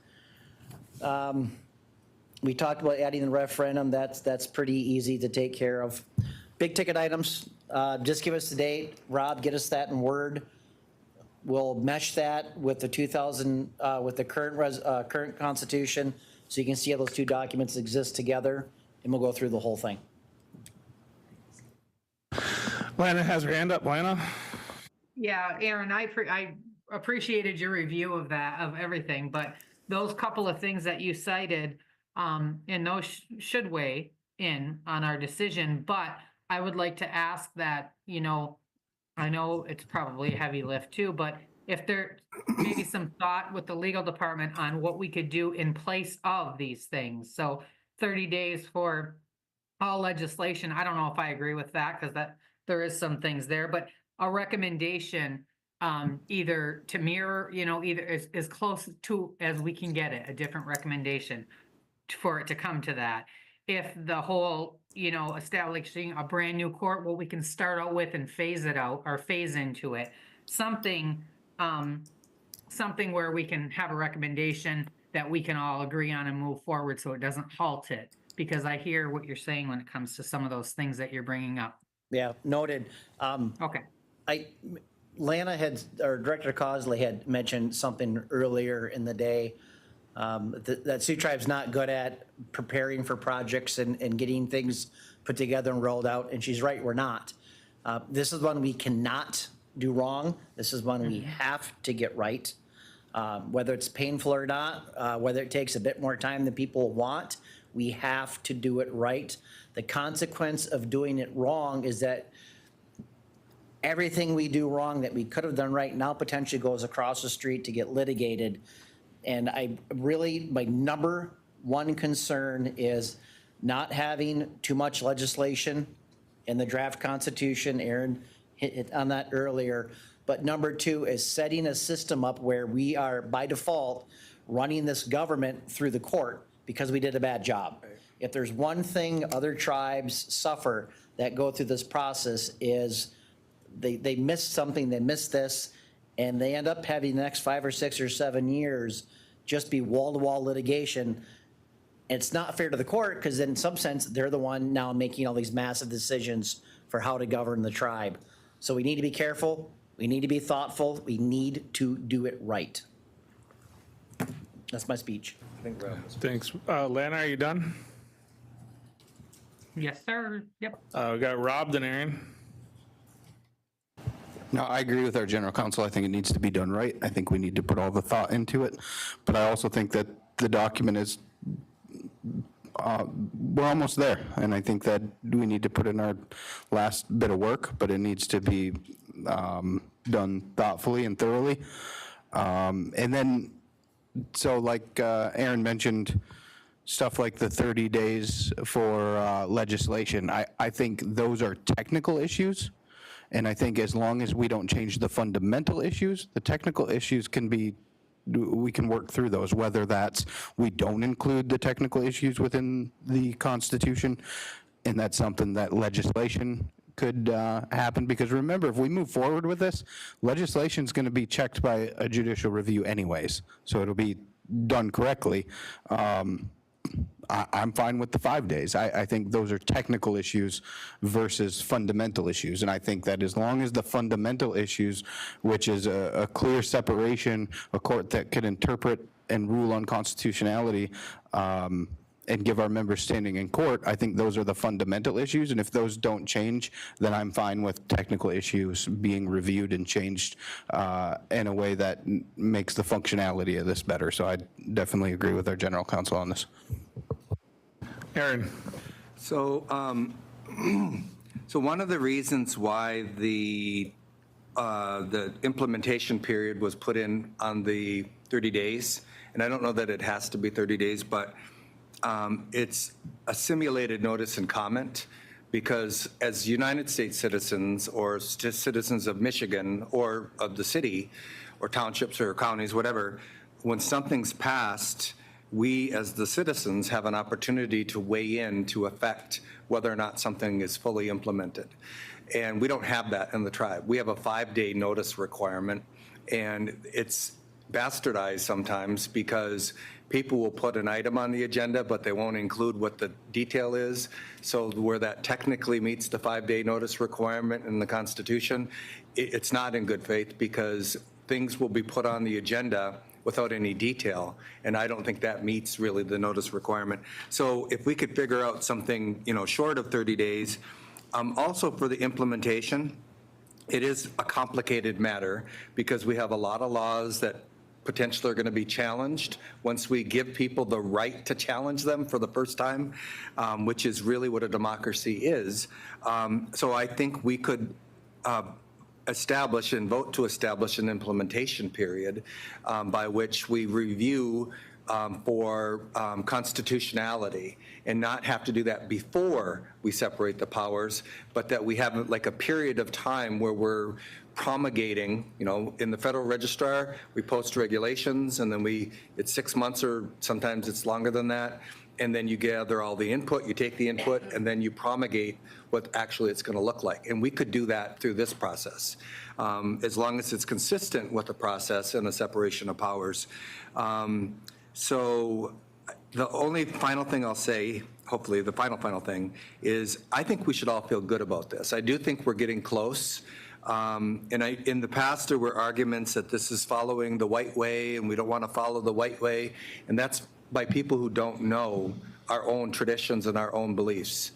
Speaker 7: We talked about adding the referendum. That's pretty easy to take care of. Big ticket items, just give us the date. Rob, get us that in Word. We'll mesh that with the with the current constitution, so you can see how those two documents exist together, and we'll go through the whole thing.
Speaker 5: Lana has her hand up. Lana?
Speaker 11: Yeah, Aaron, I appreciated your review of that, of everything, but those couple of things that you cited, and those should weigh, in on our decision, but I would like to ask that, I know it's probably a heavy lift too, but if there maybe some thought with the legal department on what we could do in place of these things. So 30 days for all legislation, I don't know if I agree with that, because there is some things there, but a recommendation, either to mirror, either as close to as we can get it, a different recommendation for it to come to that. If the whole, establishing a brand new court, what we can start out with and phase it out or phase into it, something where we can have a recommendation that we can all agree on and move forward so it doesn't halt it. Because I hear what you're saying when it comes to some of those things that you're bringing up.
Speaker 7: Yeah, noted.
Speaker 11: Okay.
Speaker 7: Lana or Director Cosley had mentioned something earlier in the day that Sioux Tribe's not good at preparing for projects and getting things put together and rolled out, and she's right, we're not. This is one we cannot do wrong. This is one we have to get right. Whether it's painful or not, whether it takes a bit more time than people want, we have to do it right. The consequence of doing it wrong is that everything we do wrong that we could have done right now potentially goes across the street to get litigated. And my number one concern is not having too much legislation in the draft constitution. Aaron hit on that earlier. But number two is setting a system up where we are by default running this government through the court because we did a bad job. If there's one thing other tribes suffer that go through this process is they miss something, they miss this, and they end up having the next 5 or 6 or 7 years just be wall-to-wall litigation. It's not fair to the court because in some sense, they're the one now making all these massive decisions for how to govern the tribe. So we need to be careful. We need to be thoughtful. We need to do it right. That's my speech.
Speaker 5: Thanks. Lana, are you done?
Speaker 11: Yes, sir. Yep.
Speaker 5: We got Rob and Aaron.
Speaker 2: No, I agree with our general counsel. I think it needs to be done right. I think we need to put all the thought into it. But I also think that the document is, we're almost there. And I think that we need to put in our last bit of work, but it needs to be done thoughtfully and thoroughly. And then, so like Aaron mentioned, stuff like the 30 days for legislation, I think those are technical issues. And I think as long as we don't change the fundamental issues, the technical issues we can work through those, whether that's we don't include the technical issues within the Constitution, and that's something that legislation could happen. Because remember, if we move forward with this, legislation is going to be checked by a judicial review anyways, so it'll be done correctly. I'm fine with the 5 days. I think those are technical issues versus fundamental issues. And I think that as long as the fundamental issues, which is a clear separation, a court that could interpret and rule on constitutionality and give our members standing in court, I think those are the fundamental issues. And if those don't change, then I'm fine with technical issues being reviewed and changed in a way that makes the functionality of this better. So I definitely agree with our general counsel on this.
Speaker 5: Aaron.
Speaker 3: So, so one of the reasons why the implementation period was put in on the 30 days, and I don't know that it has to be 30 days, but it's a simulated notice and comment, because as United States citizens or just citizens of Michigan or of the city or townships or counties, whatever, when something's passed, we as the citizens have an opportunity to weigh in to affect whether or not something is fully implemented. And we don't have that in the tribe. We have a 5-day notice requirement, and it's bastardized sometimes because people will put an item on the agenda, but they won't include what the detail is. So where that technically meets the 5-day notice requirement in the Constitution, it's not in good faith, because things will be put on the agenda without any detail, and I don't think that meets really the notice requirement. So if we could figure out something, short of 30 days, also for the implementation, it is a complicated matter because we have a lot of laws that potentially are going to be challenged once we give people the right to challenge them for the first time, which is really what a democracy is. So I think we could establish and vote to establish an implementation period by which we review for constitutionality and not have to do that before we separate the powers, but that we have like a period of time where we're promulgating, in the Federal Registrar, we post regulations and then it's 6 months or sometimes it's longer than that. And then you gather all the input, you take the input, and then you promulgate what actually it's going to look like. And we could do that through this process, as long as it's consistent with the process and the separation of powers. So the only final thing I'll say, hopefully the final thing, is I think we should all feel good about this. I do think we're getting close. In the past, there were arguments that this is following the white way and we don't want to follow the white way. And that's by people who don't know our own traditions and our own beliefs.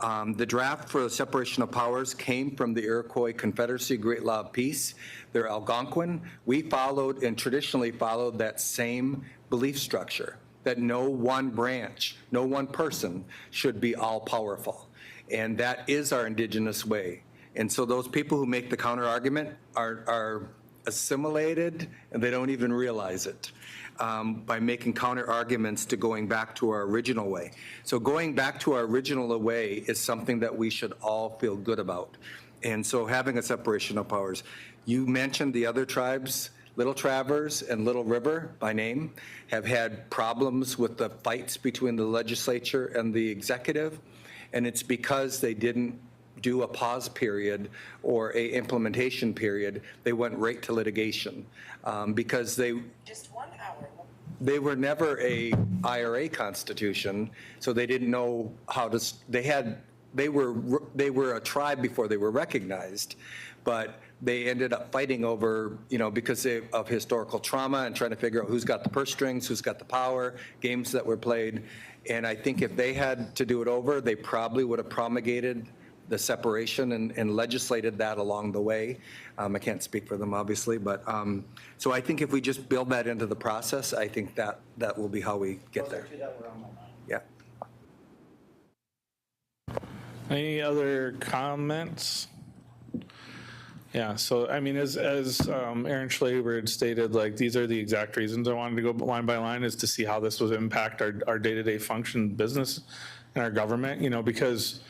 Speaker 3: The draft for the separation of powers came from the Iroquois Confederacy, Great Law of Peace. They're Algonquin. We followed and traditionally followed that same belief structure, that no one branch, no one person should be all powerful. And that is our indigenous way. And so those people who make the counter argument are assimilated and they don't even realize it. By making counter arguments to going back to our original way. So going back to our original way is something that we should all feel good about. And so having a separation of powers. You mentioned the other tribes, Little Travers and Little River by name, have had problems with the fights between the legislature and the executive. And it's because they didn't do a pause period or a implementation period. They went right to litigation because
Speaker 4: Just 1 hour.
Speaker 3: they were never a IRA constitution, so they didn't know how to. They were a tribe before they were recognized, but they ended up fighting over, because of historical trauma and trying to figure out who's got the purse strings, who's got the power, games that were played. And I think if they had to do it over, they probably would have promulgated the separation and legislated that along the way. I can't speak for them, obviously, but so I think if we just build that into the process, I think that will be how we get there. Yeah.
Speaker 5: Any other comments? Yeah, so I mean, as Aaron Schlaber had stated, like, these are the exact reasons I wanted to go line by line, is to see how this would impact our day-to-day function business and our government, because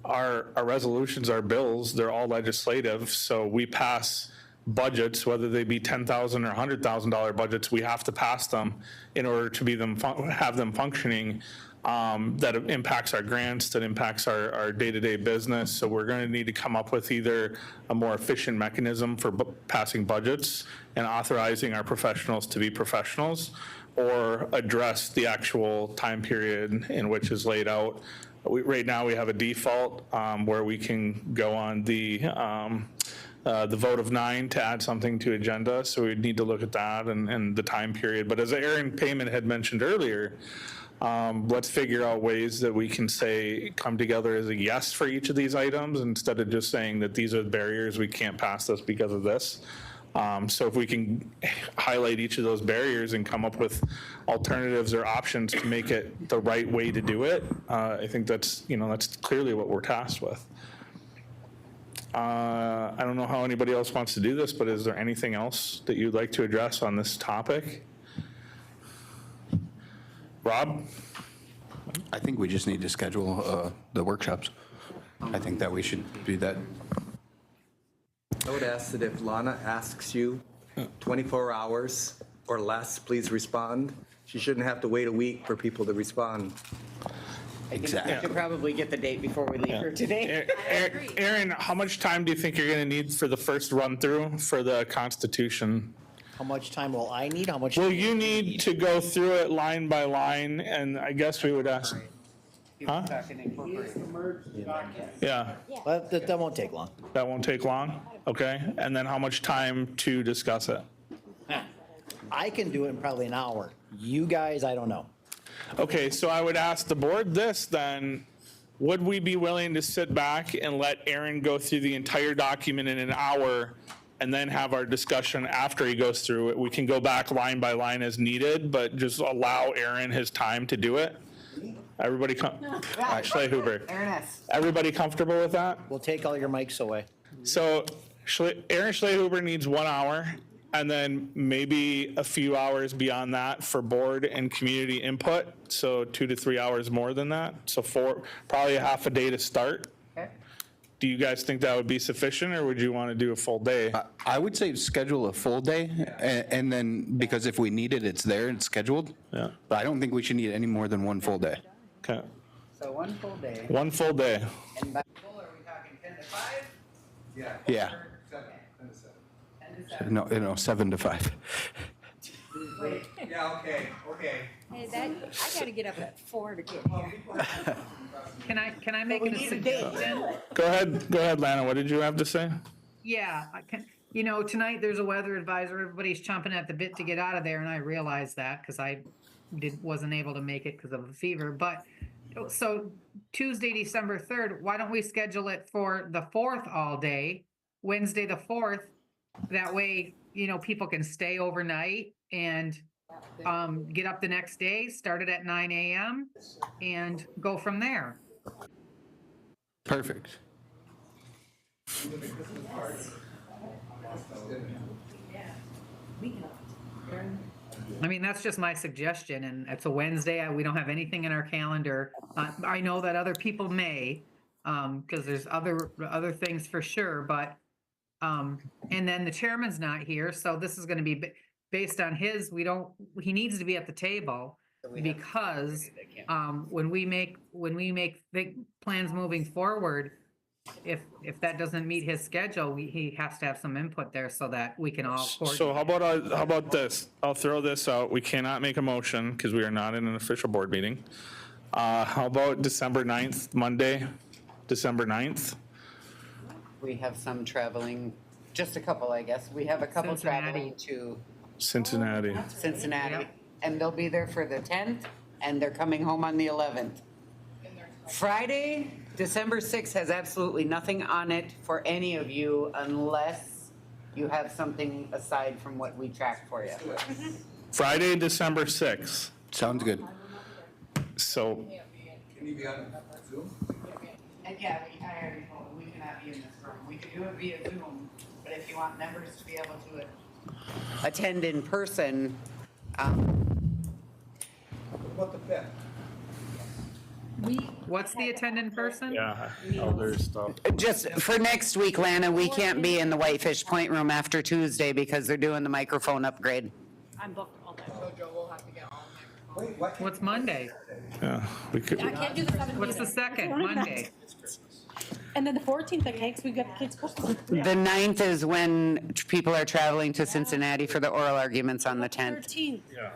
Speaker 5: our resolutions, our bills, they're all legislative. So we pass budgets, whether they be $10,000 or $100,000 budgets, we have to pass them in order to have them functioning. That impacts our grants, that impacts our day-to-day business. So we're going to need to come up with either a more efficient mechanism for passing budgets and authorizing our professionals to be professionals, or address the actual time period in which is laid out. Right now, we have a default where we can go on the vote of 9 to add something to agenda. So we'd need to look at that and the time period. But as Aaron Payman had mentioned earlier, let's figure out ways that we can come together as a yes for each of these items instead of just saying that these are the barriers, we can't pass this because of this. So if we can highlight each of those barriers and come up with alternatives or options to make it the right way to do it, I think that's clearly what we're tasked with. I don't know how anybody else wants to do this, but is there anything else that you'd like to address on this topic? Rob?
Speaker 2: I think we just need to schedule the workshops. I think that we should do that.
Speaker 3: I would ask that if Lana asks you 24 hours or less, please respond. She shouldn't have to wait a week for people to respond.
Speaker 7: Exactly. I should probably get the date before we leave here today.
Speaker 5: Aaron, how much time do you think you're going to need for the first run through for the Constitution?
Speaker 7: How much time will I need? How much?
Speaker 5: Well, you need to go through it line by line, and I guess we would ask. Huh? Yeah.
Speaker 7: But that won't take long.
Speaker 5: That won't take long? Okay. And then how much time to discuss it?
Speaker 7: I can do it in probably an hour. You guys, I don't know.
Speaker 5: Okay, so I would ask the board this then. Would we be willing to sit back and let Aaron go through the entire document in an hour and then have our discussion after he goes through it. We can go back line by line as needed, but just allow Aaron his time to do it. Everybody, Schlehuber. Everybody comfortable with that?
Speaker 7: We'll take all your mics away.
Speaker 5: So Aaron Schlehuber needs 1 hour, and then maybe a few hours beyond that for board and community input. So 2 to 3 hours more than that. So probably a half a day to start.
Speaker 7: Okay.
Speaker 5: Do you guys think that would be sufficient, or would you want to do a full day?
Speaker 2: I would say schedule a full day, and then, because if we need it, it's there and it's scheduled.
Speaker 5: Yeah.
Speaker 2: But I don't think we should need any more than one full day.
Speaker 5: Okay.
Speaker 15: So 1 full day.
Speaker 5: 1 full day.
Speaker 15: And by full, are we talking 10 to 5?
Speaker 2: Yeah. No, 7 to 5.
Speaker 3: Yeah, okay.
Speaker 12: Hey, I gotta get up at 4 to get here.
Speaker 11: Can I make a suggestion?
Speaker 5: Go ahead, Lana. What did you have to say?
Speaker 11: Yeah, tonight there's a weather advisor. Everybody's chomping at the bit to get out of there, and I realized that because I wasn't able to make it because of a fever. But so Tuesday, December 3rd, why don't we schedule it for the 4th all day, Wednesday the 4th? That way, people can stay overnight and get up the next day, start it at 9 a.m. and go from there.
Speaker 2: Perfect.
Speaker 11: I mean, that's just my suggestion, and it's a Wednesday. We don't have anything in our calendar. I know that other people may, because there's other things for sure, but, and then the chairman's not here, so this is gonna be based on he needs to be at the table, because, when we make big plans moving forward, if that doesn't meet his schedule, he has to have some input there so that we can all.
Speaker 5: So how about this? I'll throw this out. We cannot make a motion because we are not in an official board meeting. How about December 9th, Monday, December 9th?
Speaker 15: We have some traveling, just a couple, I guess. We have a couple traveling to
Speaker 5: Cincinnati.
Speaker 15: Cincinnati, and they'll be there for the 10th, and they're coming home on the 11th. Friday, December 6th has absolutely nothing on it for any of you unless you have something aside from what we track for you.
Speaker 5: Friday, December 6th.
Speaker 2: Sounds good.
Speaker 5: So,
Speaker 3: Can you be on Zoom?
Speaker 15: And yeah, I already told them, we cannot be in this room. We could do it via Zoom, but if you want members to be able to attend in person.
Speaker 3: What the 5th?
Speaker 11: What's the attendant person?
Speaker 5: yeah, elder stuff.
Speaker 15: Just for next week, Lana, we can't be in the Whitefish Point room after Tuesday because they're doing the microphone upgrade.
Speaker 10: I'm booked all day. So Joe will have to get all
Speaker 11: What's Monday?
Speaker 5: Yeah, we could.
Speaker 10: I can't do the 17th.
Speaker 11: What's the second, Monday?
Speaker 10: And then the 14th, the cakes, we got the kids' Christmas.
Speaker 15: The 9th is when people are traveling to Cincinnati for the oral arguments on the 10th.
Speaker 10: 13th.
Speaker 5: Yeah.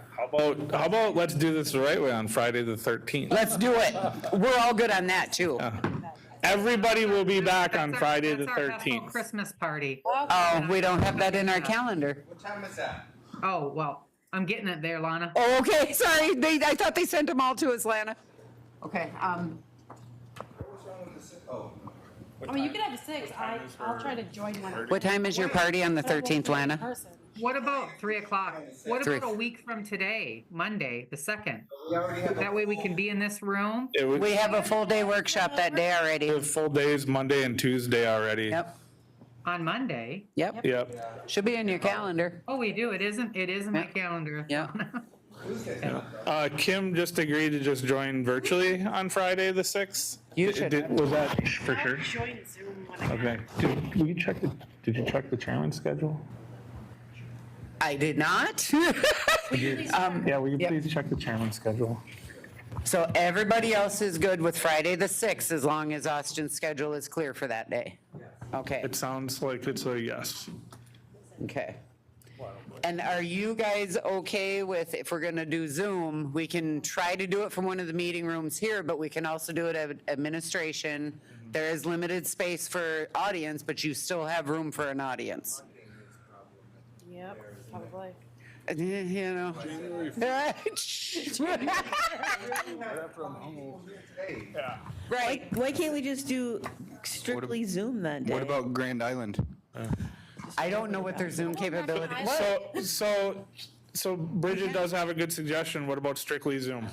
Speaker 5: How about let's do this the right way on Friday the 13th?
Speaker 15: Let's do it. We're all good on that, too.
Speaker 5: Everybody will be back on
Speaker 11: That's
Speaker 5: Friday the
Speaker 11: our Bethel
Speaker 5: 13th.
Speaker 11: Christmas party.
Speaker 15: Oh, we don't have that in our calendar.
Speaker 3: What time is that?
Speaker 11: Oh, well, I'm getting it there, Lana.
Speaker 15: Oh, okay, sorry. I thought they sent them all to us, Lana. Okay,
Speaker 10: I mean, you can have a 6. I'll try to join one.
Speaker 15: what time is your party on the 13th, Lana?
Speaker 11: What about 3 o'clock? What
Speaker 15: Three.
Speaker 11: about a week from today, Monday, the 2nd? That way we can be in this room?
Speaker 15: We have a full day workshop that day already.
Speaker 5: We have full days Monday and Tuesday already.
Speaker 15: Yep,
Speaker 11: On Monday?
Speaker 15: yep.
Speaker 5: Yep.
Speaker 15: Should be in your calendar.
Speaker 11: Oh, we do. It is in my calendar.
Speaker 15: Yeah.
Speaker 5: Kim just agreed to just join virtually on Friday the 6th.
Speaker 15: You should.
Speaker 5: Was that for sure?
Speaker 10: Join Zoom when I
Speaker 5: Okay. Did you check the chairman's schedule?
Speaker 15: I did not.
Speaker 5: Yeah, will you
Speaker 15: Yep.
Speaker 5: please check the chairman's schedule?
Speaker 15: So everybody else is good with Friday the 6th as long as Austin's schedule is clear for that day? Okay,
Speaker 5: It sounds like it's a yes.
Speaker 15: okay. And are you guys okay with, if we're gonna do Zoom, we can try to do it from one of the meeting rooms here, but we can also do it at administration. There is limited space for audience, but you still have room for an audience.
Speaker 10: Yep, probably.
Speaker 15: You know. Right.
Speaker 14: Why can't we just do strictly Zoom that day?
Speaker 2: What about Grand Island?
Speaker 15: I don't know what their Zoom capability.
Speaker 5: So Bridget does have a good suggestion. What about strictly Zoom?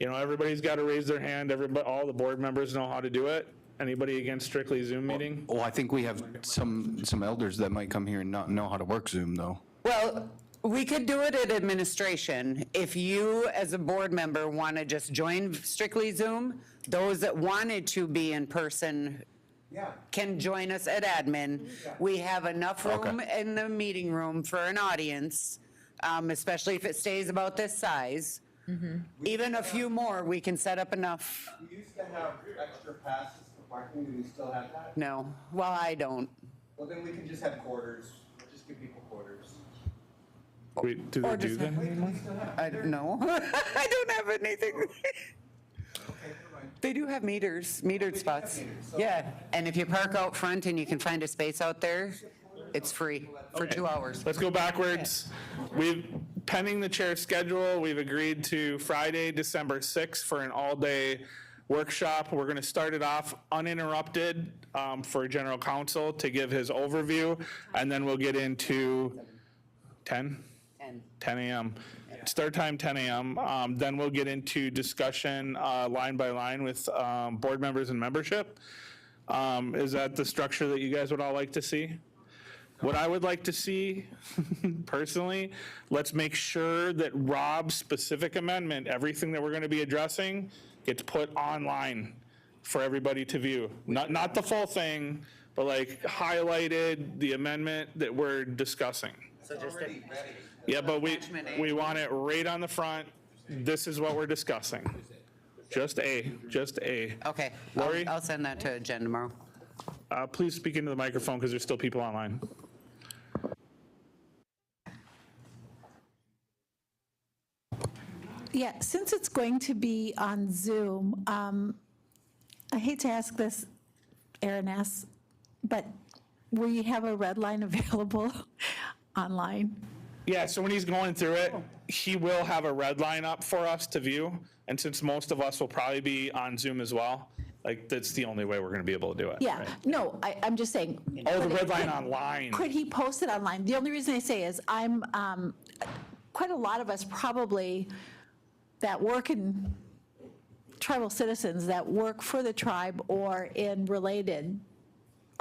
Speaker 5: You know, everybody's got to raise their hand. Everybody, all the board members know how to do it. Anybody against strictly Zoom meeting?
Speaker 2: Well, I think we have some elders that might come here and not know how to work Zoom, though.
Speaker 15: Well, we could do it at administration. If you, as a board member, want to just join strictly Zoom, those that wanted to be in person can join us at admin. We have enough room in the meeting room for an audience, especially if it stays about this size. Even a few more, we can set up enough.
Speaker 3: We used to have extra passes for parking. Do we still have that?
Speaker 15: No, well, I don't.
Speaker 3: Well, then we can just have quarters. We'll just give people quarters.
Speaker 5: Wait, do they do that anymore?
Speaker 15: No, I don't have anything. They do have metered spots. Yeah, and if you park out front and you can find a space out there, it's free for 2 hours.
Speaker 5: Let's go backwards. Pending the chair's schedule, we've agreed to Friday, December 6th for an all-day workshop. We're going to start it off uninterrupted for general counsel to give his overview, and then we'll get into 10 a.m. Start time 10 a.m. Then we'll get into discussion line by line with board members and membership. Is that the structure that you guys would all like to see? What I would like to see, personally, let's make sure that Rob's specific amendment, everything that we're going to be addressing, gets put online for everybody to view. Not the full thing, but like highlighted the amendment that we're discussing.
Speaker 15: So just
Speaker 5: Yeah, but we want it right on the front. This is what we're discussing. Just A.
Speaker 15: Okay,
Speaker 5: Lori?
Speaker 15: I'll send that to Jen tomorrow.
Speaker 5: Please speak into the microphone because there's still people online.
Speaker 8: Yeah, since it's going to be on Zoom, I hate to ask this, Aaron asks, but will you have a red line available online?
Speaker 5: Yeah, so when he's going through it, he will have a red line up for us to view. And since most of us will probably be on Zoom as well, like that's the only way we're going to be able to do it.
Speaker 8: Yeah,
Speaker 5: right?
Speaker 8: no, I'm just saying.
Speaker 5: Oh, the red line online.
Speaker 8: Could he post it online? The only reason I say is I'm, quite a lot of us probably that work in tribal citizens that work for the tribe or in related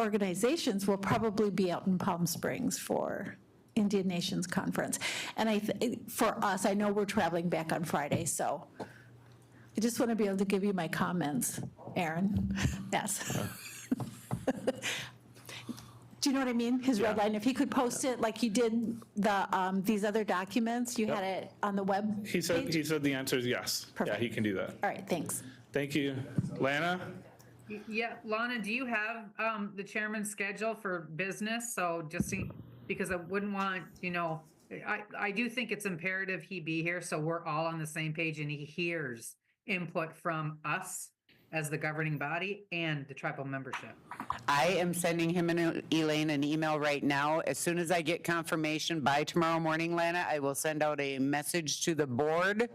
Speaker 8: organizations will probably be out in Palm Springs for Indian Nations Conference. And for us, I know we're traveling back on Friday, so I just want to be able to give you my comments, Aaron. Yes. Do you know what I mean? His red line, if he could post it like he did these other documents, you had it on the web
Speaker 5: He said
Speaker 8: page?
Speaker 5: the answer is yes.
Speaker 8: Perfect.
Speaker 5: Yeah, he can do that.
Speaker 8: All right, thanks.
Speaker 5: Thank you. Lana?
Speaker 11: Yeah, Lana, do you have the chairman's schedule for business? So just because I wouldn't want, I do think it's imperative he be here so we're all on the same page and he hears input from us as the governing body and the tribal membership.
Speaker 15: I am sending him and Elaine an email right now. As soon as I get confirmation by tomorrow morning, Lana, I will send out a message to the board.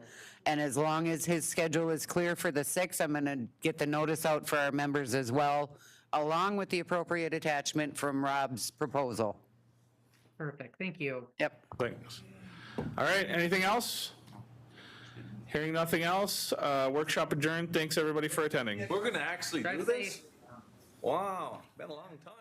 Speaker 15: And as long as his schedule is clear for the 6th, I'm going to get the notice out for our members as well, along with the appropriate attachment from Rob's proposal.
Speaker 11: Perfect, thank you.
Speaker 15: Yep.
Speaker 5: Thanks. All right, anything else? Hearing nothing else, workshop adjourned. Thanks, everybody, for attending.
Speaker 3: We're going to actually do this? Wow, been a long time.